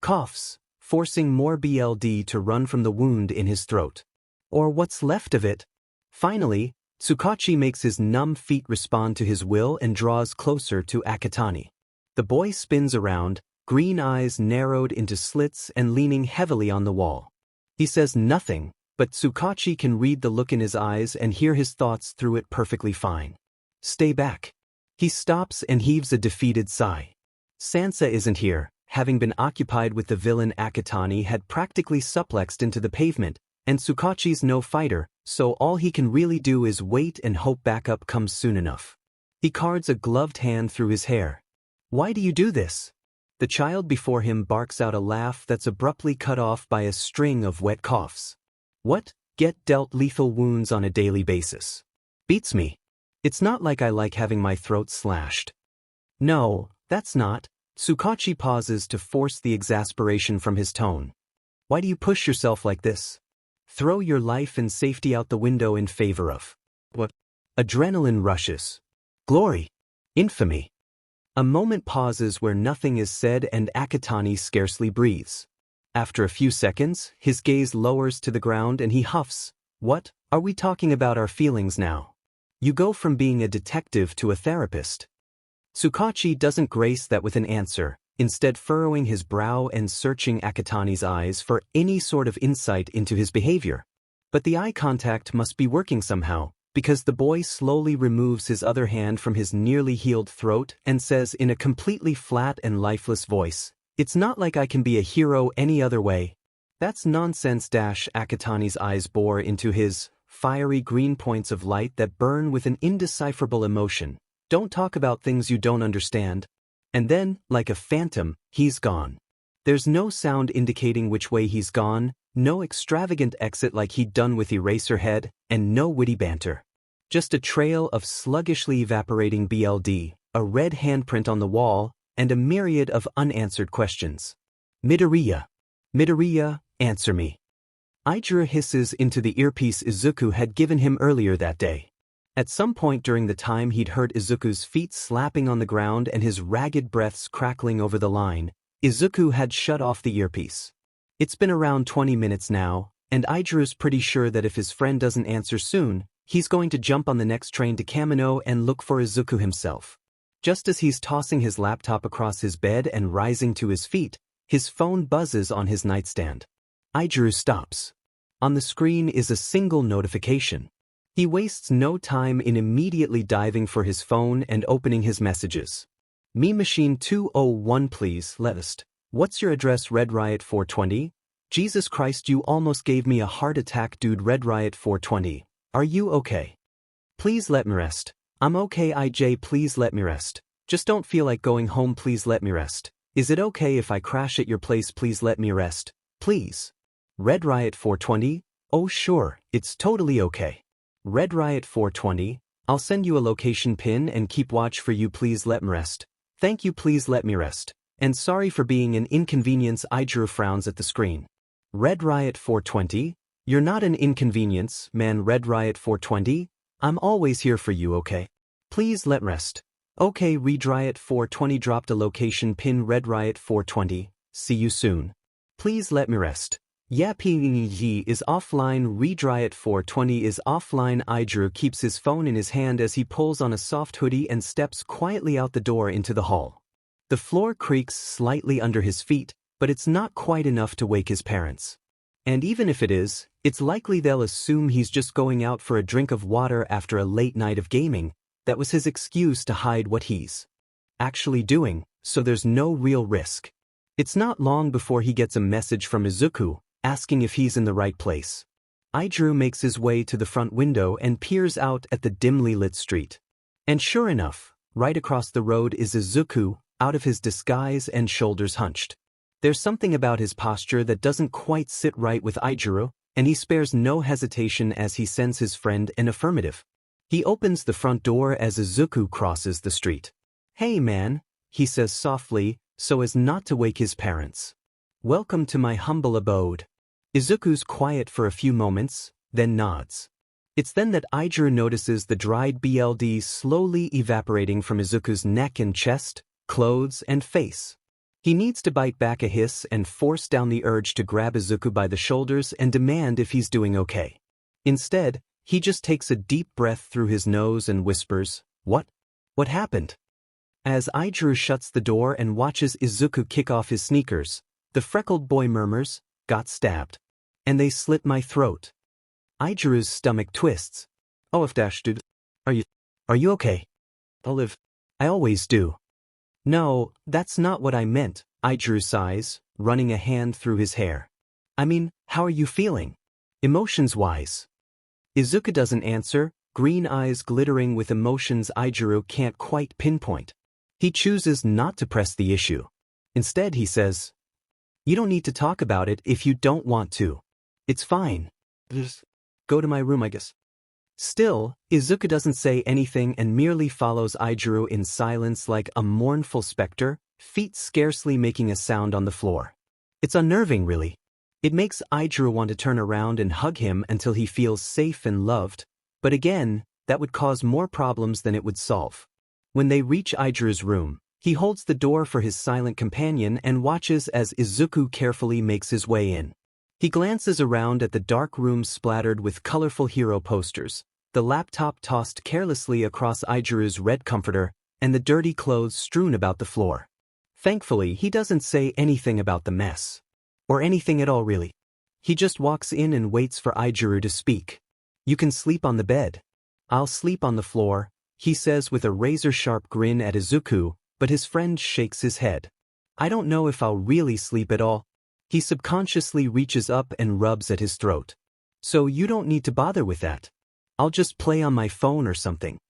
Coughs, forcing more BLD to run from the wound in his throat. Or what's left of it? Finally, Tsukauchi makes his numb feet respond to his will and draws closer to Akatani. The boy spins around, green eyes narrowed into slits and leaning heavily on the wall. He says nothing, but Tsukauchi can read the look in his eyes and hear his thoughts through it perfectly fine. Stay back. He stops and heaves a defeated sigh. Sansa isn't here, having been occupied with the villain Akatani had practically suplexed into the pavement, and Tsukauchi's no fighter, so all he can really do is wait and hope backup comes soon enough. He cards a gloved hand through his hair. Why do you do this? The child before him barks out a laugh that's abruptly cut off by a string of wet coughs. What? Get dealt lethal wounds on a daily basis. Beats me. It's not like I like having my throat slashed. No, that's not. Tsukauchi pauses to force the exasperation from his tone. Why do you push yourself like this? Throw your life and safety out the window in favor of what? Adrenaline rushes. Glory. Infamy. A moment pauses where nothing is said and Akatani scarcely breathes. After a few seconds, his gaze lowers to the ground and he huffs. What? Are we talking about our feelings now? You go from being a detective to a therapist. Tsukauchi doesn't grace that with an answer, instead furrowing his brow and searching Akatani's eyes for any sort of insight into his behavior. But the eye contact must be working somehow, because the boy slowly removes his other hand from his nearly healed throat and says in a completely flat and lifeless voice, "It's not like I can be a hero any other way." That's nonsense. Akatani's eyes bore into his, fiery green points of light that burn with an indecipherable emotion. Don't talk about things you don't understand. And then, like a phantom, he's gone. There's no sound indicating which way he's gone, no extravagant exit like he'd done with Eraserhead, and no witty banter. Just a trail of sluggishly evaporating BLD, a red handprint on the wall, and a myriad of unanswered questions. Midoriya. Midoriya, answer me. Iida hisses into the earpiece Izuku had given him earlier that day. At some point during the time he'd heard Izuku's feet slapping on the ground and his ragged breaths crackling over the line, Izuku had shut off the earpiece. It's been around 20 minutes now, and Ida's pretty sure that if his friend doesn't answer soon, he's going to jump on the next train to Kamino and look for Izuku himself. Just as he's tossing his laptop across his bed and rising to his feet, his phone buzzes on his nightstand. Iida stops. On the screen is a single notification. He wastes no time in immediately diving for his phone and opening his messages. Me Machine 201 please, list. What's your address Red Riot 420? Jesus Christ you almost gave me a heart attack dude Red Riot 420. Are you okay? Please let me rest. I'm okay IJ please let me rest. Just don't feel like going home please let me rest. Is it okay if I crash at your place please let me rest? Please. Red Riot 420? Oh sure, it's totally okay. Red Riot 420, I'll send you a location pin and keep watch for you please let me rest. Thank you please let me rest. And sorry for being an inconvenience Iida frowns at the screen. Red Riot 420, you're not an inconvenience, man Red Riot 420, I'm always here for you okay? Please let me rest. Okay Red Riot 420 dropped a location pin Red Riot 420, see you soon. Please let me rest. Yeah PNG is offline Red Riot 420 is offline Iida keeps his phone in his hand as he pulls on a soft hoodie and steps quietly out the door into the hall. The floor creaks slightly under his feet, but it's not quite enough to wake his parents. And even if it is, it's likely they'll assume he's just going out for a drink of water after a late night of gaming. That was his excuse to hide what he's actually doing, so there's no real risk. It's not long before he gets a message from Izuku, asking if he's in the right place. Iida makes his way to the front window and peers out at the dimly lit street. And sure enough, right across the road is Izuku, out of his disguise and shoulders hunched. There's something about his posture that doesn't quite sit right with Iida, and he spares no hesitation as he sends his friend an affirmative. He opens the front door as Izuku crosses the street. Hey man, he says softly, so as not to wake his parents. Welcome to my humble abode. Izuku's quiet for a few moments, then nods. It's then that Iida notices the dried BLD slowly evaporating from Izuku's neck and chest, clothes, and face. He needs to bite back a hiss and force down the urge to grab Izuku by the shoulders and demand if he's doing okay. Instead, he just takes a deep breath through his nose and whispers, "What? What happened?" As Iida shuts the door and watches Izuku kick off his sneakers, the freckled boy murmurs, "Got stabbed. And they slit my throat." Aijiru's stomach twists. "Oh if dash dude. Are you okay?" "I'll live. I always do." "No, that's not what I meant," Aijiru sighs, running a hand through his hair. "I mean, how are you feeling? Emotions-wise?" Izuku doesn't answer, green eyes glittering with emotions Aijiru can't quite pinpoint. He chooses not to press the issue. Instead he says, "You don't need to talk about it if you don't want to. It's fine. Just go to my room I guess." Still, Izuku doesn't say anything and merely follows Aijiru in silence like a mournful specter, feet scarcely making a sound on the floor. It's unnerving really. It makes Aijiru want to turn around and hug him until he feels safe and loved, but again, that would cause more problems than it would solve. When they reach Aijiru's room, he holds the door for his silent companion and watches as Izuku carefully makes his way in. He glances around at the dark room splattered with colorful hero posters, the laptop tossed carelessly across Aijiru's red comforter, and the dirty clothes strewn about the floor. Thankfully, he doesn't say anything about the mess. Or anything at all really. He just walks in and waits for Aijiru to speak. "You can sleep on the bed." "I'll sleep on the floor," he says with a razor-sharp grin at Izuku, but his friend shakes his head. "I don't know if I'll really sleep at all." He subconsciously reaches up and rubs at his throat. "So you don't need to bother with that. I'll just play on my phone or something."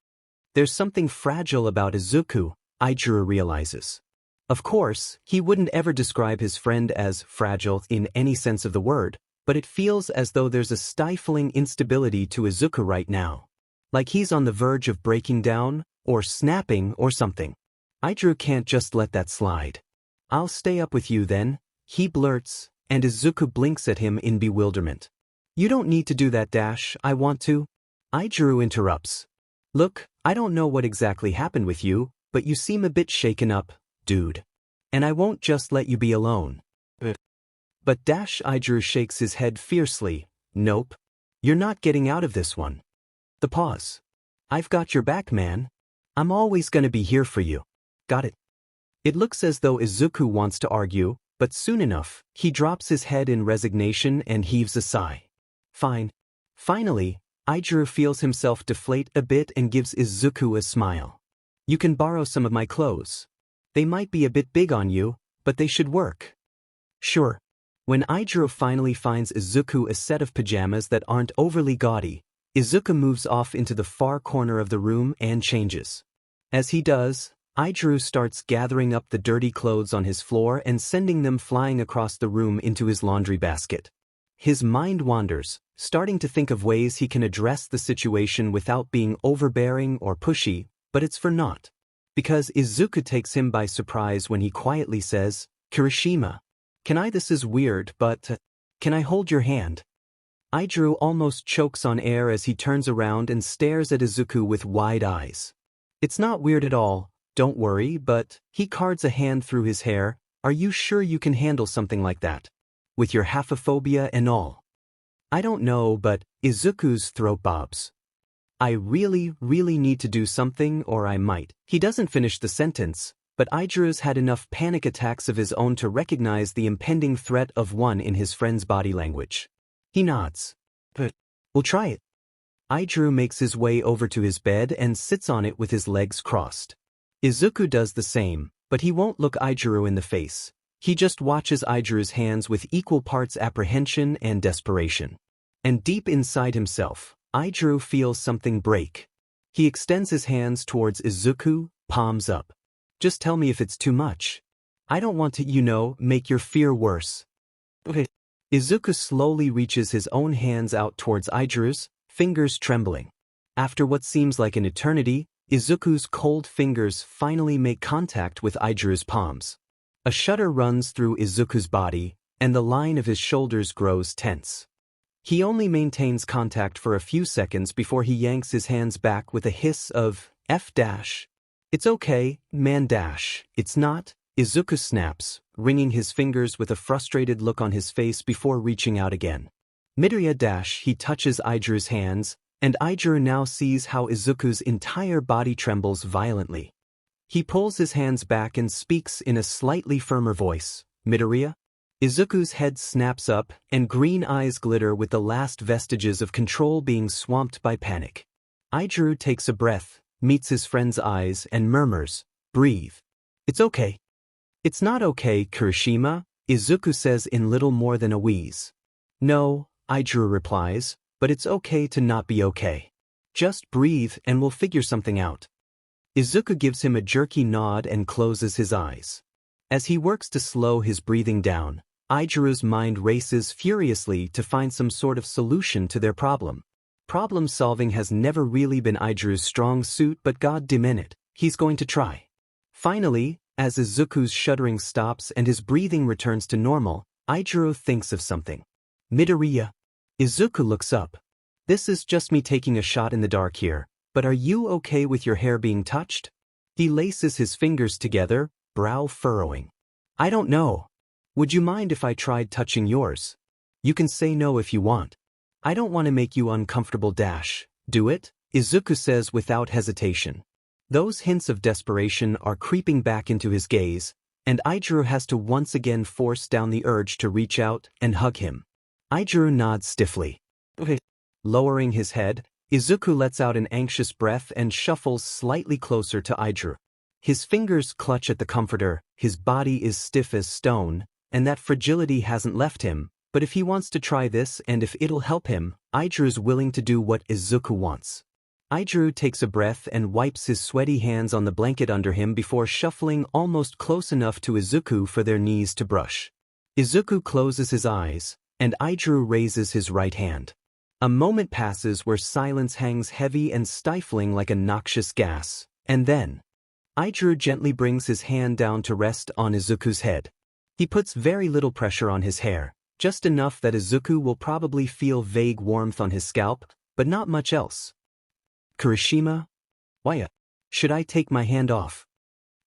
There's something fragile about Izuku, Aijiru realizes. Of course, he wouldn't ever describe his friend as fragile in any sense of the word, but it feels as though there's a stifling instability to Izuku right now. Like he's on the verge of breaking down, or snapping, or something. Aijiru can't just let that slide. "I'll stay up with you then," he blurts, and Izuku blinks at him in bewilderment. "You don't need to do that dash, I want to." Aijiru interrupts. "Look, I don't know what exactly happened with you, but you seem a bit shaken up, dude. And I won't just let you be alone." But dash Aijiru shakes his head fiercely. "Nope. You're not getting out of this one." The pause. "I've got your back man. I'm always gonna be here for you. Got it?" It looks as though Izuku wants to argue, but soon enough, he drops his head in resignation and heaves a sigh. Fine. Finally, Aijuru feels himself deflate a bit and gives Izuku a smile. You can borrow some of my clothes. They might be a bit big on you, but they should work. Sure. When Aijuru finally finds Izuku a set of pajamas that aren't overly gaudy, Izuku moves off into the far corner of the room and changes. As he does, Aijuru starts gathering up the dirty clothes on his floor and sending them flying across the room into his laundry basket. His mind wanders, starting to think of ways he can address the situation without being overbearing or pushy, but it's for naught. Because Izuku takes him by surprise when he quietly says, "Kirishima. This is weird, but can I hold your hand?" Aijuru almost chokes on air as he turns around and stares at Izuku with wide eyes. It's not weird at all, don't worry, but he cards a hand through his hair. Are you sure you can handle something like that? With your haphophobia and all? I don't know, but Izuku's throat bobs. I really need to do something or I might. He doesn't finish the sentence, but Aijuru's had enough panic attacks of his own to recognize the impending threat of one in his friend's body language. He nods. But we'll try it. Aijuru makes his way over to his bed and sits on it with his legs crossed. Izuku does the same, but he won't look Aijuru in the face. He just watches Aijuru's hands with equal parts apprehension and desperation. And deep inside himself, Aijuru feels something break. He extends his hands towards Izuku, palms up. Just tell me if it's too much. I don't want to, make your fear worse. Okay. Izuku slowly reaches his own hands out towards Aijuru's, fingers trembling. After what seems like an eternity, Izuku's cold fingers finally make contact with Aijuru's palms. A shudder runs through Izuku's body, and the line of his shoulders grows tense. He only maintains contact for a few seconds before he yanks his hands back with a hiss of, F-. It's okay, man. It's not. Izuku snaps, wringing his fingers with a frustrated look on his face before reaching out again. Midoriya. He touches Aijuru's hands, and Aijuru now sees how Izuku's entire body trembles violently. He pulls his hands back and speaks in a slightly firmer voice. Midoriya? Izuku's head snaps up, and green eyes glitter with the last vestiges of control being swamped by panic. Aijuru takes a breath, meets his friend's eyes, and murmurs, "Breathe. It's okay." "It's not okay, Kirishima," Izuku says in little more than a wheeze. "No," Aijuru replies, "but it's okay to not be okay. Just breathe and we'll figure something out." Izuku gives him a jerky nod and closes his eyes. As he works to slow his breathing down, Aijuru's mind races furiously to find some sort of solution to their problem. Problem solving has never really been Aijuru's strong suit, but god damn it, he's going to try. Finally, as Izuku's shuddering stops and his breathing returns to normal, Aijuru thinks of something. "Midoriya." Izuku looks up. "This is just me taking a shot in the dark here, but are you okay with your hair being touched?" He laces his fingers together, brow furrowing. "I don't know. Would you mind if I tried touching yours? You can say no if you want. I don't want to make you uncomfortable. Do it?" Izuku says without hesitation. Those hints of desperation are creeping back into his gaze, and Aijuru has to once again force down the urge to reach out and hug him. Aijuru nods stiffly. "Okay." Lowering his head, Izuku lets out an anxious breath and shuffles slightly closer to Aijuru. His fingers clutch at the comforter, his body is stiff as stone, and that fragility hasn't left him, but if he wants to try this and if it'll help him, Aijuru's willing to do what Izuku wants. Aijuru takes a breath and wipes his sweaty hands on the blanket under him before shuffling almost close enough to Izuku for their knees to brush. Izuku closes his eyes, and Aijuru raises his right hand. A moment passes where silence hangs heavy and stifling like a noxious gas, and then Aijuru gently brings his hand down to rest on Izuku's head. He puts very little pressure on his hair, just enough that Izuku will probably feel vague warmth on his scalp, but not much else. "Kirishima? Why, should I take my hand off?"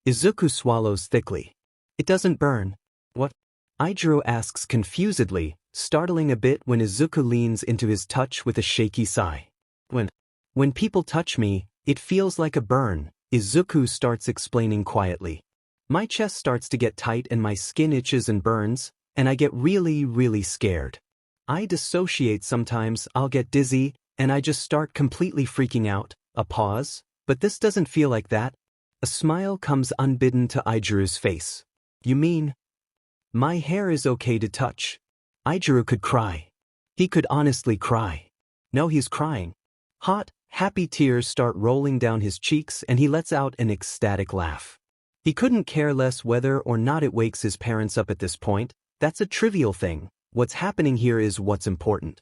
Izuku swallows thickly. "It doesn't burn." "What?" Aijuru asks confusedly, startling a bit when Izuku leans into his touch with a shaky sigh. When people touch me, it feels like a burn," Izuku starts explaining quietly. "My chest starts to get tight and my skin itches and burns, and I get really scared." I dissociate sometimes, I'll get dizzy, and I just start completely freaking out. A pause, but this doesn't feel like that. A smile comes unbidden to Ijiru's face. You mean? My hair is okay to touch. Ijiru could cry. He could honestly cry. No, he's crying. Hot, happy tears start rolling down his cheeks and he lets out an ecstatic laugh. He couldn't care less whether or not it wakes his parents up at this point. That's a trivial thing. What's happening here is what's important.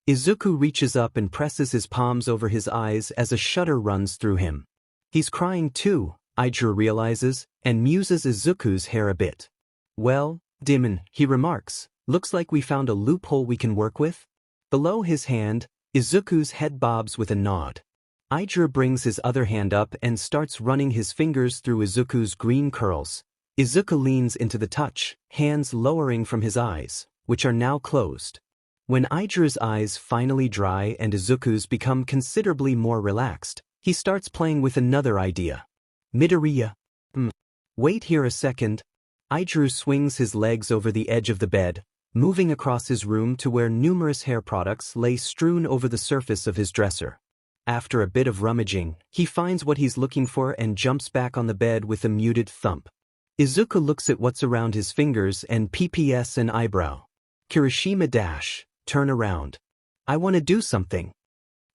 Izuku reaches up and presses his palms over his eyes as a shudder runs through him. He's crying too, Ijiru realizes, and muses Izuku's hair a bit. Well, Demon, he remarks, looks like we found a loophole we can work with. Below his hand, Izuku's head bobs with a nod. Ijiru brings his other hand up and starts running his fingers through Izuku's green curls. Izuku leans into the touch, hands lowering from his eyes, which are now closed. When Ijiru's eyes finally dry and Izuku's become considerably more relaxed, he starts playing with another idea. Midoriya. Wait here a second. Ijiru swings his legs over the edge of the bed, moving across his room to where numerous hair products lay strewn over the surface of his dresser. After a bit of rummaging, he finds what he's looking for and jumps back on the bed with a muted thump. Izuku looks at what's around his fingers and PPS an eyebrow. Kirishima dash. Turn around. I want to do something.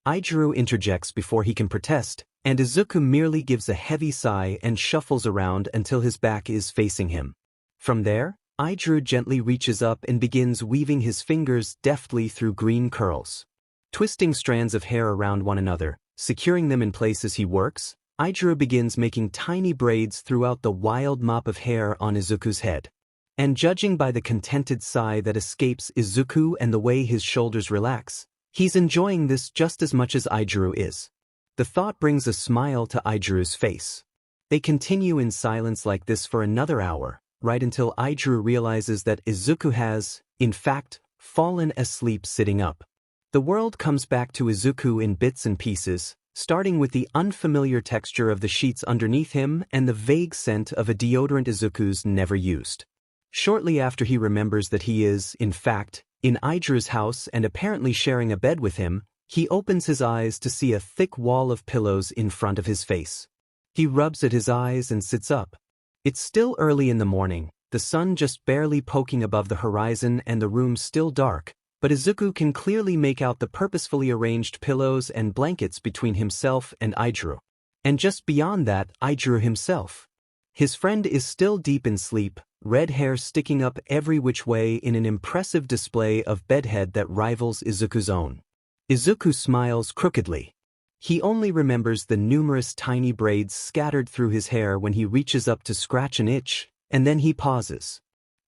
Ijiru interjects before he can protest, and Izuku merely gives a heavy sigh and shuffles around until his back is facing him. From there, Ijiru gently reaches up and begins weaving his fingers deftly through green curls. Twisting strands of hair around one another, securing them in place as he works, Ijiru begins making tiny braids throughout the wild mop of hair on Izuku's head. And judging by the contented sigh that escapes Izuku and the way his shoulders relax, he's enjoying this just as much as Ijiru is. The thought brings a smile to Ijiru's face. They continue in silence like this for another hour, right until Ijiru realizes that Izuku has, in fact, fallen asleep sitting up. The world comes back to Izuku in bits and pieces, starting with the unfamiliar texture of the sheets underneath him and the vague scent of a deodorant Izuku's never used. Shortly after he remembers that he is, in fact, in Ijiru's house and apparently sharing a bed with him, he opens his eyes to see a thick wall of pillows in front of his face. He rubs at his eyes and sits up. It's still early in the morning, the sun just barely poking above the horizon and the room still dark, but Izuku can clearly make out the purposefully arranged pillows and blankets between himself and Ijiru. And just beyond that, Ijiru himself. His friend is still deep in sleep, red hair sticking up every which way in an impressive display of bedhead that rivals Izuku's own. Izuku smiles crookedly. He only remembers the numerous tiny braids scattered through his hair when he reaches up to scratch an itch, and then he pauses.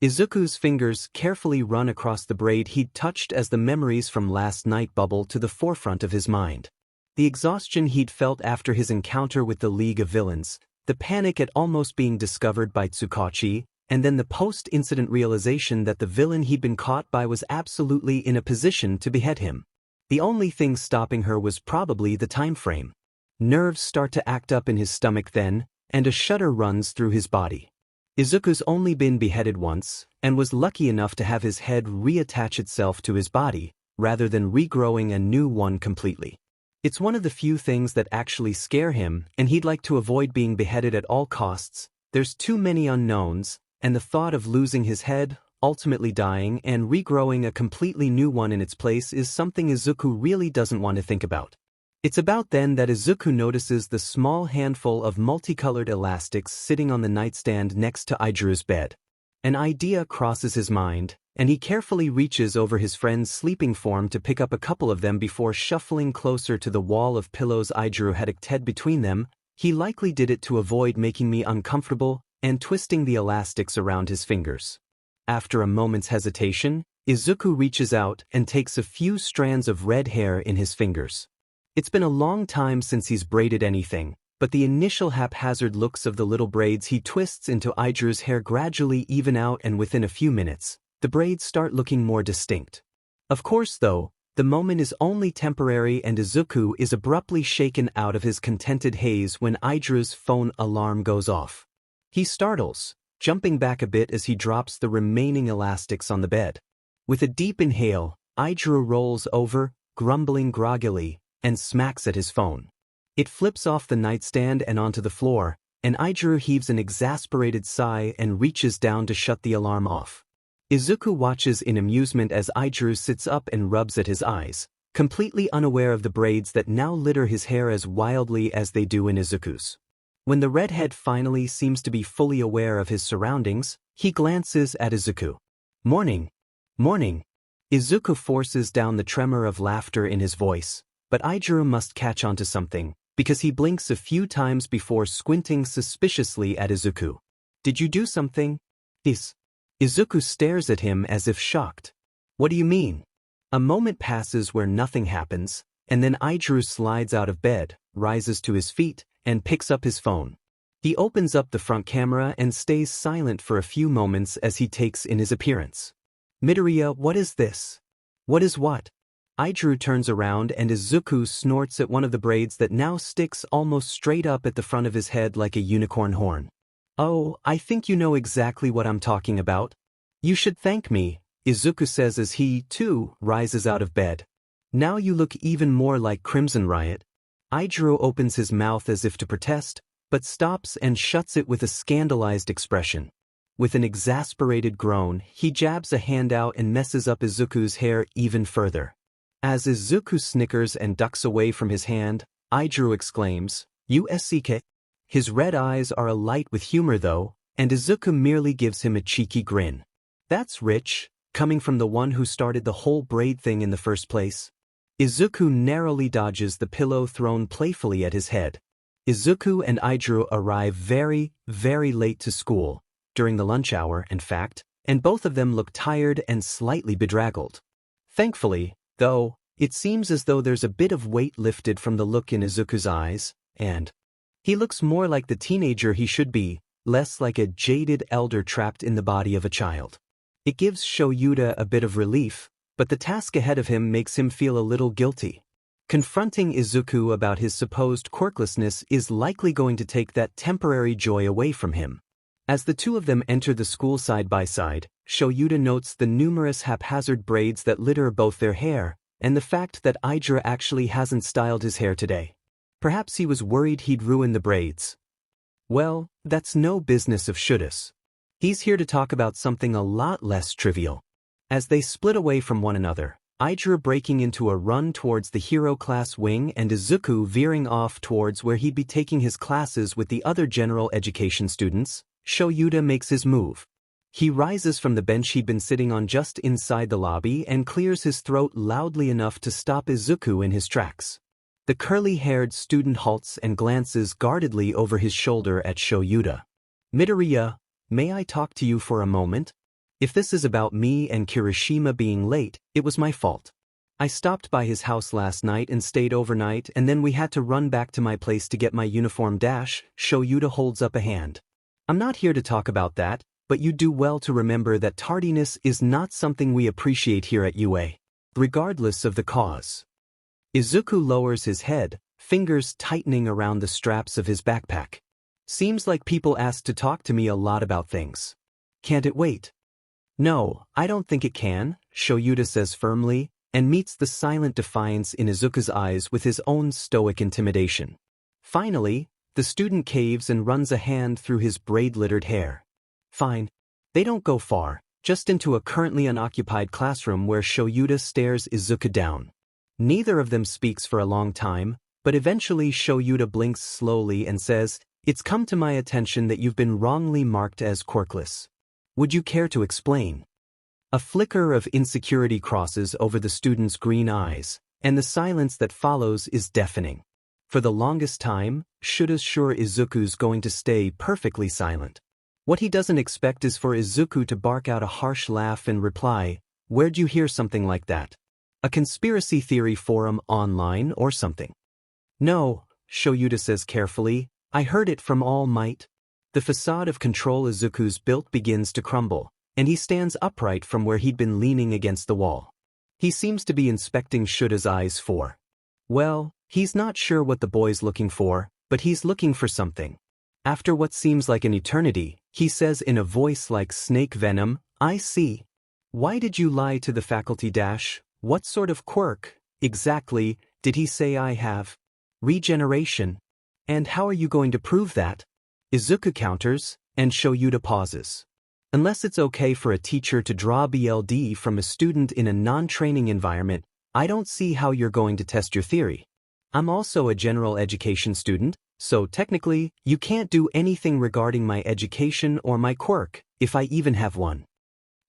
Izuku's fingers carefully run across the braid he'd touched as the memories from last night bubble to the forefront of his mind. The exhaustion he'd felt after his encounter with the League of Villains, the panic at almost being discovered by Tsukauchi, and then the post-incident realization that the villain he'd been caught by was absolutely in a position to behead him. The only thing stopping her was probably the time frame. Nerves start to act up in his stomach then, and a shudder runs through his body. Izuku's only been beheaded once, and was lucky enough to have his head reattach itself to his body, rather than regrowing a new one completely. It's one of the few things that actually scare him, and he'd like to avoid being beheaded at all costs. There's too many unknowns, and the thought of losing his head, ultimately dying, and regrowing a completely new one in its place is something Izuku really doesn't want to think about. It's about then that Izuku notices the small handful of multicolored elastics sitting on the nightstand next to Ijiru's bed. An idea crosses his mind, and he carefully reaches over his friend's sleeping form to pick up a couple of them before shuffling closer to the wall of pillows Ijiru had tucked between them. He likely did it to avoid making me uncomfortable, and twisting the elastics around his fingers. After a moment's hesitation, Izuku reaches out and takes a few strands of red hair in his fingers. It's been a long time since he's braided anything, but the initial haphazard looks of the little braids he twists into Ijiru's hair gradually even out, and within a few minutes, the braids start looking more distinct. Of course though, the moment is only temporary and Izuku is abruptly shaken out of his contented haze when Ijiru's phone alarm goes off. He startles, jumping back a bit as he drops the remaining elastics on the bed. With a deep inhale, Iida rolls over, grumbling groggily, and smacks at his phone. It flips off the nightstand and onto the floor, and Iida heaves an exasperated sigh and reaches down to shut the alarm off. Izuku watches in amusement as Iida sits up and rubs at his eyes, completely unaware of the braids that now litter his hair as wildly as they do in Izuku's. When the redhead finally seems to be fully aware of his surroundings, he glances at Izuku. "Morning. Morning." Izuku forces down the tremor of laughter in his voice, but Iida must catch on to something, because he blinks a few times before squinting suspiciously at Izuku. "Did you do something?" Izuku stares at him as if shocked. "What do you mean?" A moment passes where nothing happens, and then Iida slides out of bed, rises to his feet, and picks up his phone. He opens up the front camera and stays silent for a few moments as he takes in his appearance. "Midoriya, what is this?" "What is what?" Iida turns around and Izuku snorts at one of the braids that now sticks almost straight up at the front of his head like a unicorn horn. "Oh, I think you know exactly what I'm talking about. You should thank me," Izuku says as he, too, rises out of bed. "Now you look even more like Crimson Riot." Iida opens his mouth as if to protest, but stops and shuts it with a scandalized expression. With an exasperated groan, he jabs a hand out and messes up Izuku's hair even further. As Izuku snickers and ducks away from his hand, Iida exclaims, "USCK." His red eyes are alight with humor though, and Izuku merely gives him a cheeky grin. "That's rich, coming from the one who started the whole braid thing in the first place." Izuku narrowly dodges the pillow thrown playfully at his head. Izuku and Iida arrive very, very late to school, during the lunch hour, in fact, and both of them look tired and slightly bedraggled. Thankfully, though, it seems as though there's a bit of weight lifted from the look in Izuku's eyes, and he looks more like the teenager he should be, less like a jaded elder trapped in the body of a child. It gives Shoyuta a bit of relief, but the task ahead of him makes him feel a little guilty. Confronting Izuku about his supposed quirklessness is likely going to take that temporary joy away from him. As the two of them enter the school side by side, Shoyuta notes the numerous haphazard braids that litter both their hair, and the fact that Iida actually hasn't styled his hair today. Perhaps he was worried he'd ruin the braids. Well, that's no business of Shouda's. He's here to talk about something a lot less trivial. As they split away from one another, Iida breaking into a run towards the hero class wing and Izuku veering off towards where he'd be taking his classes with the other general education students, Shoyuta makes his move. He rises from the bench he'd been sitting on just inside the lobby and clears his throat loudly enough to stop Izuku in his tracks. The curly-haired student halts and glances guardedly over his shoulder at Shoyuta. "Midoriya, may I talk to you for a moment? If this is about me and Kirishima being late, it was my fault. I stopped by his house last night and stayed overnight, and then we had to run back to my place to get my uniform dash." Shoyuta holds up a hand. "I'm not here to talk about that, but you do well to remember that tardiness is not something we appreciate here at UA, regardless of the cause." Izuku lowers his head, fingers tightening around the straps of his backpack. "Seems like people ask to talk to me a lot about things. Can't it wait?" "No, I don't think it can," Shoyuta says firmly, and meets the silent defiance in Izuku's eyes with his own stoic intimidation. Finally, the student caves and runs a hand through his braid-littered hair. "Fine." They don't go far, just into a currently unoccupied classroom where Shoyuta stares Izuku down. Neither of them speaks for a long time, but eventually Shoyuta blinks slowly and says, "It's come to my attention that you've been wrongly marked as quirkless. Would you care to explain?" A flicker of insecurity crosses over the student's green eyes, and the silence that follows is deafening. For the longest time, Shouda's sure Izuku's going to stay perfectly silent. What he doesn't expect is for Izuku to bark out a harsh laugh and reply, "Where'd you hear something like that? A conspiracy theory forum online or something?" "No," Shoyuta says carefully, "I heard it from All Might." The facade of control Izuku's built begins to crumble, and he stands upright from where he'd been leaning against the wall. He seems to be inspecting Shouda's eyes for. Well, he's not sure what the boy's looking for, but he's looking for something. After what seems like an eternity, he says in a voice like snake venom, "I see. Why did you lie to the faculty dash? What sort of quirk, exactly, did he say I have? Regeneration. And how are you going to prove that? Izuku counters, and Shoyuta pauses. Unless it's okay for a teacher to draw BLD from a student in a non-training environment, I don't see how you're going to test your theory. I'm also a general education student, so technically, you can't do anything regarding my education or my quirk, if I even have one.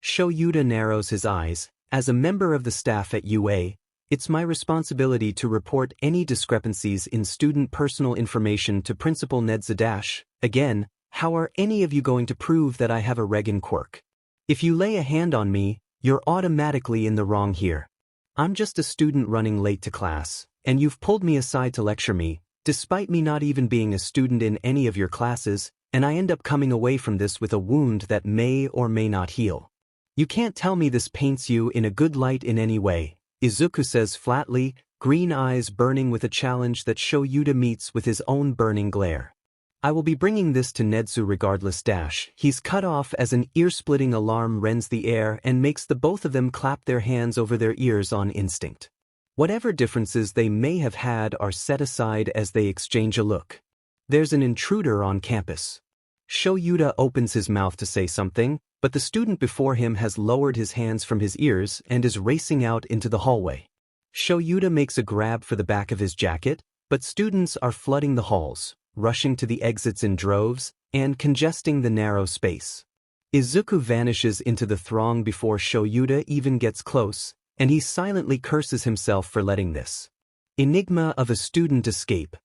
Shoyuta narrows his eyes. As a member of the staff at UA, it's my responsibility to report any discrepancies in student personal information to Principal Ned Zadash. Again, how are any of you going to prove that I have a Regan quirk? If you lay a hand on me, you're automatically in the wrong here. I'm just a student running late to class, and you've pulled me aside to lecture me, despite me not even being a student in any of your classes, and I end up coming away from this with a wound that may or may not heal. You can't tell me this paints you in a good light in any way, Izuku says flatly, green eyes burning with a challenge that Shoyuta meets with his own burning glare. I will be bringing this to Nedzu regardless. He's cut off as an ear-splitting alarm rends the air and makes the both of them clap their hands over their ears on instinct. Whatever differences they may have had are set aside as they exchange a look. There's an intruder on campus. Shoyuta opens his mouth to say something, but the student before him has lowered his hands from his ears and is racing out into the hallway. Shoyuta makes a grab for the back of his jacket, but students are flooding the halls, rushing to the exits in droves, and congesting the narrow space. Izuku vanishes into the throng before Shoyuta even gets close, and he silently curses himself for letting this enigma of a student escape.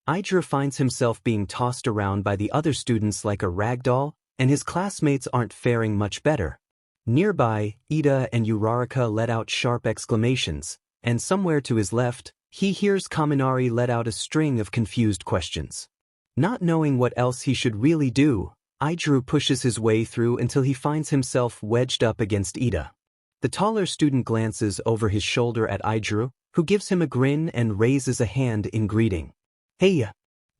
Iida finds himself being tossed around by the other students like a rag doll, and his classmates aren't faring much better. Nearby, Iida and Uraraka let out sharp exclamations, and somewhere to his left, he hears Kaminari let out a string of confused questions. Not knowing what else he should really do, Iida pushes his way through until he finds himself wedged up against Iida. The taller student glances over his shoulder at Iida, who gives him a grin and raises a hand in greeting. Hey,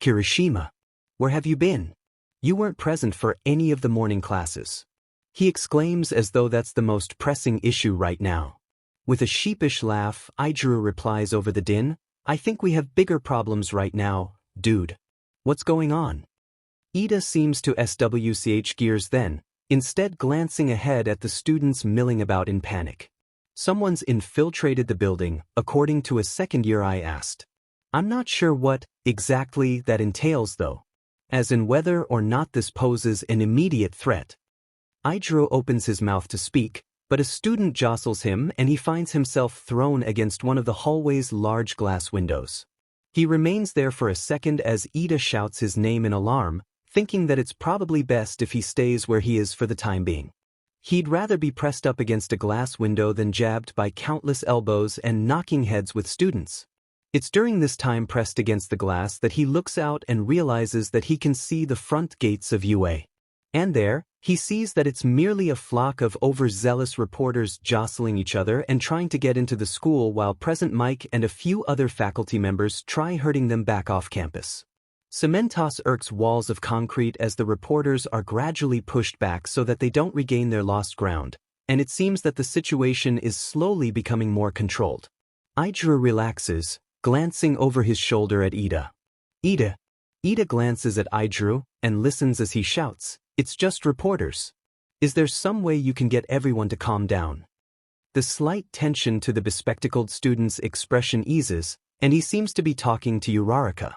Kirishima. Where have you been? You weren't present for any of the morning classes. He exclaims as though that's the most pressing issue right now. With a sheepish laugh, Iida replies over the din, I think we have bigger problems right now, dude. What's going on? Iida seems to switch gears then, instead glancing ahead at the students milling about in panic. Someone's infiltrated the building, according to a second year I asked. I'm not sure what exactly that entails though, as in whether or not this poses an immediate threat. Iida opens his mouth to speak, but a student jostles him and he finds himself thrown against one of the hallway's large glass windows. He remains there for a second as Iida shouts his name in alarm, thinking that it's probably best if he stays where he is for the time being. He'd rather be pressed up against a glass window than jabbed by countless elbows and knocking heads with students. It's during this time pressed against the glass that he looks out and realizes that he can see the front gates of UA. And there, he sees that it's merely a flock of overzealous reporters jostling each other and trying to get into the school while Present Mike and a few other faculty members try herding them back off campus. Cementos irks walls of concrete as the reporters are gradually pushed back so that they don't regain their lost ground, and it seems that the situation is slowly becoming more controlled. Iida relaxes, glancing over his shoulder at Iida. Iida glances at Iida and listens as he shouts, It's just reporters. Is there some way you can get everyone to calm down? The slight tension to the bespectacled student's expression eases, and he seems to be talking to Uraraka.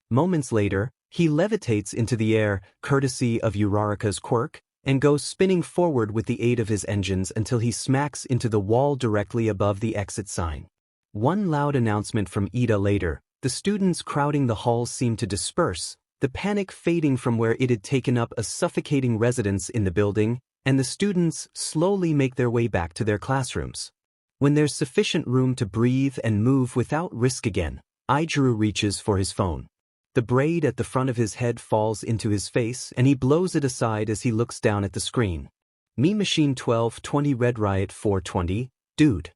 Moments later, he levitates into the air, courtesy of Uraraka's quirk, and goes spinning forward with the aid of his engines until he smacks into the wall directly above the exit sign. One loud announcement from Iida later, the students crowding the halls seem to disperse, the panic fading from where it had taken up a suffocating residence in the building, and the students slowly make their way back to their classrooms. When there's sufficient room to breathe and move without risk again, Iida reaches for his phone. The braid at the front of his head falls into his face and he blows it aside as he looks down at the screen. Me Machine 1220 Red Riot 420, dude.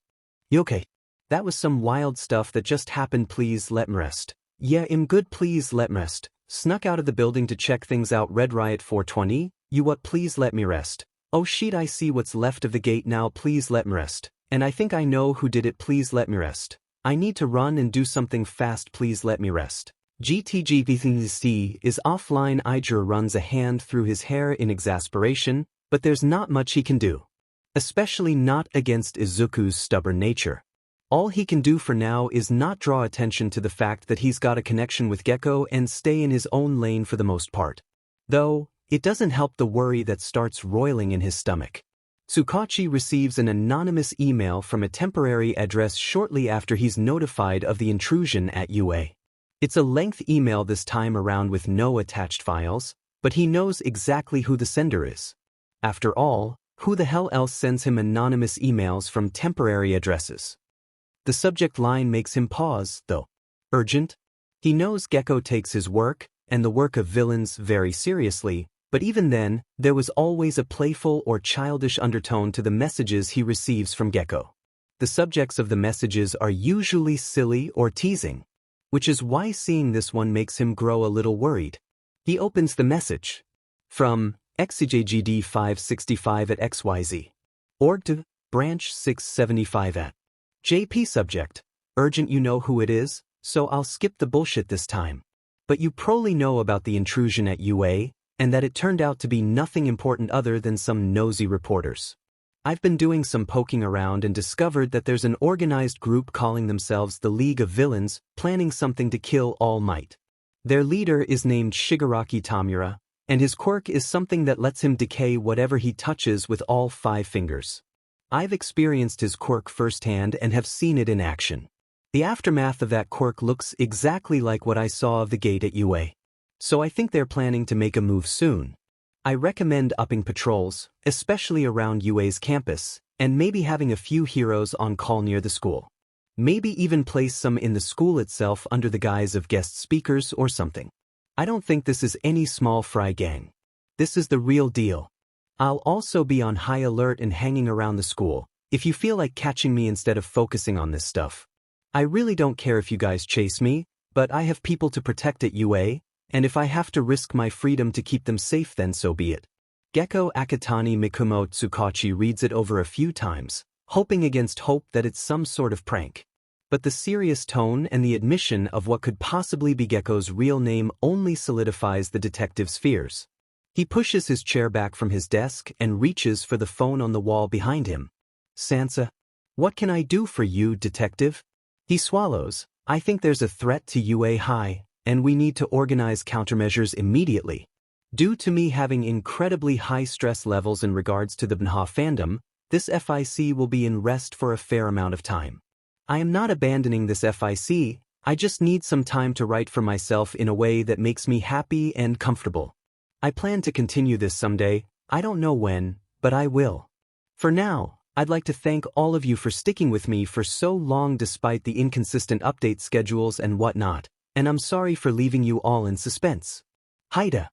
You okay? That was some wild stuff that just happened, please let me rest. Yeah, I'm good, please let me rest. Snuck out of the building to check things out, Red Riot 420, you what, please let me rest. Oh shit, I see what's left of the gate now, please let me rest. And I think I know who did it, please let me rest. I need to run and do something fast, please let me rest. GTGVC is offline. Iida runs a hand through his hair in exasperation, but there's not much he can do. Especially not against Izuku's stubborn nature. All he can do for now is not draw attention to the fact that he's got a connection with Gecko and stay in his own lane for the most part. Though, it doesn't help the worry that starts roiling in his stomach. Tsukauchi receives an anonymous email from a temporary address shortly after he's notified of the intrusion at UA. It's a lengthy email this time around with no attached files, but he knows exactly who the sender is. After all, who the hell else sends him anonymous emails from temporary addresses? The subject line makes him pause, though. Urgent? He knows Gecko takes his work, and the work of villains, very seriously, but even then, there was always a playful or childish undertone to the messages he receives from Gecko. The subjects of the messages are usually silly or teasing, which is why seeing this one makes him grow a little worried. He opens the message. From XJGD 565 at XYZ. Org to branch 675 at. JP subject. Urgent, you know who it is, so I'll skip the bullshit this time. But you probably know about the intrusion at UA, and that it turned out to be nothing important other than some nosy reporters. I've been doing some poking around and discovered that there's an organized group calling themselves the League of Villains, planning something to kill All Might. Their leader is named Shigaraki Tamura, and his quirk is something that lets him decay whatever he touches with all 5 fingers. I've experienced his quirk firsthand and have seen it in action. The aftermath of that quirk looks exactly like what I saw of the gate at UA. So I think they're planning to make a move soon. I recommend upping patrols, especially around UA's campus, and maybe having a few heroes on call near the school. Maybe even place some in the school itself under the guise of guest speakers or something. I don't think this is any small fry gang. This is the real deal. I'll also be on high alert and hanging around the school, if you feel like catching me instead of focusing on this stuff. I really don't care if you guys chase me, but I have people to protect at UA, and if I have to risk my freedom to keep them safe, then so be it. Gecko Akatani Mikumo. Tsukauchi reads it over a few times, hoping against hope that it's some sort of prank. But the serious tone and the admission of what could possibly be Gecko's real name only solidifies the detective's fears. He pushes his chair back from his desk and reaches for the phone on the wall behind him. Sansa? What can I do for you, detective? He swallows. I think there's a threat to UA High, and we need to organize countermeasures immediately. Due to me having incredibly high stress levels in regards to the BNHA fandom, this FIC will be in rest for a fair amount of time. I am not abandoning this FIC, I just need some time to write for myself in a way that makes me happy and comfortable. I plan to continue this someday, I don't know when, but I will. For now, I'd like to thank all of you for sticking with me for so long despite the inconsistent update schedules and whatnot, and I'm sorry for leaving you all in suspense. Iida.